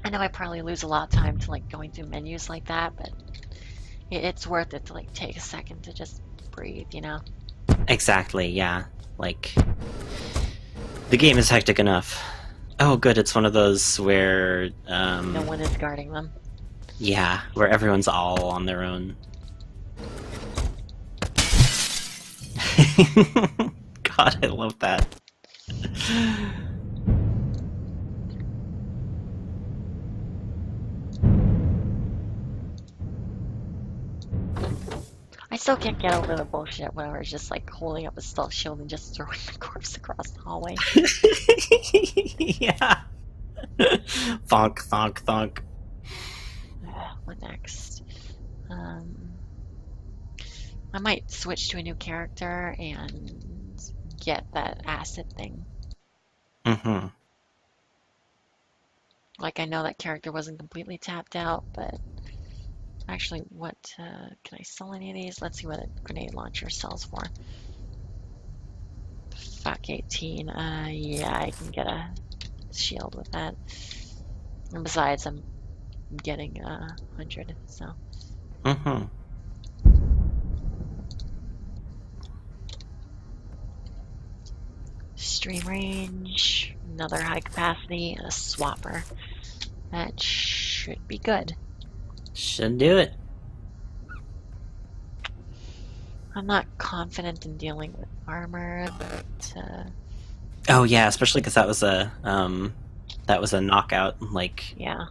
I know I probably lose a lot of time to like going through menus like that, but it's worth it to like take a second to just breathe, you know? Exactly, yeah. Like, the game is hectic enough. Oh, good, it's one of those where, No one is guarding them. yeah, where everyone's all on their own. God, I love that. I still can't get over the bullshit whenever it's just like holding up a stealth shield and just throwing the corpse across the hallway. Yeah. Thonk, thonk, thonk. What next? I might switch to a new character and get that acid thing. Mm-hmm. Like, I know that character wasn't completely tapped out, but actually, what, can I sell any of these? Let's see what a grenade launcher sells for. Fuck, 18. Yeah, I can get a shield with that. And besides, I'm getting 100, so. Mm-hmm. Stream range, another high capacity, and a swapper. That should be good. Should do it. I'm not confident in dealing with armor, but Oh yeah, especially because that was a knockout. Like, yeah.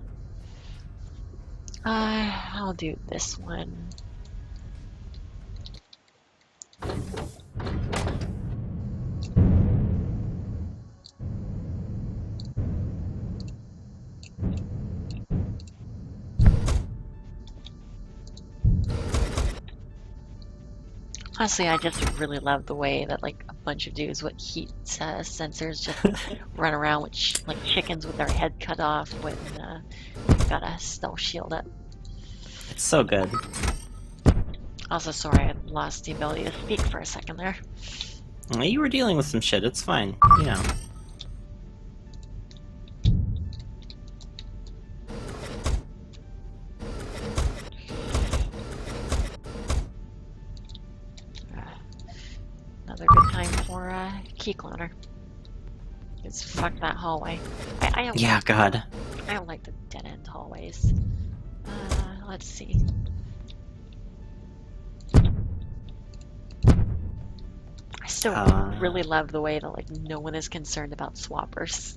I'll do this one. Honestly, I just really love the way that like a bunch of dudes with heat sensors just run around with like chickens with their head cut off when they've got a stealth shield up. it's so good. Also, sorry, I lost the ability to speak for a second there. You were dealing with some shit. It's fine. You know. Another good time for key cloner. It's fuck that hallway. I don't. Yeah, God. I don't like the dead end hallways. Let's see. I still really love the way that like no one is concerned about swappers.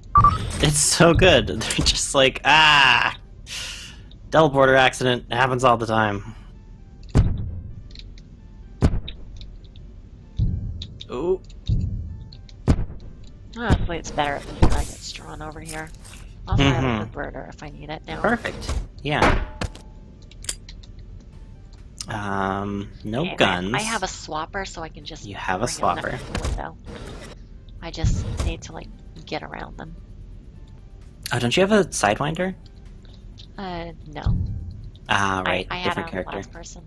It's so good. They're just like, teleporter accident. It happens all the time. Ooh. Honestly, it's better if the guy gets drawn over here. Also, I have a converter if I need it now. Perfect. Yeah. No Okay, guns. I have a swapper, so I can just. You have a swapper. Window. I just need to like get around them. Oh, don't you have a sidewinder? No. Ah, right. I Different had character. last person.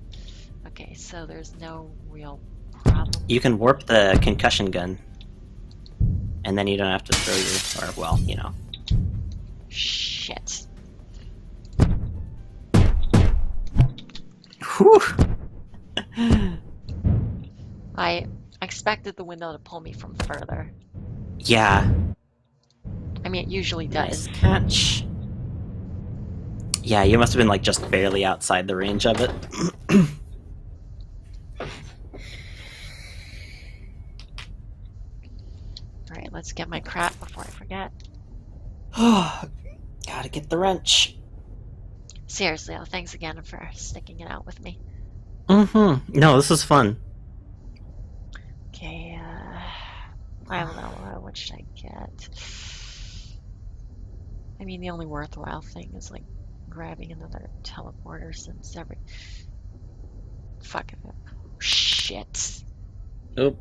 Okay, so there's no real problem. You can warp the concussion gun, and then you don't have to throw your, or well, you know. Shit. Whew. I expected the window to pull me from further. Yeah. I mean, it usually does. Nice catch. Yeah, you must have been like just barely outside the range of it. Alright, let's get my crap before I forget. Gotta get the wrench. Seriously, oh, thanks again for sticking it out with me. No, this is fun. Okay, I don't know, what should I get? I mean, the only worthwhile thing is, like, grabbing another teleporter since every... Fuck it. Shit. Oop.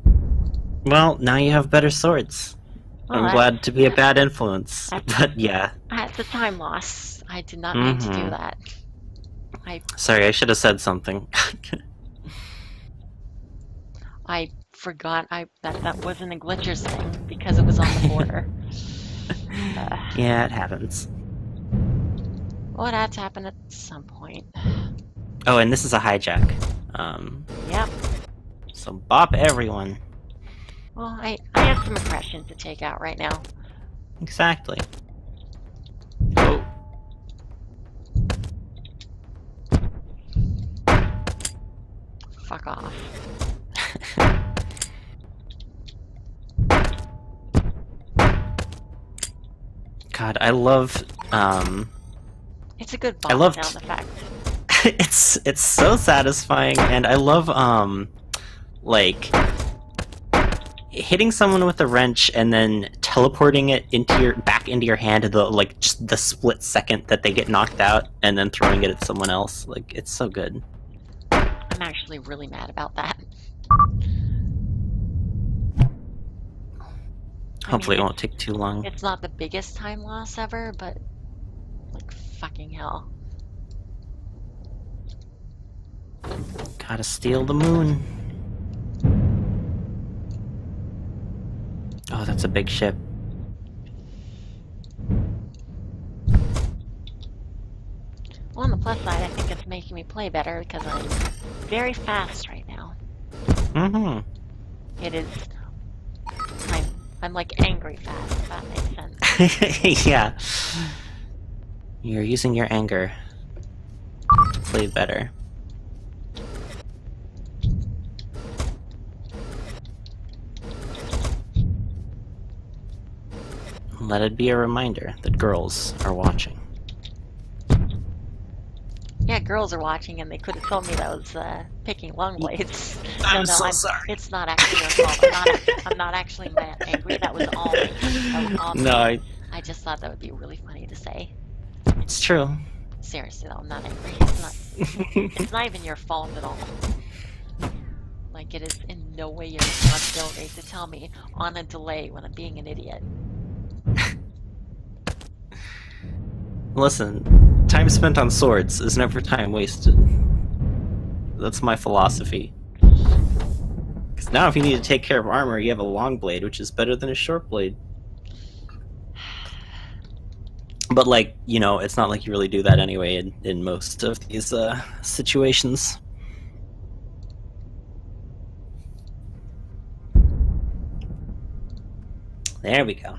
Well, now you have better swords. Well, I'm glad to be a bad influence, but yeah. That's a time loss. I did not mean to do that. Sorry, I should have said something. I forgot that wasn't a glitchers thing because it was on the border. Yeah, it happens. Well, it had to happen at some point. Oh, and this is a hijack. Yep. So bop everyone. Well, I have some aggression to take out right now. Exactly. Oh. Fuck off. God, I love, It's a good I loved- sound effect. it's so satisfying, and I love, like, hitting someone with a wrench and then teleporting it back into your hand at the, like, just the split second that they get knocked out, and then throwing it at someone else. Like, it's so good. I'm actually really mad about that. Hopefully it won't take too long. It's not the biggest time loss ever, but like fucking hell. Gotta steal the moon. Oh, that's a big ship. Well, on the plus side, I think it's making me play better because I'm very fast right now. It is... I'm like angry fast, if that makes sense. Yeah. You're using your anger to play better. Let it be a reminder that girls are watching. Yeah, girls are watching and they could have told me that I was picking long blades. I'm so sorry. It's not actually your fault. I'm not actually that angry. That was all me. That was all me. No, I just thought that would be really funny to say. it's true. Seriously though, I'm not angry. It's not even your fault at all. Like, it is in no way your responsibility to tell me on a delay when I'm being an idiot. Listen, time spent on swords is never time wasted. That's my philosophy. Because now if you need to take care of armor, you have a long blade, which is better than a short blade. But, like, you know, it's not like you really do that anyway in most of these situations. There we go.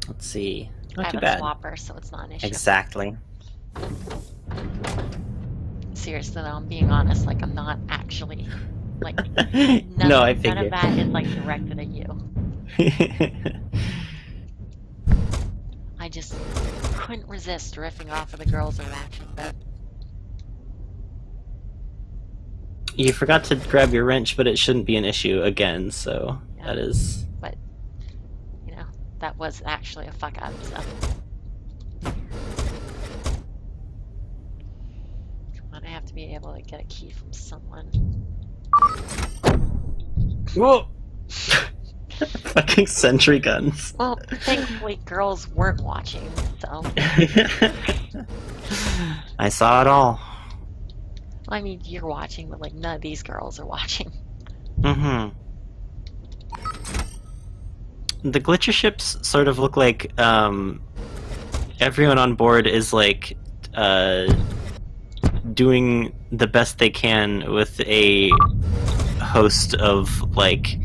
Let's see. Not too I bad. have a swapper, so it's not an issue. Exactly. Seriously though, I'm being honest, like I'm not actually Like No, I none of figured. that is like directed at you. I just couldn't resist riffing off of the girls are watching, but You forgot to grab your wrench, but it shouldn't be an issue again, so yeah. that is... But you know, that was actually a fuck up, so I have to be able to get a key from someone. Whoa! Fucking sentry guns. Well, thankfully girls weren't watching, so I saw it all. I mean you're watching, but like none of these girls are watching. Mm-hmm. The glitcher ships sort of look like everyone on board is like doing the best they can with a host of like...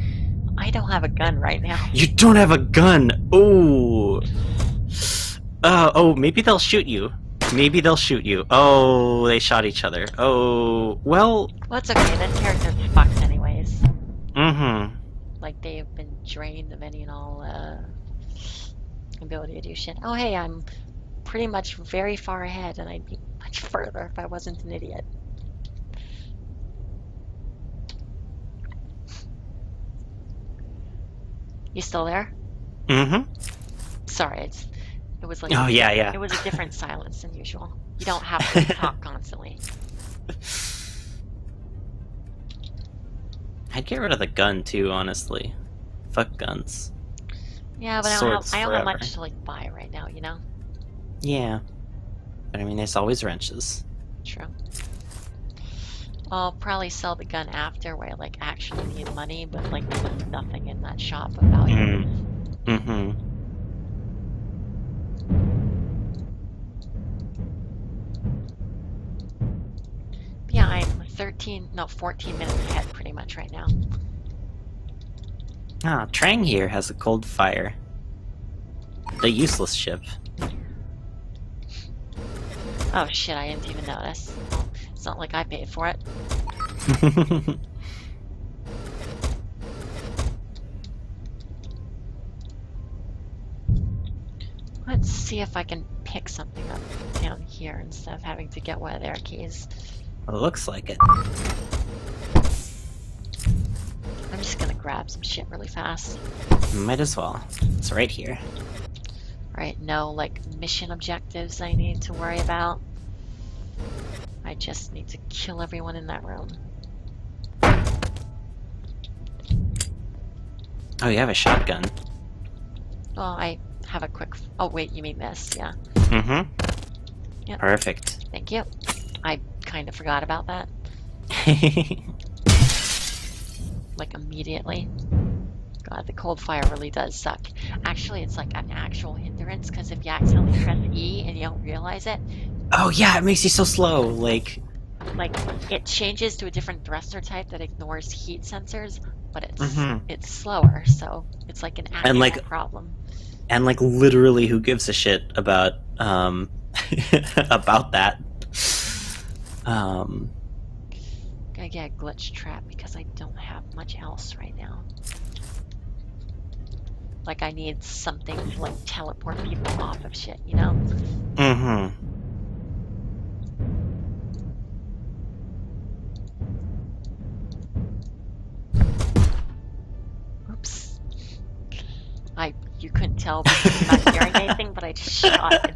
I don't have a gun right now. You don't have a gun! Oh! Oh, maybe they'll shoot you. Maybe they'll shoot you. Oh, they shot each other. Oh, well... Well, it's okay, this character's fucked anyways. Mm-hmm. Like, they have been drained of any and all ability to do shit. Oh, hey, I'm pretty much very far ahead, and I'd be much further if I wasn't an idiot. You still there? Mm-hmm. Sorry, it was like... Oh, yeah. It was a different silence than usual. You don't have to talk constantly. I'd get rid of the gun, too, honestly. Fuck guns. Yeah, but Swords I don't have forever. much to, like, buy right now, you know? Yeah. But I mean, there's always wrenches. True. I'll probably sell the gun after where I, like, actually need money, but, like, there's nothing in that shop of value. Mm-hmm. Yeah, I'm 14 minutes ahead pretty much right now. Ah, Trang here has a cold fire. The useless ship. Oh shit, I didn't even notice. Well, it's not like I paid for it. Let's see if I can pick something up down here instead of having to get one of their keys. Well, it looks like it. I'm just gonna grab some shit really fast. Might as well. It's right here. Right, no, like, mission objectives I need to worry about. I just need to kill everyone in that room. Oh, you have a shotgun. Well, I have a quick... Oh, wait, you mean this, yeah. Mm-hmm. Yep. Perfect. Thank you. I kind of forgot about that. Like, immediately. God, the cold fire really does suck. Actually, it's like an actual hindrance, because if you accidentally press E and you don't realize it, Oh, yeah, it makes you so slow. Like, it changes to a different thruster type that ignores heat sensors, but it's Mhm. it's slower, so it's like an actual like- problem. and like literally who gives a shit about about that. Gotta get a glitch trap because I don't have much else right now. Like, I need something to, like, teleport people off of shit, you know? Mm-hmm. Oops. You couldn't tell because I'm not hearing anything, but I just shot it.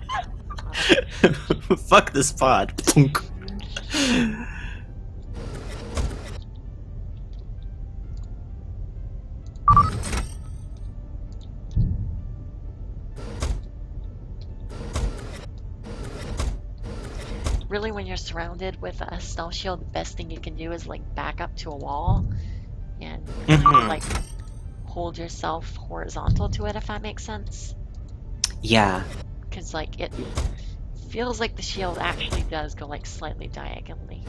Fuck this pod. Thunk. Really, when you're surrounded with a stealth shield, the best thing you can do is, like, back up to a wall and, like, hold yourself horizontal to it, if that makes sense. Yeah. Because, like, it feels like the shield actually does go, like, slightly diagonally.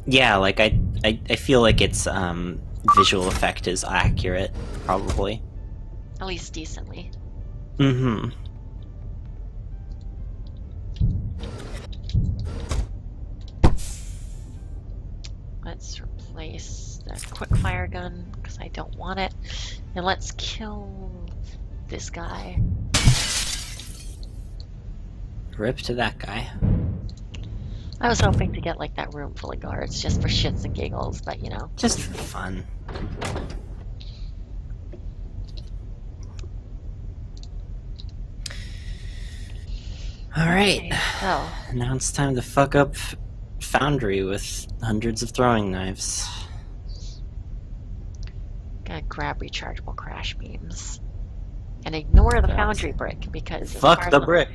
Yeah, like I feel like its visual effect is accurate, probably. At least decently. Mm-hmm. Let's replace the quick fire gun because I don't want it. And let's kill this guy. Rip to that guy. I was hoping to get like that room full of guards just for shits and giggles, but you know. Just for fun. Alright. Okay, so Now it's time to fuck up Foundry with hundreds of throwing knives. gotta grab rechargeable crash beams. And ignore the foundry brick because Fuck the brick!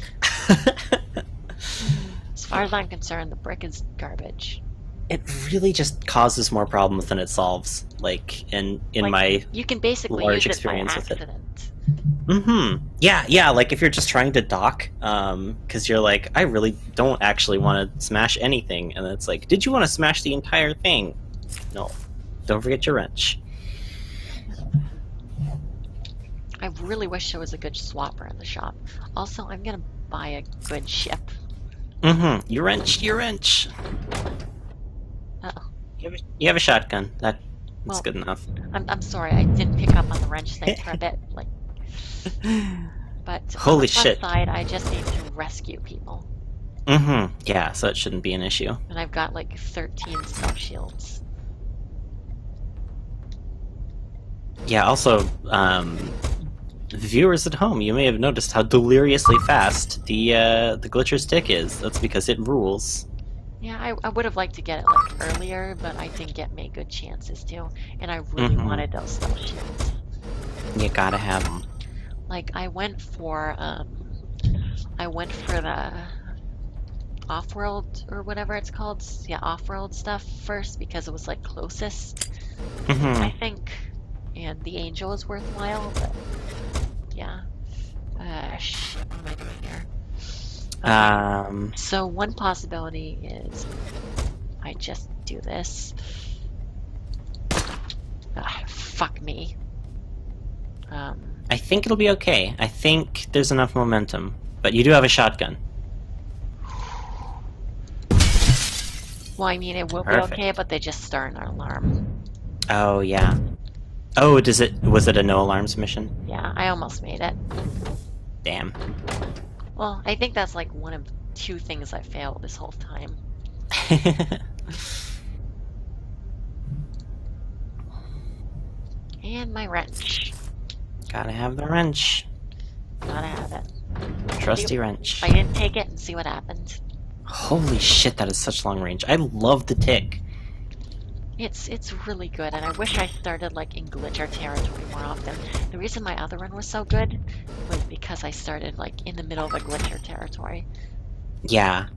As far as I'm concerned, the brick is garbage. It really just causes more problems than it solves. Like in Like, my you can basically large use it by experience with it. accident. Yeah, like if you're just trying to dock, because you're like, I really don't actually want to smash anything, and it's like, did you want to smash the entire thing? No. Don't forget your wrench. I really wish there was a good swapper in the shop. Also, I'm gonna buy a good ship. Your wrench. Uh-oh. You have a shotgun. That's Well, good enough. I'm sorry, I didn't pick up on the wrench thing for a bit. Like, but Holy on the shit. plus side, I just need to rescue people, Yeah, so it shouldn't be an issue. and I've got like 13 stealth shields. Yeah, also, viewers at home, you may have noticed how deliriously fast the glitcher's tick is. That's because it rules. Yeah, I would have liked to get it like earlier, but I didn't get many good chances to, and I really wanted those stealth shields. You gotta have them. Like I went for the Offworld or whatever it's called. Yeah, Offworld stuff first because it was like closest, I think, and the angel is worthwhile. But yeah, shit, what am I doing here? So one possibility is I just do this. Fuck me. I think it'll be okay. I think there's enough momentum. But you do have a shotgun. Well, I mean, it will be Perfect. okay, but they just start an alarm. Oh, yeah. Oh, was it a no alarms mission? Yeah, I almost made it. Damn. Well, I think that's like one of two things I failed this whole time. And my wrench. Gotta have the wrench. Gotta have it. Trusty wrench. I didn't take it and see what happened. Holy shit, that is such long range. I love the tick. It's really good, and I wish I started like in glitcher territory more often. The reason my other run was so good was because I started like in the middle of a glitcher territory. Yeah,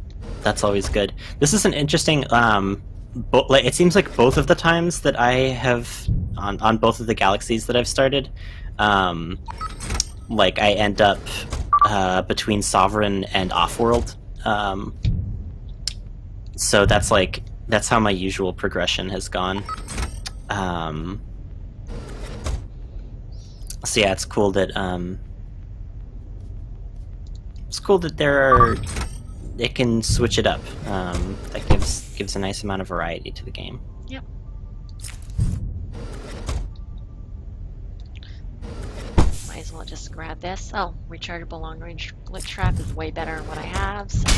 that's always good. This is an interesting. Like it seems like both of the times that I have on both of the galaxies that I've started, like I end up between Sovereign and Offworld. So that's how my usual progression has gone. So yeah, it's cool that it can switch it up. That gives a nice amount of variety to the game. Yep. Might as well just grab this. Oh, rechargeable long-range glitch trap is way better than what I have. So.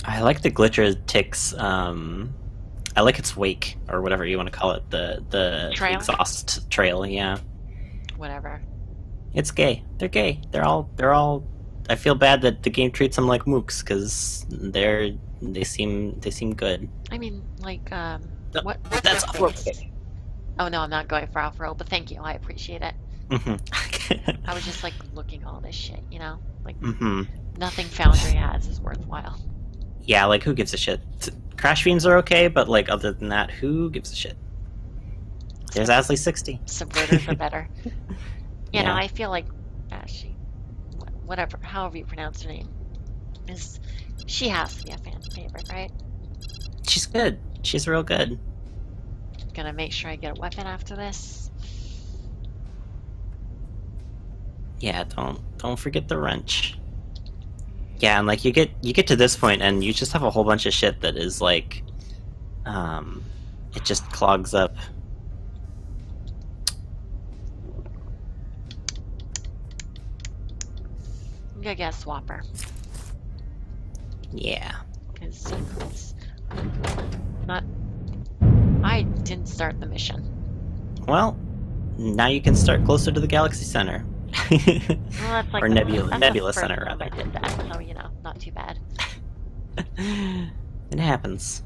I like the glitcher ticks. I like its wake or whatever you want to call it. The Trail? exhaust trail. Yeah, Whatever. it's gay. They're gay. They're all. I feel bad that the game treats them like mooks because they seem good. I mean, like, what? That's Offworld. Oh no, I'm not going for Offworld, but thank you. I appreciate it. I was just like looking all this shit, you know, like nothing Foundry has is worthwhile. Yeah, like who gives a shit? Crash beams are okay, but like other than that, who gives a shit? There's Asley 60. Subverters are better. You know, Yeah. I feel like whatever, however you pronounce her name, she has to be a fan favorite, right? She's good. She's real good. Gonna make sure I get a weapon after this. Yeah, don't forget the wrench. Yeah, and like you get to this point and you just have a whole bunch of shit that is like, it just clogs up. I'm gonna get a swapper. Yeah. Because it's not. I didn't start the mission. Well, now you can start closer to the galaxy center. Well, that's like or nebula the center, first time rather. I did that, so you know, not too bad. It happens.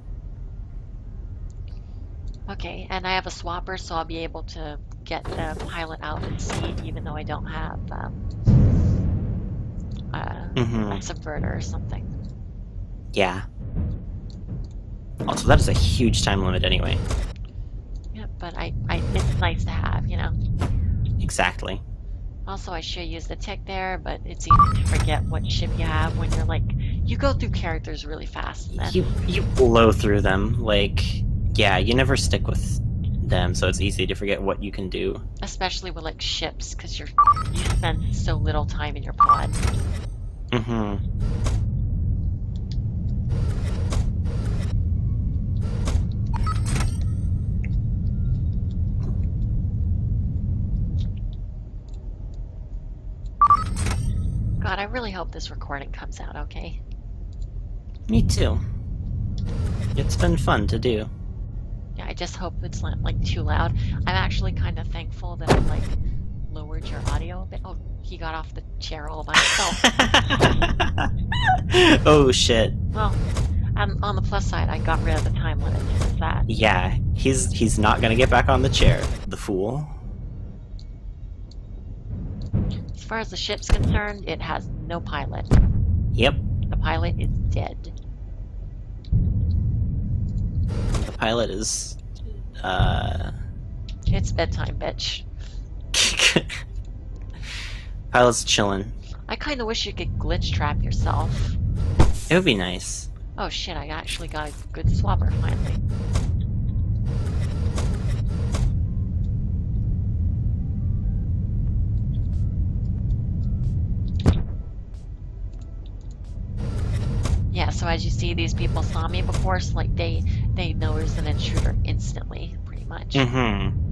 Okay, and I have a swapper, so I'll be able to get the pilot out and see, even though I don't have a subverter or something. Yeah. Also, that is a huge time limit anyway. Yeah, but it's nice to have, you know. Exactly. Also, I should use the tick there, but it's easy to forget what ship you have when you're like, you go through characters really fast. And then... You blow through them. Like, yeah, you never stick with them, so it's easy to forget what you can do. Especially with like ships, because you spend so little time in your pod. God, I really hope this recording comes out okay. Me too. It's been fun to do. Yeah, I just hope it's not like too loud. I'm actually kind of thankful that I like lowered your audio a bit. Oh, he got off the chair all by himself. Oh shit. Well, on the plus side, I got rid of the time limit. So there's that. Yeah, he's not gonna get back on the chair, the fool. As far as the ship's concerned, it has no pilot. Yep. The pilot is dead. The pilot is, It's bedtime, bitch. Pilot's chilling. I kind of wish you could glitch trap yourself. It would be nice. Oh shit, I actually got a good swapper finally. Yeah, so as you see, these people saw me before, so like they know there's an intruder instantly, pretty much. And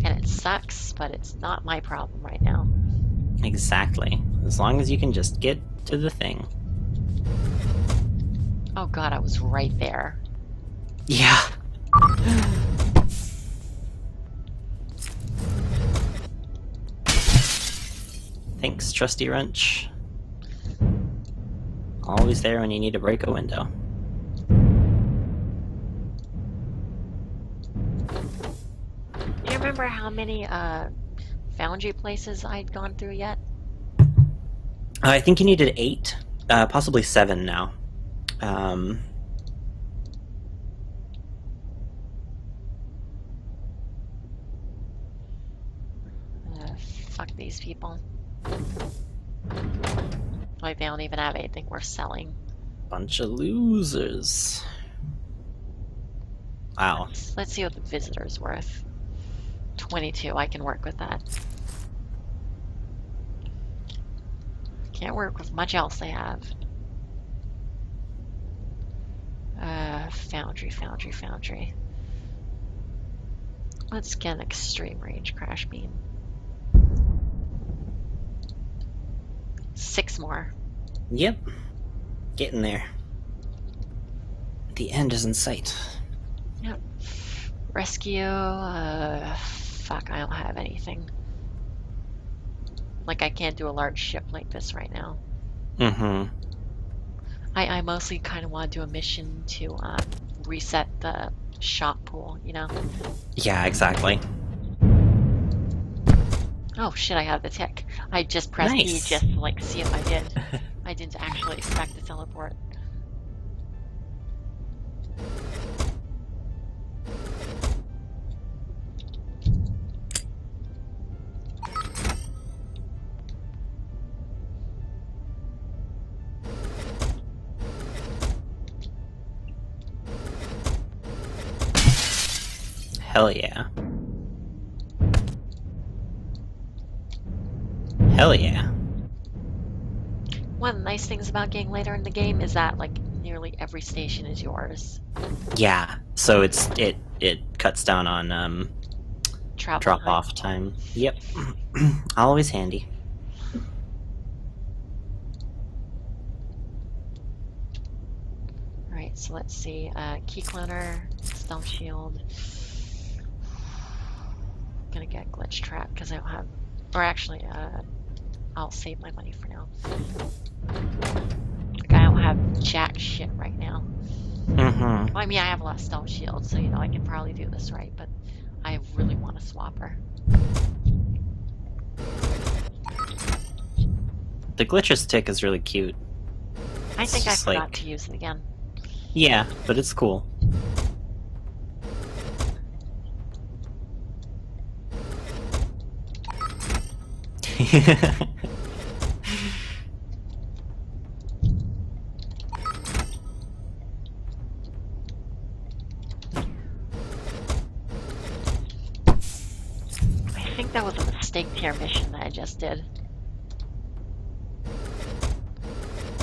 it sucks, but it's not my problem right now. Exactly. As long as you can just get to the thing. Oh god, I was right there. Yeah. Thanks, trusty wrench. Always there when you need to break a window. Do you remember how many foundry places I'd gone through yet? I think you needed 8, possibly 7 now. Fuck these people. Like they don't even have anything worth selling. Bunch of losers. Wow. Let's see what the visitor's worth. 22, I can work with that. Can't work with much else they have. Foundry. Let's get an extreme range crash beam. 6 more. Yep. Getting there. The end is in sight. Yep. Rescue, fuck, I don't have anything. Like, I can't do a large ship like this right now. I mostly kind of want to do a mission to reset the shot pool, you know? Yeah, exactly. Oh shit, I have the tick. I just pressed E just to like see if I did. I didn't actually expect to teleport. Hell yeah. Hell yeah. One of the nice things about getting later in the game is that like nearly every station is yours. Yeah. So it cuts down on Travel drop time. off time. Yep. Always handy. Right, so let's see. Key cloner, stealth shield. I'm gonna get glitch trap because I don't have, or actually, I'll save my money for now. Like I don't have jack shit right now. Mm-hmm. Well, I mean, I have a lot of stealth shields, so you know I can probably do this right, but I really want a swapper. The glitcher stick is really cute. I It's think I just forgot like- to use it again. Yeah, but it's cool. I think that was a mistake tier mission that I just did.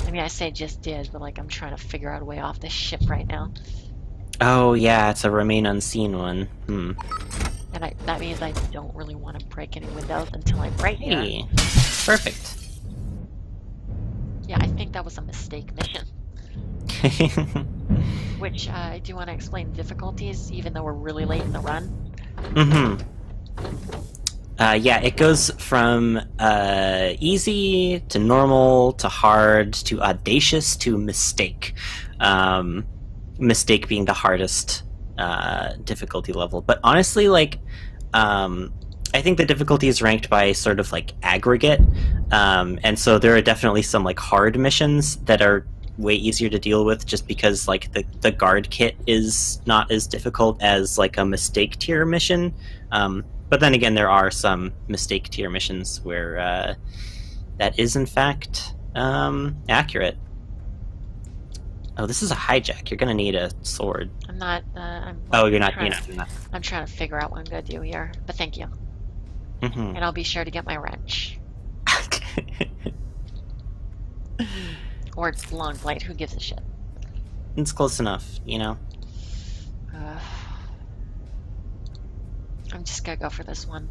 I mean, I say just did, but like I'm trying to figure out a way off this ship right now. Oh yeah, it's a remain unseen one. Hmm. And that means I don't really want to break any windows until I'm right here. Hey, perfect. Yeah, I think that was a mistake mission. Which, I do want to explain difficulties, even though we're really late in the run. Mm-hmm. Yeah, it goes from easy to normal to hard to audacious to mistake. Mistake being the hardest difficulty level. But honestly, like, I think the difficulty is ranked by sort of like aggregate. And so there are definitely some like hard missions that are way easier to deal with just because like the guard kit is not as difficult as like a mistake tier mission. But then again, there are some mistake tier missions where that is in fact accurate. Oh, this is a hijack. You're gonna need a sword. I'm not, I'm Oh, you're not. trying, You're not. I'm trying to figure out what I'm going to do here, but thank you. Mm-hmm. And I'll be sure to get my wrench. Or long blade, who gives a shit? It's close enough, you know. I'm just gonna go for this one.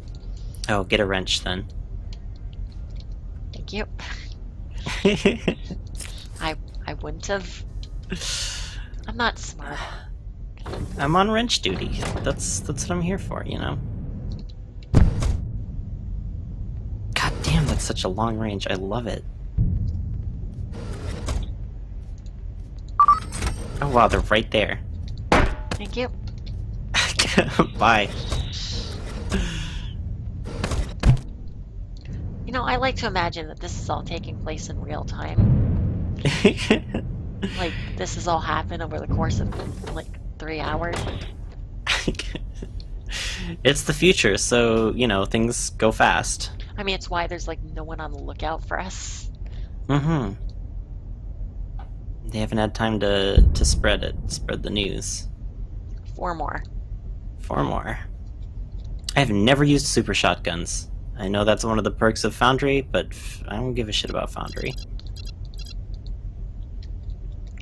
Oh, get a wrench then. Thank you. I wouldn't have. I'm not smart. I'm on wrench duty. That's what I'm here for, you know. God damn, that's such a long range. I love it. Oh wow, they're right there. Thank you. Bye. You know, I like to imagine that this is all taking place in real time. Like, this has all happened over the course of, like, 3 hours. It's the future, so, you know, things go fast. I mean, it's why there's, like, no one on the lookout for us. Mm-hmm. They haven't had time to spread the news. 4 more. 4 more. I have never used super shotguns. I know that's one of the perks of Foundry, but I don't give a shit about Foundry.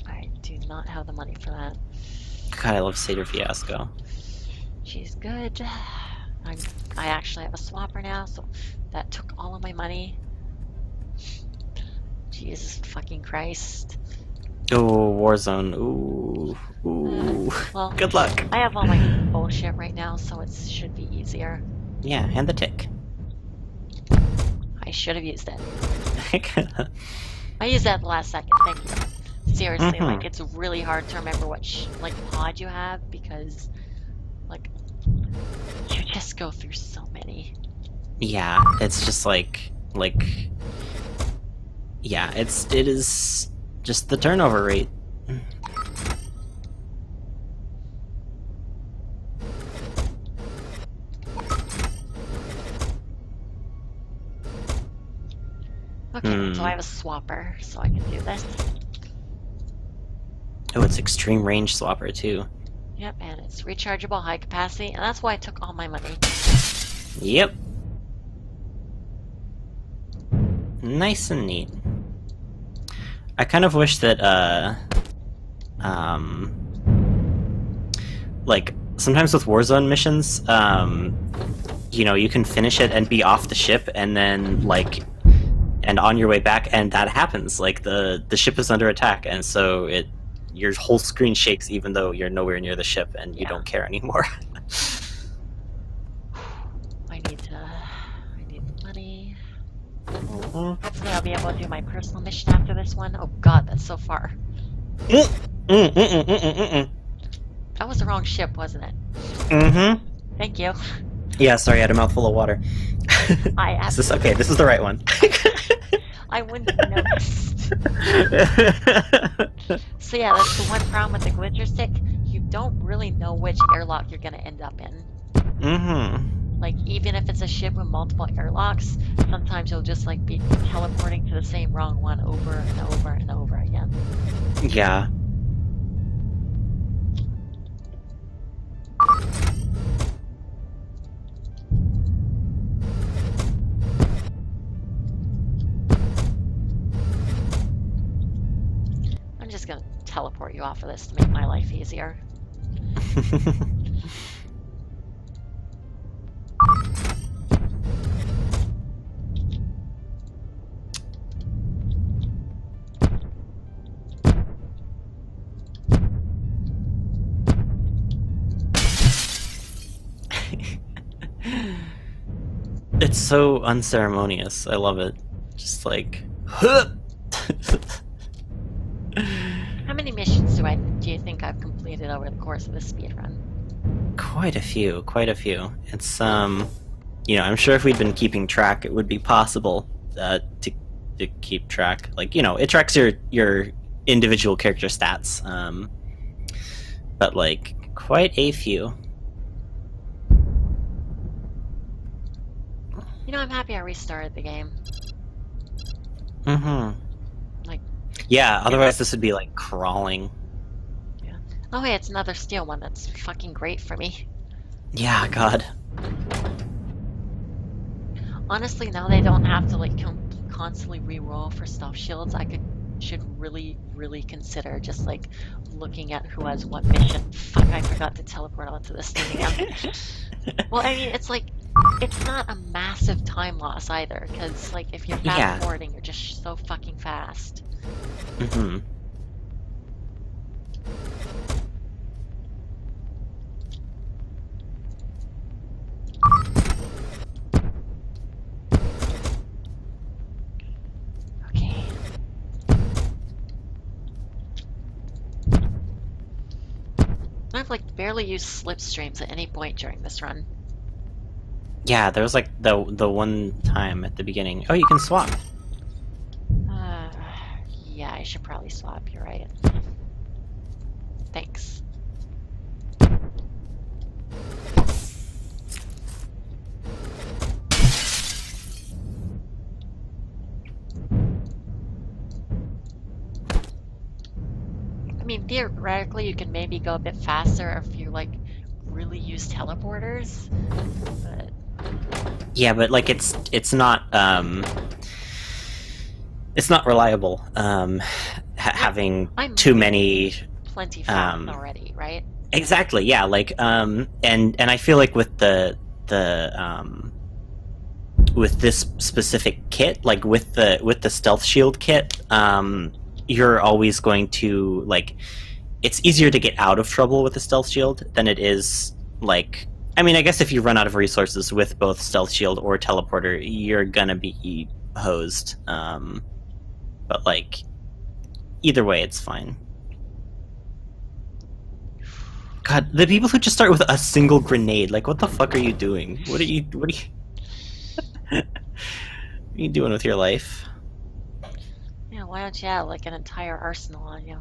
I do not have the money for that. God, I love Seder Fiasco. She's good. I actually have a swapper now, so that took all of my money. Jesus fucking Christ. Oh, Warzone. Ooh. Ooh. Well, Good luck. I have all my bullshit right now, so it should be easier. Yeah, and the tick. I should have used it. I used that at the last second, thank you. Seriously, like, it's really hard to remember what, like, pod you have, because, like, you just go through so many. Yeah, it's just like, yeah, it is just the turnover rate. Okay, so I have a swapper, so I can do this. Oh, it's extreme range swapper too. Yep, and it's rechargeable, high capacity, and that's why I took all my money. Yep. Nice and neat. I kind of wish that, like, sometimes with Warzone missions, you know, you can finish it and be off the ship, and then, like, and on your way back, and that happens. Like, the ship is under attack, and so your whole screen shakes even though you're nowhere near the ship, and you don't care anymore. I need money. Hopefully I'll be able to do my personal mission after this one. Oh god, that's so far. That was the wrong ship, wasn't it? Mm-hmm. Thank you. Yeah, sorry, I had a mouthful of water. This is okay, this is the right one. I wouldn't have noticed. So yeah, that's the one problem with the glitcher stick. You don't really know which airlock you're gonna end up in. Mm-hmm. Like, even if it's a ship with multiple airlocks, sometimes you'll just, like, be teleporting to the same wrong one over and over and over again. Yeah. I'm just gonna teleport you off of this to make my life easier. It's so unceremonious. I love it. Just like... How many missions do you think I've completed over the course of this speedrun? Quite a few, quite a few. It's, you know, I'm sure if we'd been keeping track, it would be possible to keep track. Like, you know, it tracks your individual character stats, but, like, quite a few. You know, I'm happy I restarted the game. Mm-hmm. Like... Yeah, otherwise this would be, like, crawling. Yeah. Oh, hey, it's another steel one. That's fucking great for me. Yeah, God. Honestly, now they don't have to, like, constantly re-roll for stealth shields. Should really, really consider just, like, looking at who has what mission. Fuck, I forgot to teleport onto this thing again. Well, I mean, it's like, it's not a massive time loss either, because, like, if you're fast forwarding, you're just so fucking fast. Mm-hmm. Okay. I've, like, barely used slipstreams at any point during this run. Yeah, there was like the one time at the beginning. Oh, you can swap. Yeah, I should probably swap. You're right. Thanks. I mean, theoretically, you can maybe go a bit faster if you, like, really use teleporters, but... Yeah, but, like, it's not reliable, having too many... Plenty fast already, right? Exactly, yeah, like, and I feel like with with this specific kit, like, with the stealth shield kit, you're always going to, like, it's easier to get out of trouble with the stealth shield than it is, like, I mean, I guess if you run out of resources with both stealth shield or teleporter, you're gonna be hosed. But, like, either way, it's fine. God, the people who just start with a single grenade, like, what the fuck are you doing? What are you what are you doing with your life? Yeah, why don't you have, like, an entire arsenal on you?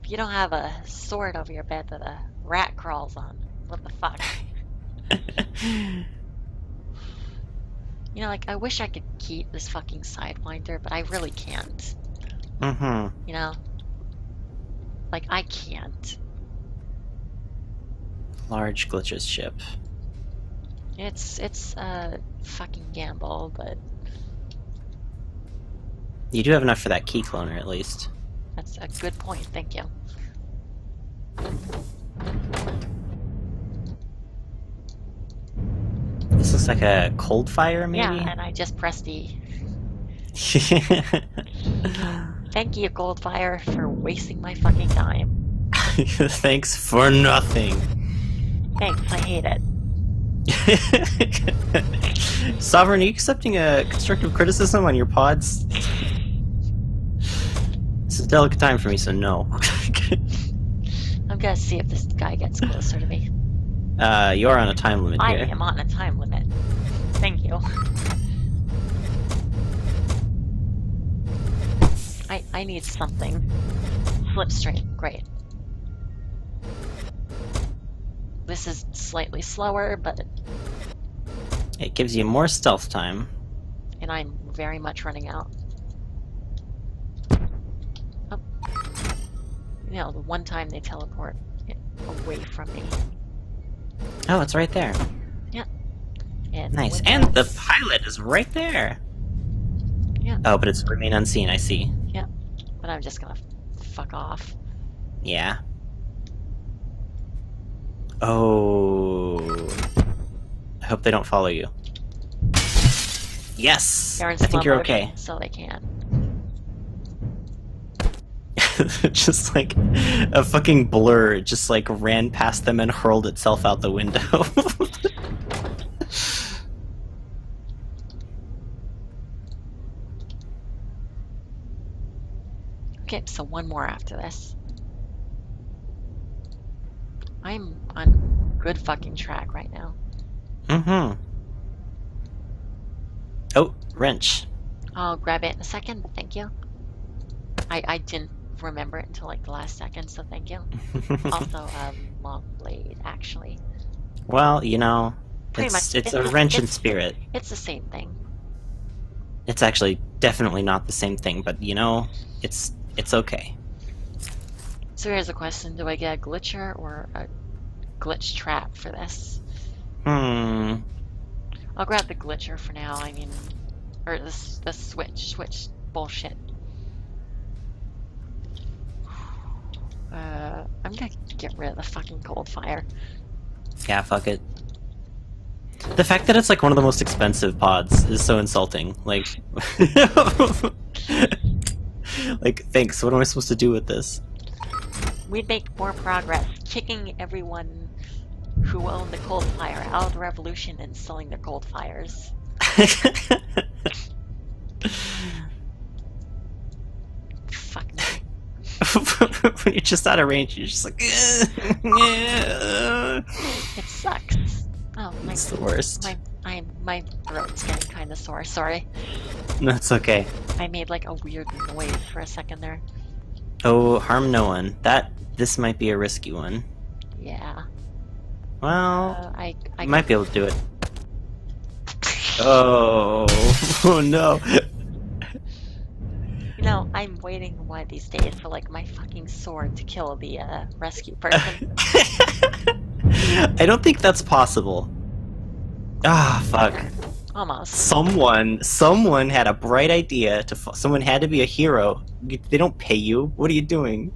If you don't have a sword over your bed that a rat crawls on, what the fuck? You know, like, I wish I could keep this fucking Sidewinder, but I really can't. Mm-hmm. You know? Like, I can't. Large glitches ship. It's a fucking gamble, but You do have enough for that key cloner, at least. that's a good point. Thank you. This looks like a cold fire, maybe? Yeah, and I just pressed E. Thank you, Goldfire, for wasting my fucking time. Thanks for nothing. Thanks, I hate it. Sovereign, are you accepting a constructive criticism on your pods? It's a delicate time for me, so no. I'm gonna see if this guy gets closer to me. You're on a time limit I here. am on a time limit. Thank you. I need something. Slipstream, great. This is slightly slower, but It gives you more stealth time. and I'm very much running out. Oh. You know, the one time they teleport away from me. Oh, it's right there. And Nice. when And that- the pilot is right there. Yeah. Oh, but it's remain unseen, I see. But I'm just gonna fuck off. Yeah. Oh. I hope they don't follow you. Yes! They're in I think slow you're motion, okay. so they can. Just like a fucking blur, it just like ran past them and hurled itself out the window. Okay, so one more after this. I'm on good fucking track right now. Mm-hmm. Oh, wrench. I'll grab it in a second, thank you. I didn't remember it until like the last second, so thank you. Also, a long blade, actually. Well, you know, Pretty it's much, a wrench in spirit. It's the same thing. It's actually definitely not the same thing, but you know, it's okay. So here's a question, do I get a glitcher or a glitch trap for this? Hmm. I'll grab the glitcher for now, I mean, or the switch bullshit. I'm gonna get rid of the fucking cold fire. Yeah, fuck it. The fact that it's like one of the most expensive pods is so insulting. Like, like, thanks. What am I supposed to do with this? We'd make more progress kicking everyone who owned the cold fire out of the revolution and selling their cold fires. Fuck me. When you're just out of range, you're just like, It sucks. Oh, it's the worst. my throat's getting kind of sore. Sorry. That's okay. I made like a weird noise for a second there. Oh, harm no one. This might be a risky one. Yeah. Well, I you might be able to do it. Oh, oh no. You know, I'm waiting one of these days for like my fucking sword to kill the rescue person. I don't think that's possible. Ah, fuck. Almost. Someone had a bright idea to. Someone had to be a hero. They don't pay you. What are you doing?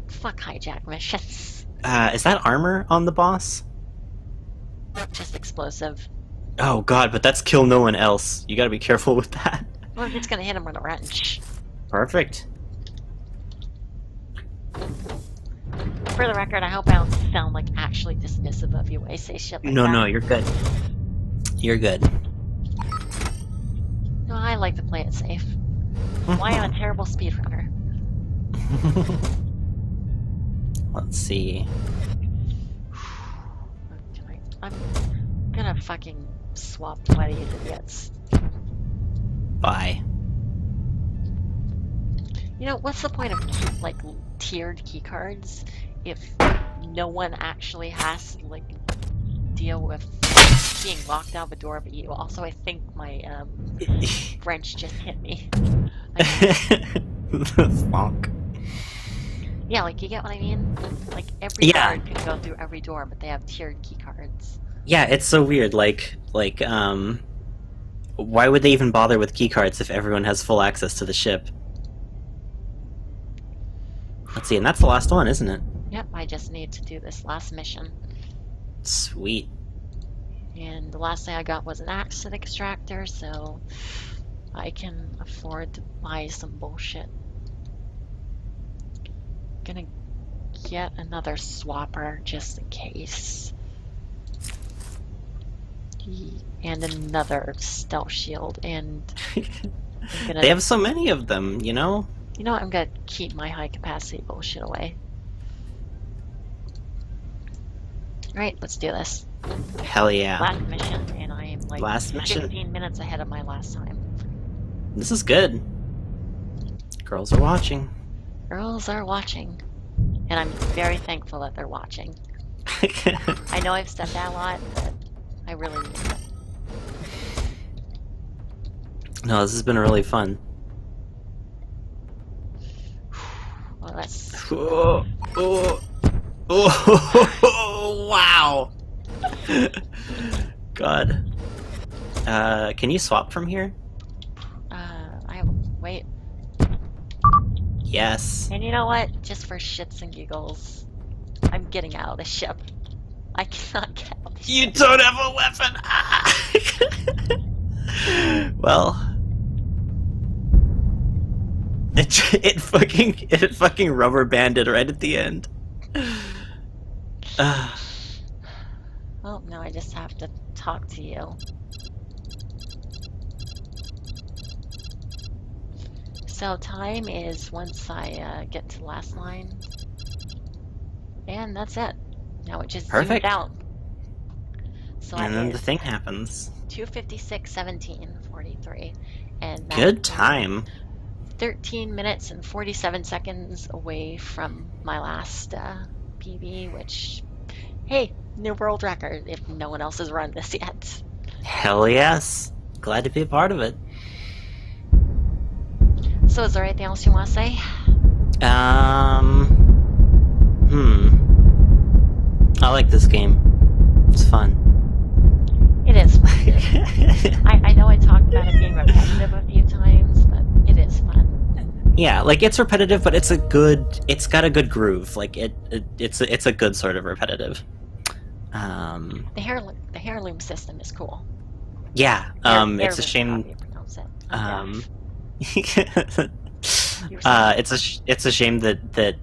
Fuck hijack missions. Is that armor on the boss? Just explosive. Oh god, but that's kill no one else. You gotta be careful with that. Well, I'm just gonna hit him with a wrench. Perfect. For the record, I hope I don't sound like actually dismissive of you when I say shit like that. No, you're good. You're good. No, I like to play it safe. Why I'm a terrible speedrunner. Let's see. I'm gonna fucking swap one of these idiots. Bye. You know, what's the point of like tiered keycards if no one actually has to like deal with being locked out of a door but you? Also, I think my wrench just hit me. Bonk. Yeah, like you get what I mean? Like every Yeah, guard can go through every door, but they have tiered key cards. yeah, it's so weird. Why would they even bother with keycards if everyone has full access to the ship? Let's see, and that's the last one, isn't it? Yep, I just need to do this last mission. Sweet. And the last thing I got was an acid extractor, so I can afford to buy some bullshit. Gonna get another swapper just in case. And another stealth shield, and I'm gonna, They have so many of them, you know? you know what, I'm gonna keep my high capacity bullshit away. Alright, let's do this. Hell yeah. Last mission, and I am like Last mission. 15 minutes ahead of my last time. This is good. Girls are watching. Girls are watching, and I'm very thankful that they're watching. I know I've said that a lot, but I really mean it. No, this has been really fun. Well, that's... Oh, oh, oh, wow. God. Can you swap from here? Wait. Yes. And you know what? Just for shits and giggles, I'm getting out of the ship. I cannot get out of the You ship. don't have a weapon! Ah. Well... It fucking rubber banded right at the end. Well, now I just have to talk to you. So time is once I get to the last line. And that's it. Now it just zoomed Perfect. out. So And it then is the thing happens. 2:56:17:43, and that's Good time. 13 minutes and 47 seconds away from my last PB, which, hey, new world record if no one else has run this yet. Hell yes. Glad to be a part of it. So is there anything else you want to say? I like this game. It's fun. It is fun. I know I talked about it being repetitive a few times, but it is fun. Yeah, like it's repetitive, but it's got a good groove. Like it's a good sort of repetitive. The heirloom system is cool. Yeah, it's a shame. It's a shame that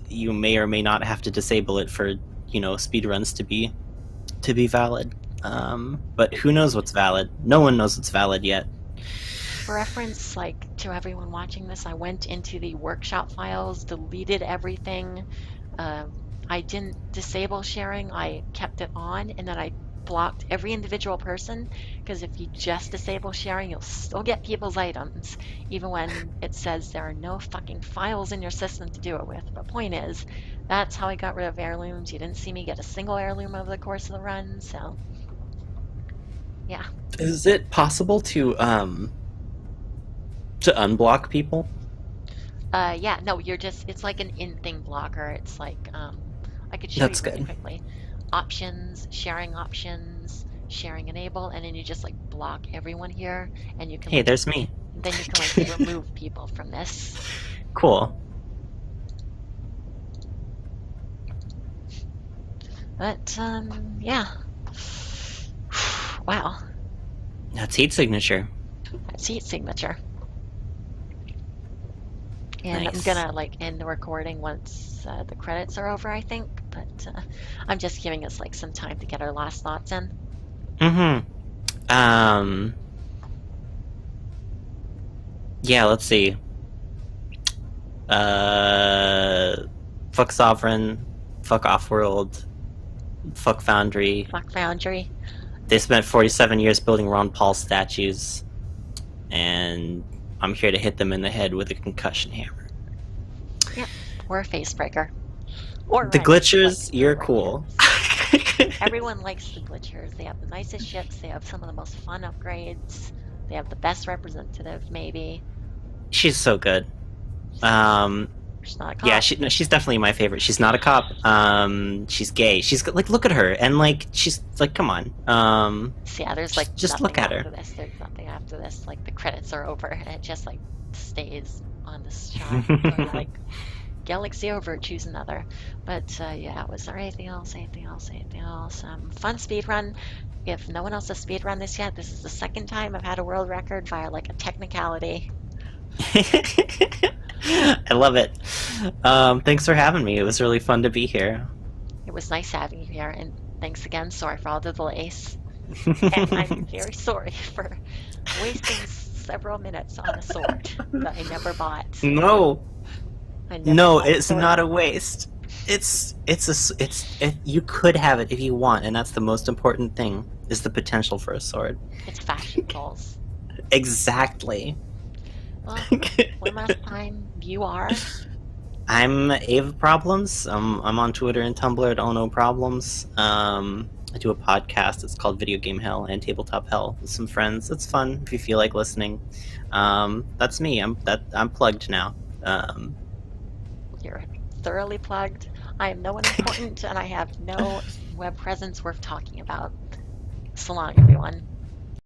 you may or may not have to disable it for speedruns to be valid. But who knows what's valid? No one knows what's valid yet. For reference, like to everyone watching this, I went into the workshop files, deleted everything. I didn't disable sharing. I kept it on, and then I blocked every individual person, because if you just disable sharing, you'll still get people's items, even when it says there are no fucking files in your system to do it with. But point is, that's how I got rid of heirlooms. You didn't see me get a single heirloom over the course of the run, so yeah. Is it possible to unblock people? Yeah, no, it's like an in-thing blocker. It's like, I could show That's you really good. quickly. Options, sharing enable, and then you just like block everyone here, and you can. Hey, there's me. Then you can like remove people from this. Cool. But yeah. Wow. That's heat signature. That's heat signature. And Nice. I'm gonna like end the recording once the credits are over, I think. But I'm just giving us like some time to get our last thoughts in. Yeah, let's see. Fuck Sovereign, fuck Offworld, fuck Foundry. Fuck Foundry. They spent 47 years building Ron Paul statues, and I'm here to hit them in the head with a concussion hammer. Yep. Or a face breaker. Or The glitchers, you're cool. Everyone likes the glitchers. They have the nicest ships. They have some of the most fun upgrades. They have the best representative, maybe. She's so good. She's not a Yeah, cop. no, she's definitely my favorite. She's not a cop. She's gay. She's like, look at her, and like, she's like, come on. So yeah, there's like Just nothing look at after her. this. There's nothing after this. Like the credits are over and it just like stays on this shot. So you're like, galaxy over, choose another. But yeah, was there anything else? Anything else? Anything else? Fun speed run. If no one else has speed run this yet, this is the second time I've had a world record via like a technicality. I love it. Thanks for having me. It was really fun to be here. It was nice having you here, and thanks again. Sorry for all the delays. And I'm very sorry for wasting several minutes on a sword that I never bought. No, I never no, bought it's sword. not a waste. You could have it if you want, and that's the most important thing, is the potential for a sword. It's fashion goals. Exactly. Well, one last time, you are. I'm Ava Problems. I'm on Twitter and Tumblr at Oh No Problems. I do a podcast. It's called Video Game Hell and Tabletop Hell with some friends. It's fun if you feel like listening. That's me. I'm plugged now. You're thoroughly plugged. I am no one important, and I have no web presence worth talking about. So long, everyone.